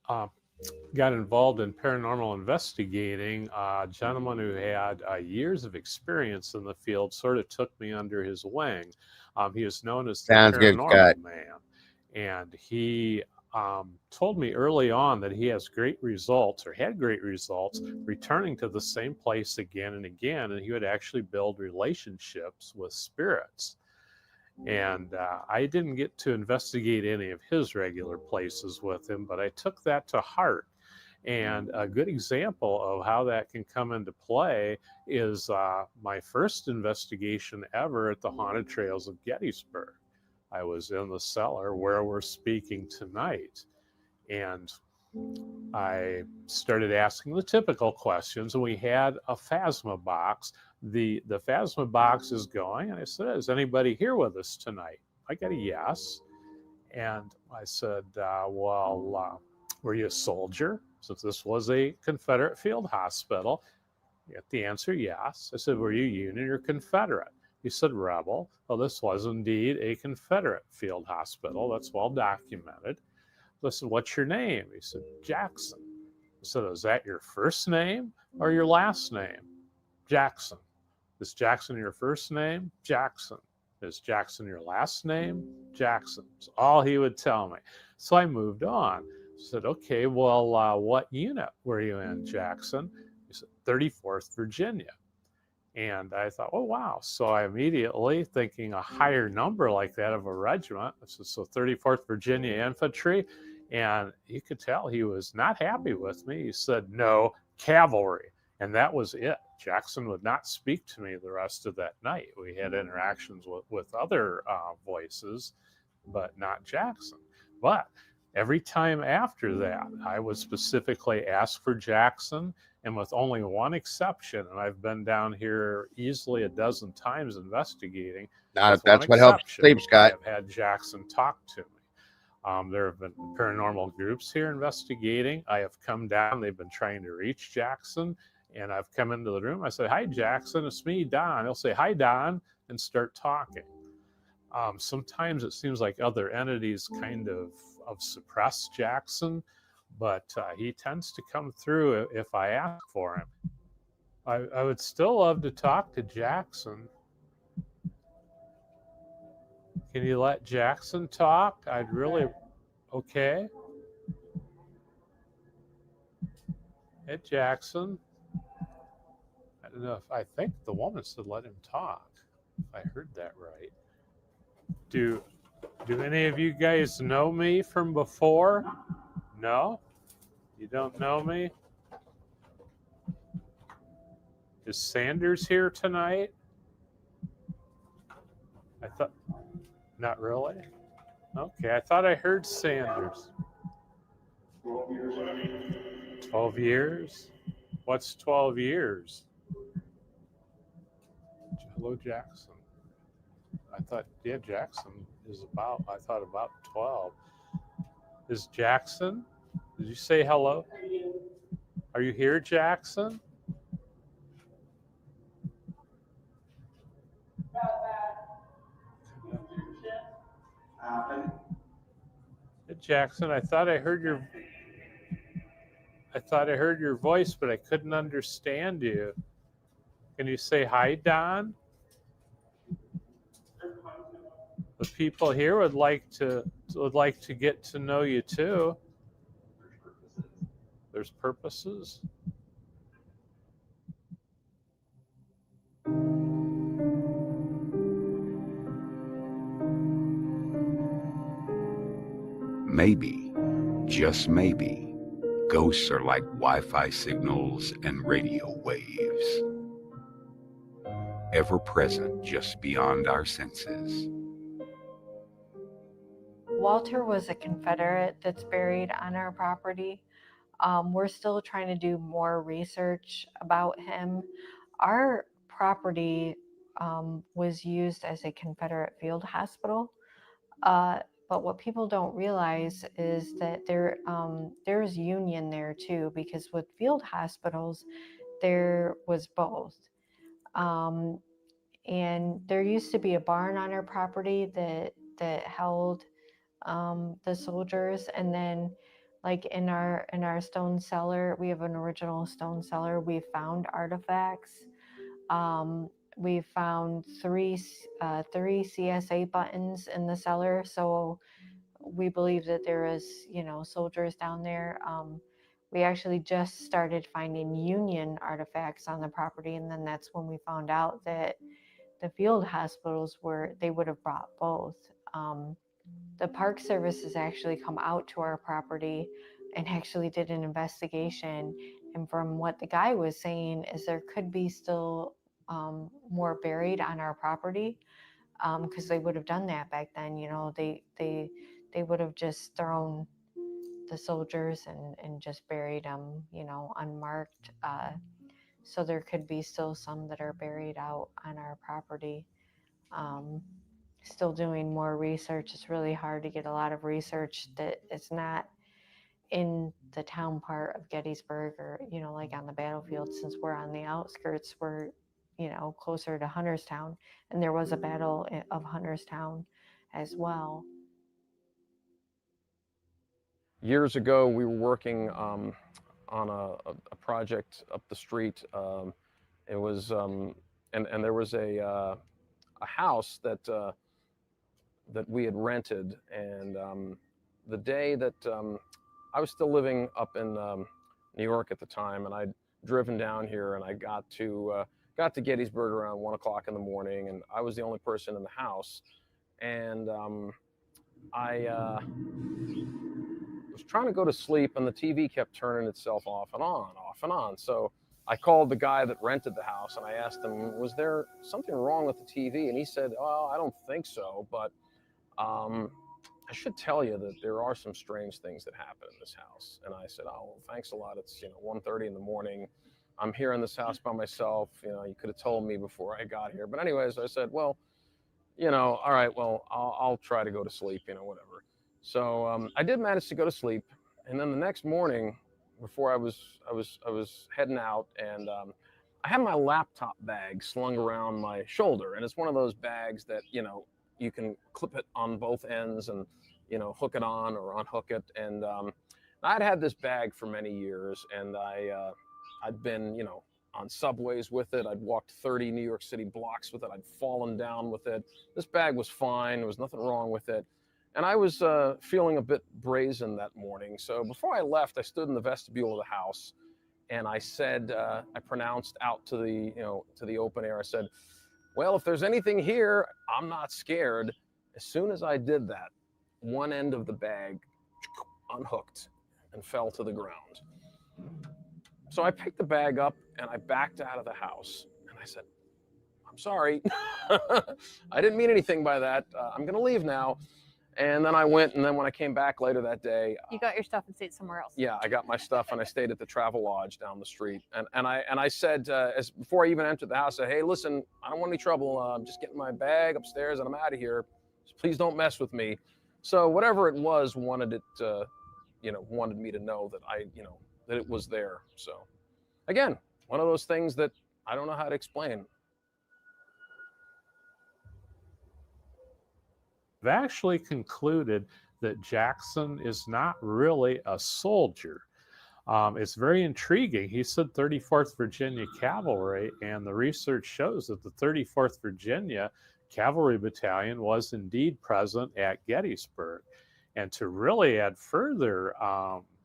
got involved in paranormal investigating, a gentleman who had years of experience in the field sort of took me under his wing. He was known as the Sounds good, Paranormal Scott. Man, and he told me early on that he has great results, or had great results, returning to the same place again and again, and he would actually build relationships with spirits. And I didn't get to investigate any of his regular places with him, but I took that to heart. And a good example of how that can come into play is my first investigation ever at the Haunted Trails of Gettysburg. I was in the cellar where we're speaking tonight, and I started asking the typical questions, and we had a phasma box. The phasma box is going, and I said, is anybody here with us tonight? I got a yes. And I said, were you a soldier? Since this was a Confederate field hospital. You got the answer, yes. I said, were you Union or Confederate? He said, Rebel. Well, this was indeed a Confederate field hospital. That's well documented. I said, what's your name? He said, Jackson. I said, is that your first name or your last name? Jackson. Is Jackson your first name? Jackson. Is Jackson your last name? Jackson. That's all he would tell me. So I moved on. I said, okay, well, what unit were you in, Jackson? He said, 34th Virginia. And I thought, oh, wow. So I immediately, thinking a higher number like that of a regiment, I said, so 34th Virginia Infantry. And you could tell he was not happy with me. He said, no, cavalry. And that was it. Jackson would not speak to me the rest of that night. We had interactions with other voices, but not Jackson. But every time after that, I would specifically ask for Jackson, and with only one exception, and I've been down here easily a dozen times investigating. That's what helps sleep, Scott. I've had Jackson talk to me. There have been paranormal groups here investigating. I have come down. They've been trying to reach Jackson, and I've come into the room. I say, hi, Jackson. It's me, Don. He'll say, hi, Don, and start talking. Sometimes it seems like other entities kind of suppress Jackson, but he tends to come through if I ask for him. I would still love to talk to Jackson. Can you let Jackson talk? I'd really, okay. Hey, Jackson. I don't know if, I think the woman said let him talk. If I heard that right. Do any of you guys know me from before? No? You don't know me? Is Sanders here tonight? I thought, not really? Okay, I thought I heard Sanders. 12 years? What's 12 years? Hello, Jackson. I thought, yeah, Jackson is about 12. Is Jackson? Did you say hello? Are you here, Jackson? Hey, Jackson, I thought I heard your voice, but I couldn't understand you. Can you say hi, Don? The people here would like to get to know you too. There's purposes. Maybe, just maybe, ghosts are like Wi-Fi signals and radio waves, ever present just beyond our senses. Walter was a Confederate that's buried on our property. We're still trying to do more research about him. Our property was used as a Confederate field hospital. But what people don't realize is that there's Union there too, because with field hospitals, there was both. And there used to be a barn on our property that held the soldiers, and then like in our stone cellar, we have an original stone cellar. We found artifacts. We found three CSA buttons in the cellar, so we believe that there is, soldiers down there. We actually just started finding Union artifacts on the property, and then that's when we found out that the field hospitals they would have brought both. The Park Service has actually come out to our property and actually did an investigation. And from what the guy was saying is there could be still more buried on our property, because they would have done that back then. You know, they would have just thrown the soldiers and just buried them, you know, unmarked. So there could be still some that are buried out on our property. Still doing more research. It's really hard to get a lot of research that it's not in the town part of Gettysburg, or, you know, like on the battlefield. Since we're on the outskirts, we're, you know, closer to Hunterstown, and there was a battle of Hunterstown as well. Years ago, we were working on a project up the street. It was, and there was a house that that we had rented, and the day that I was still living up in New York at the time, and I'd driven down here, and I got to Gettysburg around 1 o'clock in the morning, and I was the only person in the house, and I was trying to go to sleep, and the TV kept turning itself off and on, off and on. So I called the guy that rented the house, and I asked him, was there something wrong with the TV? And he said, oh, I don't think so, but I should tell you that there are some strange things that happen in this house. And I said, oh, well, thanks a lot. It's, 1:30 in the morning. I'm here in this house by myself. You could have told me before I got here. But anyways, I said, well, all right, well, I'll try to go to sleep, whatever. So I did manage to go to sleep. And then the next morning, before I was heading out, and I had my laptop bag slung around my shoulder. And it's one of those bags that, you can clip it on both ends and, hook it on or unhook it. And I'd had this bag for many years, and I'd been, on subways with it. I'd walked 30 New York City blocks with it. I'd fallen down with it. This bag was fine. There was nothing wrong with it. And I was feeling a bit brazen that morning. So before I left, I stood in the vestibule of the house, and I said, I pronounced out to the open air. I said, well, if there's anything here, I'm not scared. As soon as I did that, one end of the bag unhooked and fell to the ground. So I picked the bag up and I backed out of the house, and I said, I'm sorry. I didn't mean anything by that. I'm going to leave now. And then I went, and then when I came back later that day, You got your stuff and stayed somewhere else. yeah, I got my stuff, and I stayed at the Travel Lodge down the street. And I said, before I even entered the house, I said, hey, listen, I don't want any trouble. I'm just getting my bag upstairs, and I'm out of here. So please don't mess with me. So whatever it was wanted me to know that that it was there. So again, one of those things that I don't know how to explain. I've actually concluded that Jackson is not really a soldier. It's very intriguing. He said 34th Virginia Cavalry, and the research shows that the 34th Virginia Cavalry Battalion was indeed present at Gettysburg. And to really add further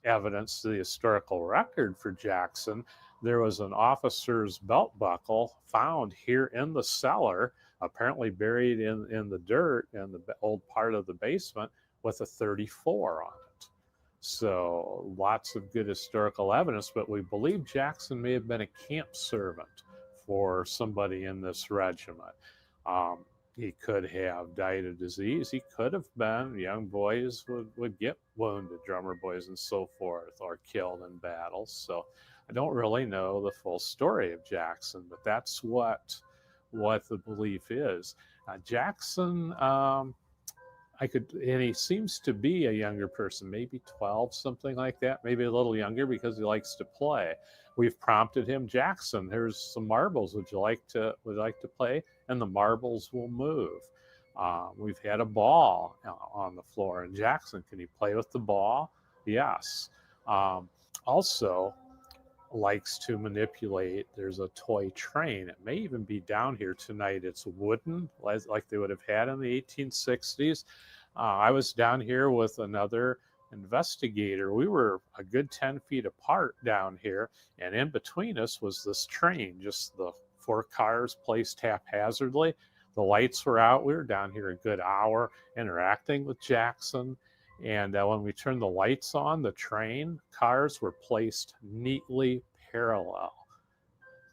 evidence to the historical record for Jackson, there was an officer's belt buckle found here in the cellar, apparently buried in the dirt in the old part of the basement, with a 34 on it. So lots of good historical evidence, but we believe Jackson may have been a camp servant for somebody in this regiment. He could have died of disease. He could have been, young boys would get wounded, drummer boys and so forth, or killed in battles. So I don't really know the full story of Jackson, but that's what the belief is. Jackson, and he seems to be a younger person, maybe 12, something like that, maybe a little younger, because he likes to play. We've prompted him, Jackson, here's some marbles. Would you like to play? And the marbles will move. We've had a ball on the floor, and Jackson, can you play with the ball? Yes. Also likes to manipulate. There's a toy train. It may even be down here tonight. It's wooden, like they would have had in the 1860s. I was down here with another investigator. We were a good 10 feet apart down here, and in between us was this train, just the 4 cars placed haphazardly. The lights were out. We were down here a good hour interacting with Jackson, And when we turned the lights on, the train cars were placed neatly parallel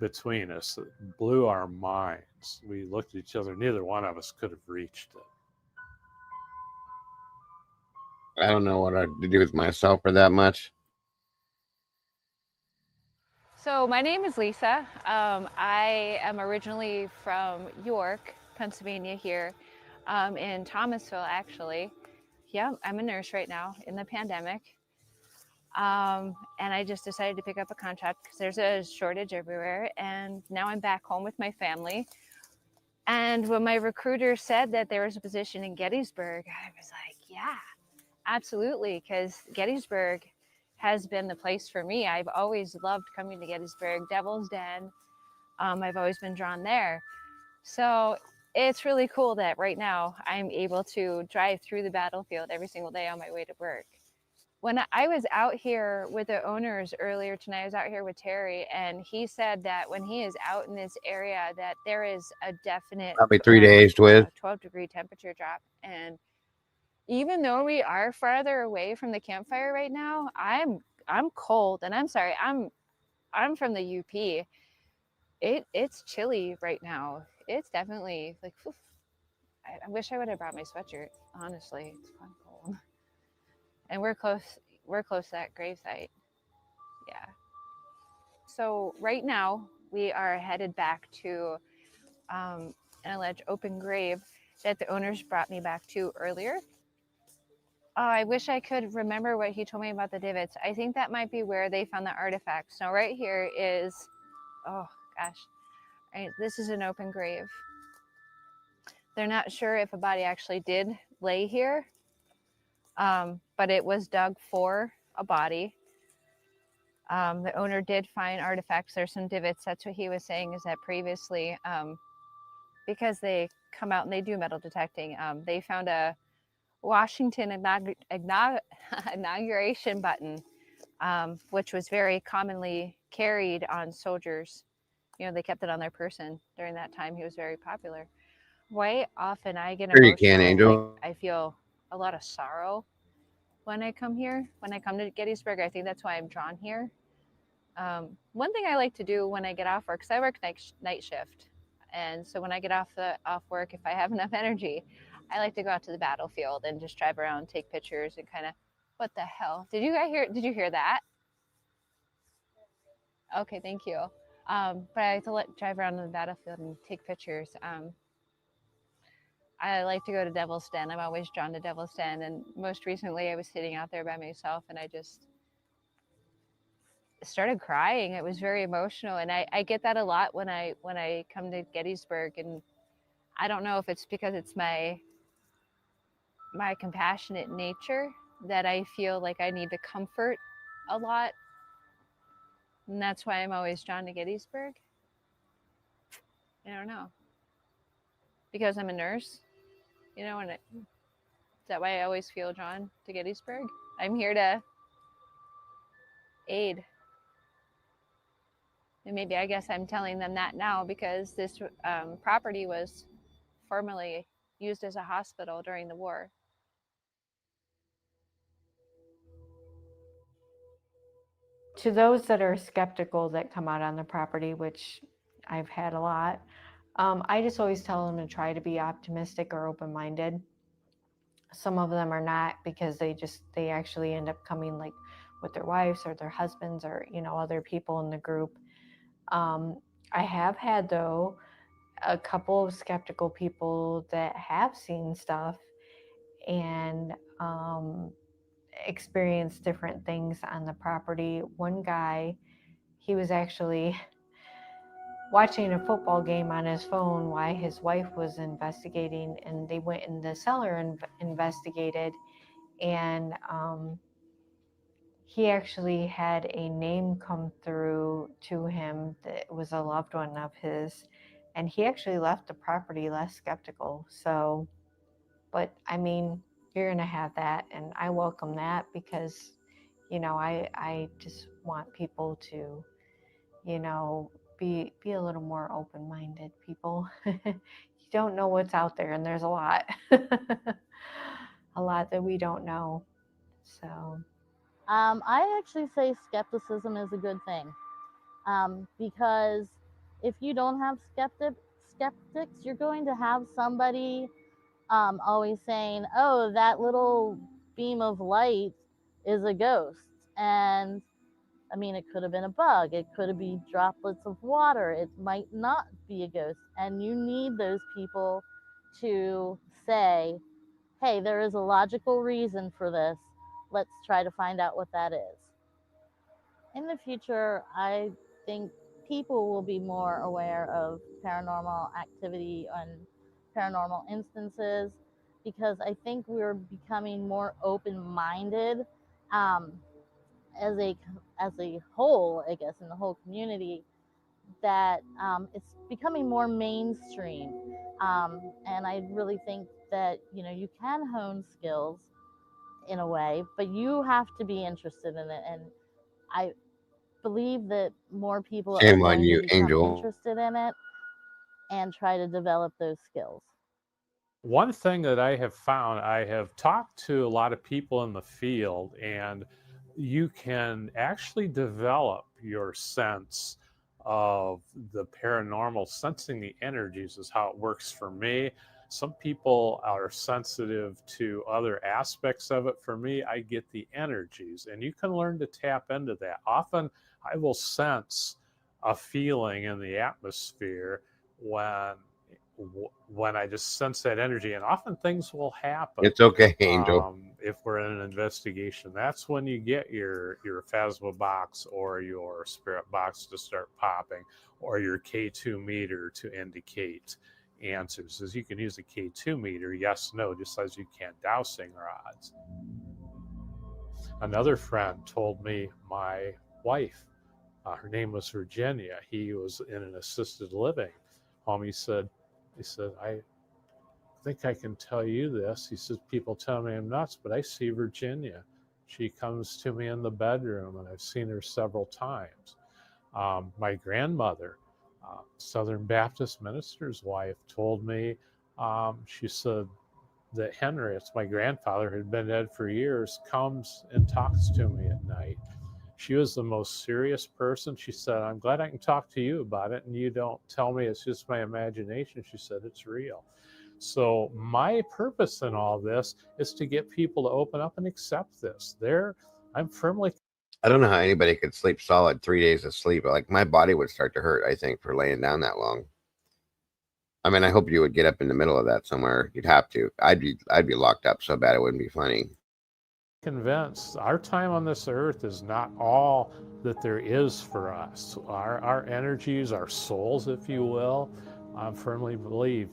between us. It blew our minds. We looked at each other. Neither one of us could have reached it. I don't know what I'd do with myself for that much. So my name is Lisa. I am originally from York, Pennsylvania here, in Thomasville, actually. Yeah, I'm a nurse right now in the pandemic. And I just decided to pick up a contract because there's a shortage everywhere. And now I'm back home with my family. And when my recruiter said that there was a position in Gettysburg, I was like, yeah, absolutely, because Gettysburg has been the place for me. I've always loved coming to Gettysburg, Devil's Den. I've always been drawn there. So it's really cool that right now I'm able to drive through the battlefield every single day on my way to work. When I was out here with the owners earlier tonight, I was out here with Terry, and he said that when he is out in this area, that there is a definite Probably 3 days, Twiz. 12-degree temperature drop. And even though we are farther away from the campfire right now, I'm cold, and I'm sorry, I'm from the UP. It's chilly right now. It's definitely like, oof. I wish I would have brought my sweatshirt. Honestly, it's fun cold. And we're close to that gravesite. Yeah. So right now we are headed back to an alleged open grave that the owners brought me back to earlier. I wish I could remember what he told me about the divots. I think that might be where they found the artifacts. Now right here is, oh gosh, right, this is an open grave. They're not sure if a body actually did lay here, but it was dug for a body. The owner did find artifacts. There's some divots. That's what he was saying, is that previously, because they come out and they do metal detecting, they found a Washington inauguration button, which was very commonly carried on soldiers. You know, they kept it on their person during that time. He was very popular. Quite often I get Sure emotional. you can, Angel. Like, I feel a lot of sorrow when I come here. When I come to Gettysburg, I think that's why I'm drawn here. One thing I like to do when I get off work, because I work night shift, and so when I get off work, if I have enough energy, I like to go out to the battlefield and just drive around, take pictures, and kind of, what the hell? Did you hear that? Okay, thank you. But I like to drive around on the battlefield and take pictures. I like to go to Devil's Den. I'm always drawn to Devil's Den, and most recently I was sitting out there by myself, and I just started crying. It was very emotional, and I get that a lot when I come to Gettysburg, and I don't know if it's because it's my compassionate nature that I feel like I need to comfort a lot, and that's why I'm always drawn to Gettysburg. I don't know, because I'm a nurse, you know, and is that why I always feel drawn to Gettysburg? I'm here to aid. And maybe, I guess I'm telling them that now because this property was formerly used as a hospital during the war. To those that are skeptical that come out on the property, which I've had a lot, I just always tell them to try to be optimistic or open-minded. Some of them are not, because they actually end up coming like with their wives or their husbands or, you know, other people in the group. I have had, though, a couple of skeptical people that have seen stuff and experienced different things on the property. One guy, he was actually watching a football game on his phone while his wife was investigating, and they went in the cellar and investigated, and he actually had a name come through to him that was a loved one of his, and he actually left the property less skeptical. So, but I mean, you're gonna have that, and I welcome that, because, you know, I just want people to, you know, be a little more open-minded, people. You don't know what's out there, and there's a lot, a lot that we don't know. So I actually say skepticism is a good thing, because if you don't have skeptics, you're going to have somebody always saying, "Oh, that little beam of light is a ghost," and I mean, it could have been a bug, it could be droplets of water, it might not be a ghost, and you need those people to say, "Hey, there is a logical reason for this. Let's try to find out what that is." In the future, I think people will be more aware of paranormal activity and paranormal instances, because I think we're becoming more open-minded, um, as a whole, I guess, in the whole community, that it's becoming more mainstream, and I really think that you can hone skills in a way, but you have to be interested in it, and I believe that more people are Shame on going to you, become Angel. interested in it and try to develop those skills. One thing that I have found, I have talked to a lot of people in the field, and you can actually develop your sense of the paranormal. Sensing the energies is how it works for me. Some people are sensitive to other aspects of it. For me, I get the energies, and you can learn to tap into that. Often I will sense a feeling in the atmosphere when I just sense that energy, and often things will happen. It's okay, Angel. If we're in an investigation, that's when you get your phasma box or your spirit box to start popping, or your K2 meter to indicate answers. As you can use the K2 meter, yes, no, just as you can dowsing rods. Another friend told me my wife, her name was Virginia. He was in an assisted living home. He said, I think I can tell you this. He says, people tell me I'm nuts, but I see Virginia. She comes to me in the bedroom, and I've seen her several times. My grandmother, Southern Baptist minister's wife, told me, she said that Henry, it's my grandfather, who had been dead for years, comes and talks to me at night. She was the most serious person. She said, I'm glad I can talk to you about it, and you don't tell me it's just my imagination. She said, it's real. So my purpose in all this is to get people to open up and accept this. I'm firmly. I don't know how anybody could sleep solid 3 days of sleep. Like, my body would start to hurt, I think, for laying down that long. I mean, I hope you would get up in the middle of that somewhere. You'd have to. I'd be locked up so bad it wouldn't be funny. Convinced our time on this earth is not all that there is for us. Our energies, our souls, if you will, I firmly believe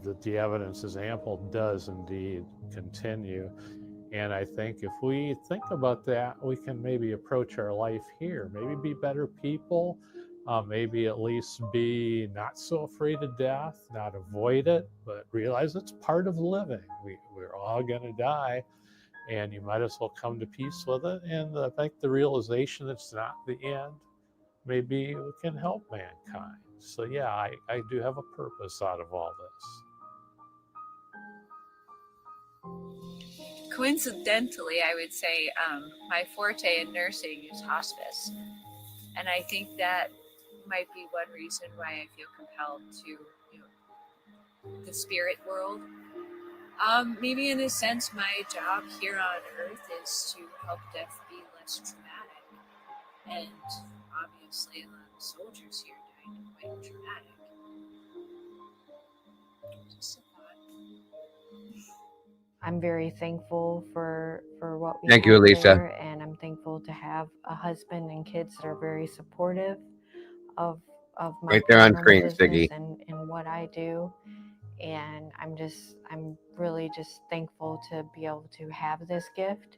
that the evidence is ample, does indeed continue. And I think if we think about that, we can maybe approach our life here, maybe be better people, maybe at least be not so afraid of death, not avoid it, but realize it's part of living. We're all going to die, and you might as well come to peace with it. And I think the realization it's not the end, maybe we can help mankind. So yeah, I do have a purpose out of all this. Coincidentally, I would say my forte in nursing is hospice. And I think that might be one reason why I feel compelled to, the spirit world. Maybe in a sense, my job here on Earth is to help death be less traumatic. And obviously, a lot of soldiers here died quite traumatic. Just a thought. I'm very thankful for what we Thank you, have Elisa. there, and I'm thankful to have a husband and kids that are very supportive of my Right there on paranormal screen, business Siggy. and what I do. And I'm really just thankful to be able to have this gift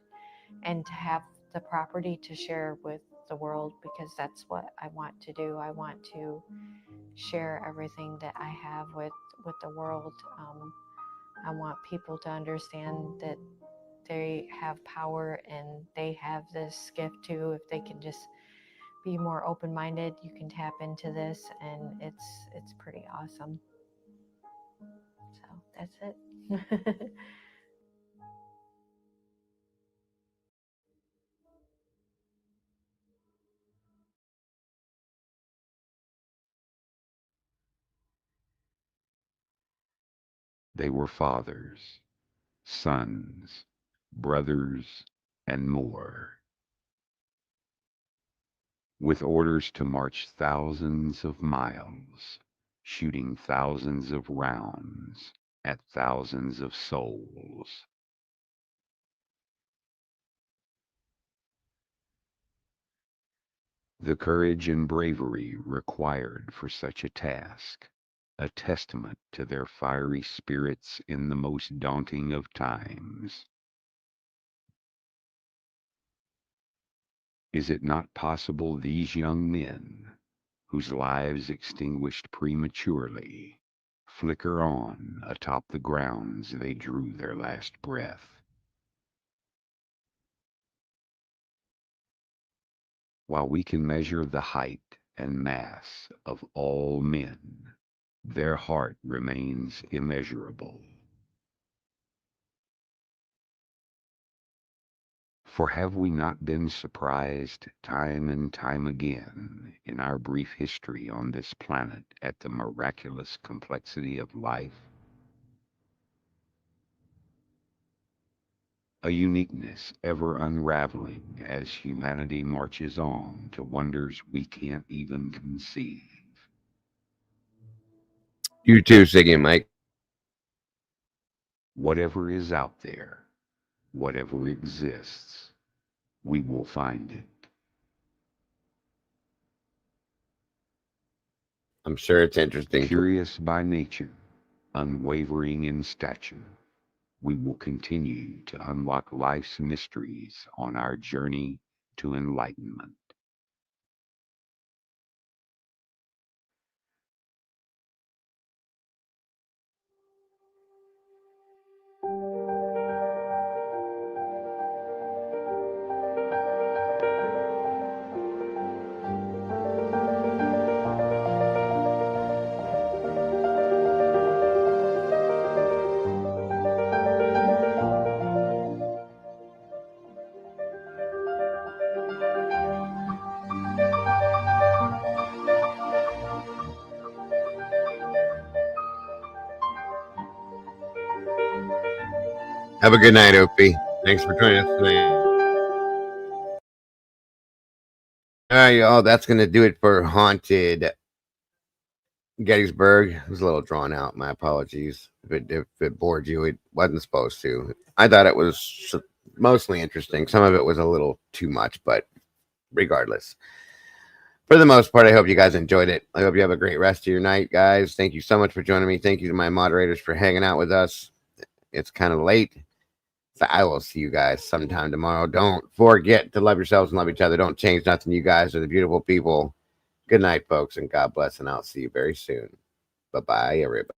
and to have the property to share with the world, because that's what I want to do. I want to share everything that I have with the world. I want people to understand that they have power and they have this gift too. If they can just be more open-minded, you can tap into this, and it's pretty awesome. So that's it. They were fathers, sons, brothers, and more, with orders to march thousands of miles, shooting thousands of rounds at thousands of souls. The courage and bravery required for such a task, a testament to their fiery spirits in the most daunting of times. Is it not possible these young men, whose lives extinguished prematurely, flicker on atop the grounds they drew their last breath? While we can measure the height and mass of all men, their heart remains immeasurable. For have we not been surprised time and time again in our brief history on this planet at the miraculous complexity of life? A uniqueness ever unraveling as humanity marches on to wonders we can't even conceive. You too, Siggy and Mike. Whatever is out there, whatever exists, we will find it. I'm sure it's interesting. Curious by nature, unwavering in stature, we will continue to unlock life's mysteries on our journey to enlightenment. Have a good night, Opie. Thanks for joining us tonight. All right, y'all. That's going to do it for Haunted Gettysburg. It was a little drawn out. My apologies if it bored you. It wasn't supposed to. I thought it was mostly interesting. Some of it was a little too much, but regardless. For the most part, I hope you guys enjoyed it. I hope you have a great rest of your night, guys. Thank you so much for joining me. Thank you to my moderators for hanging out with us. It's kind of late. So I will see you guys sometime tomorrow. Don't forget to love yourselves and love each other. Don't change nothing. You guys are the beautiful people. Good night, folks, and God bless. And I'll see you very soon. Bye-bye, everybody.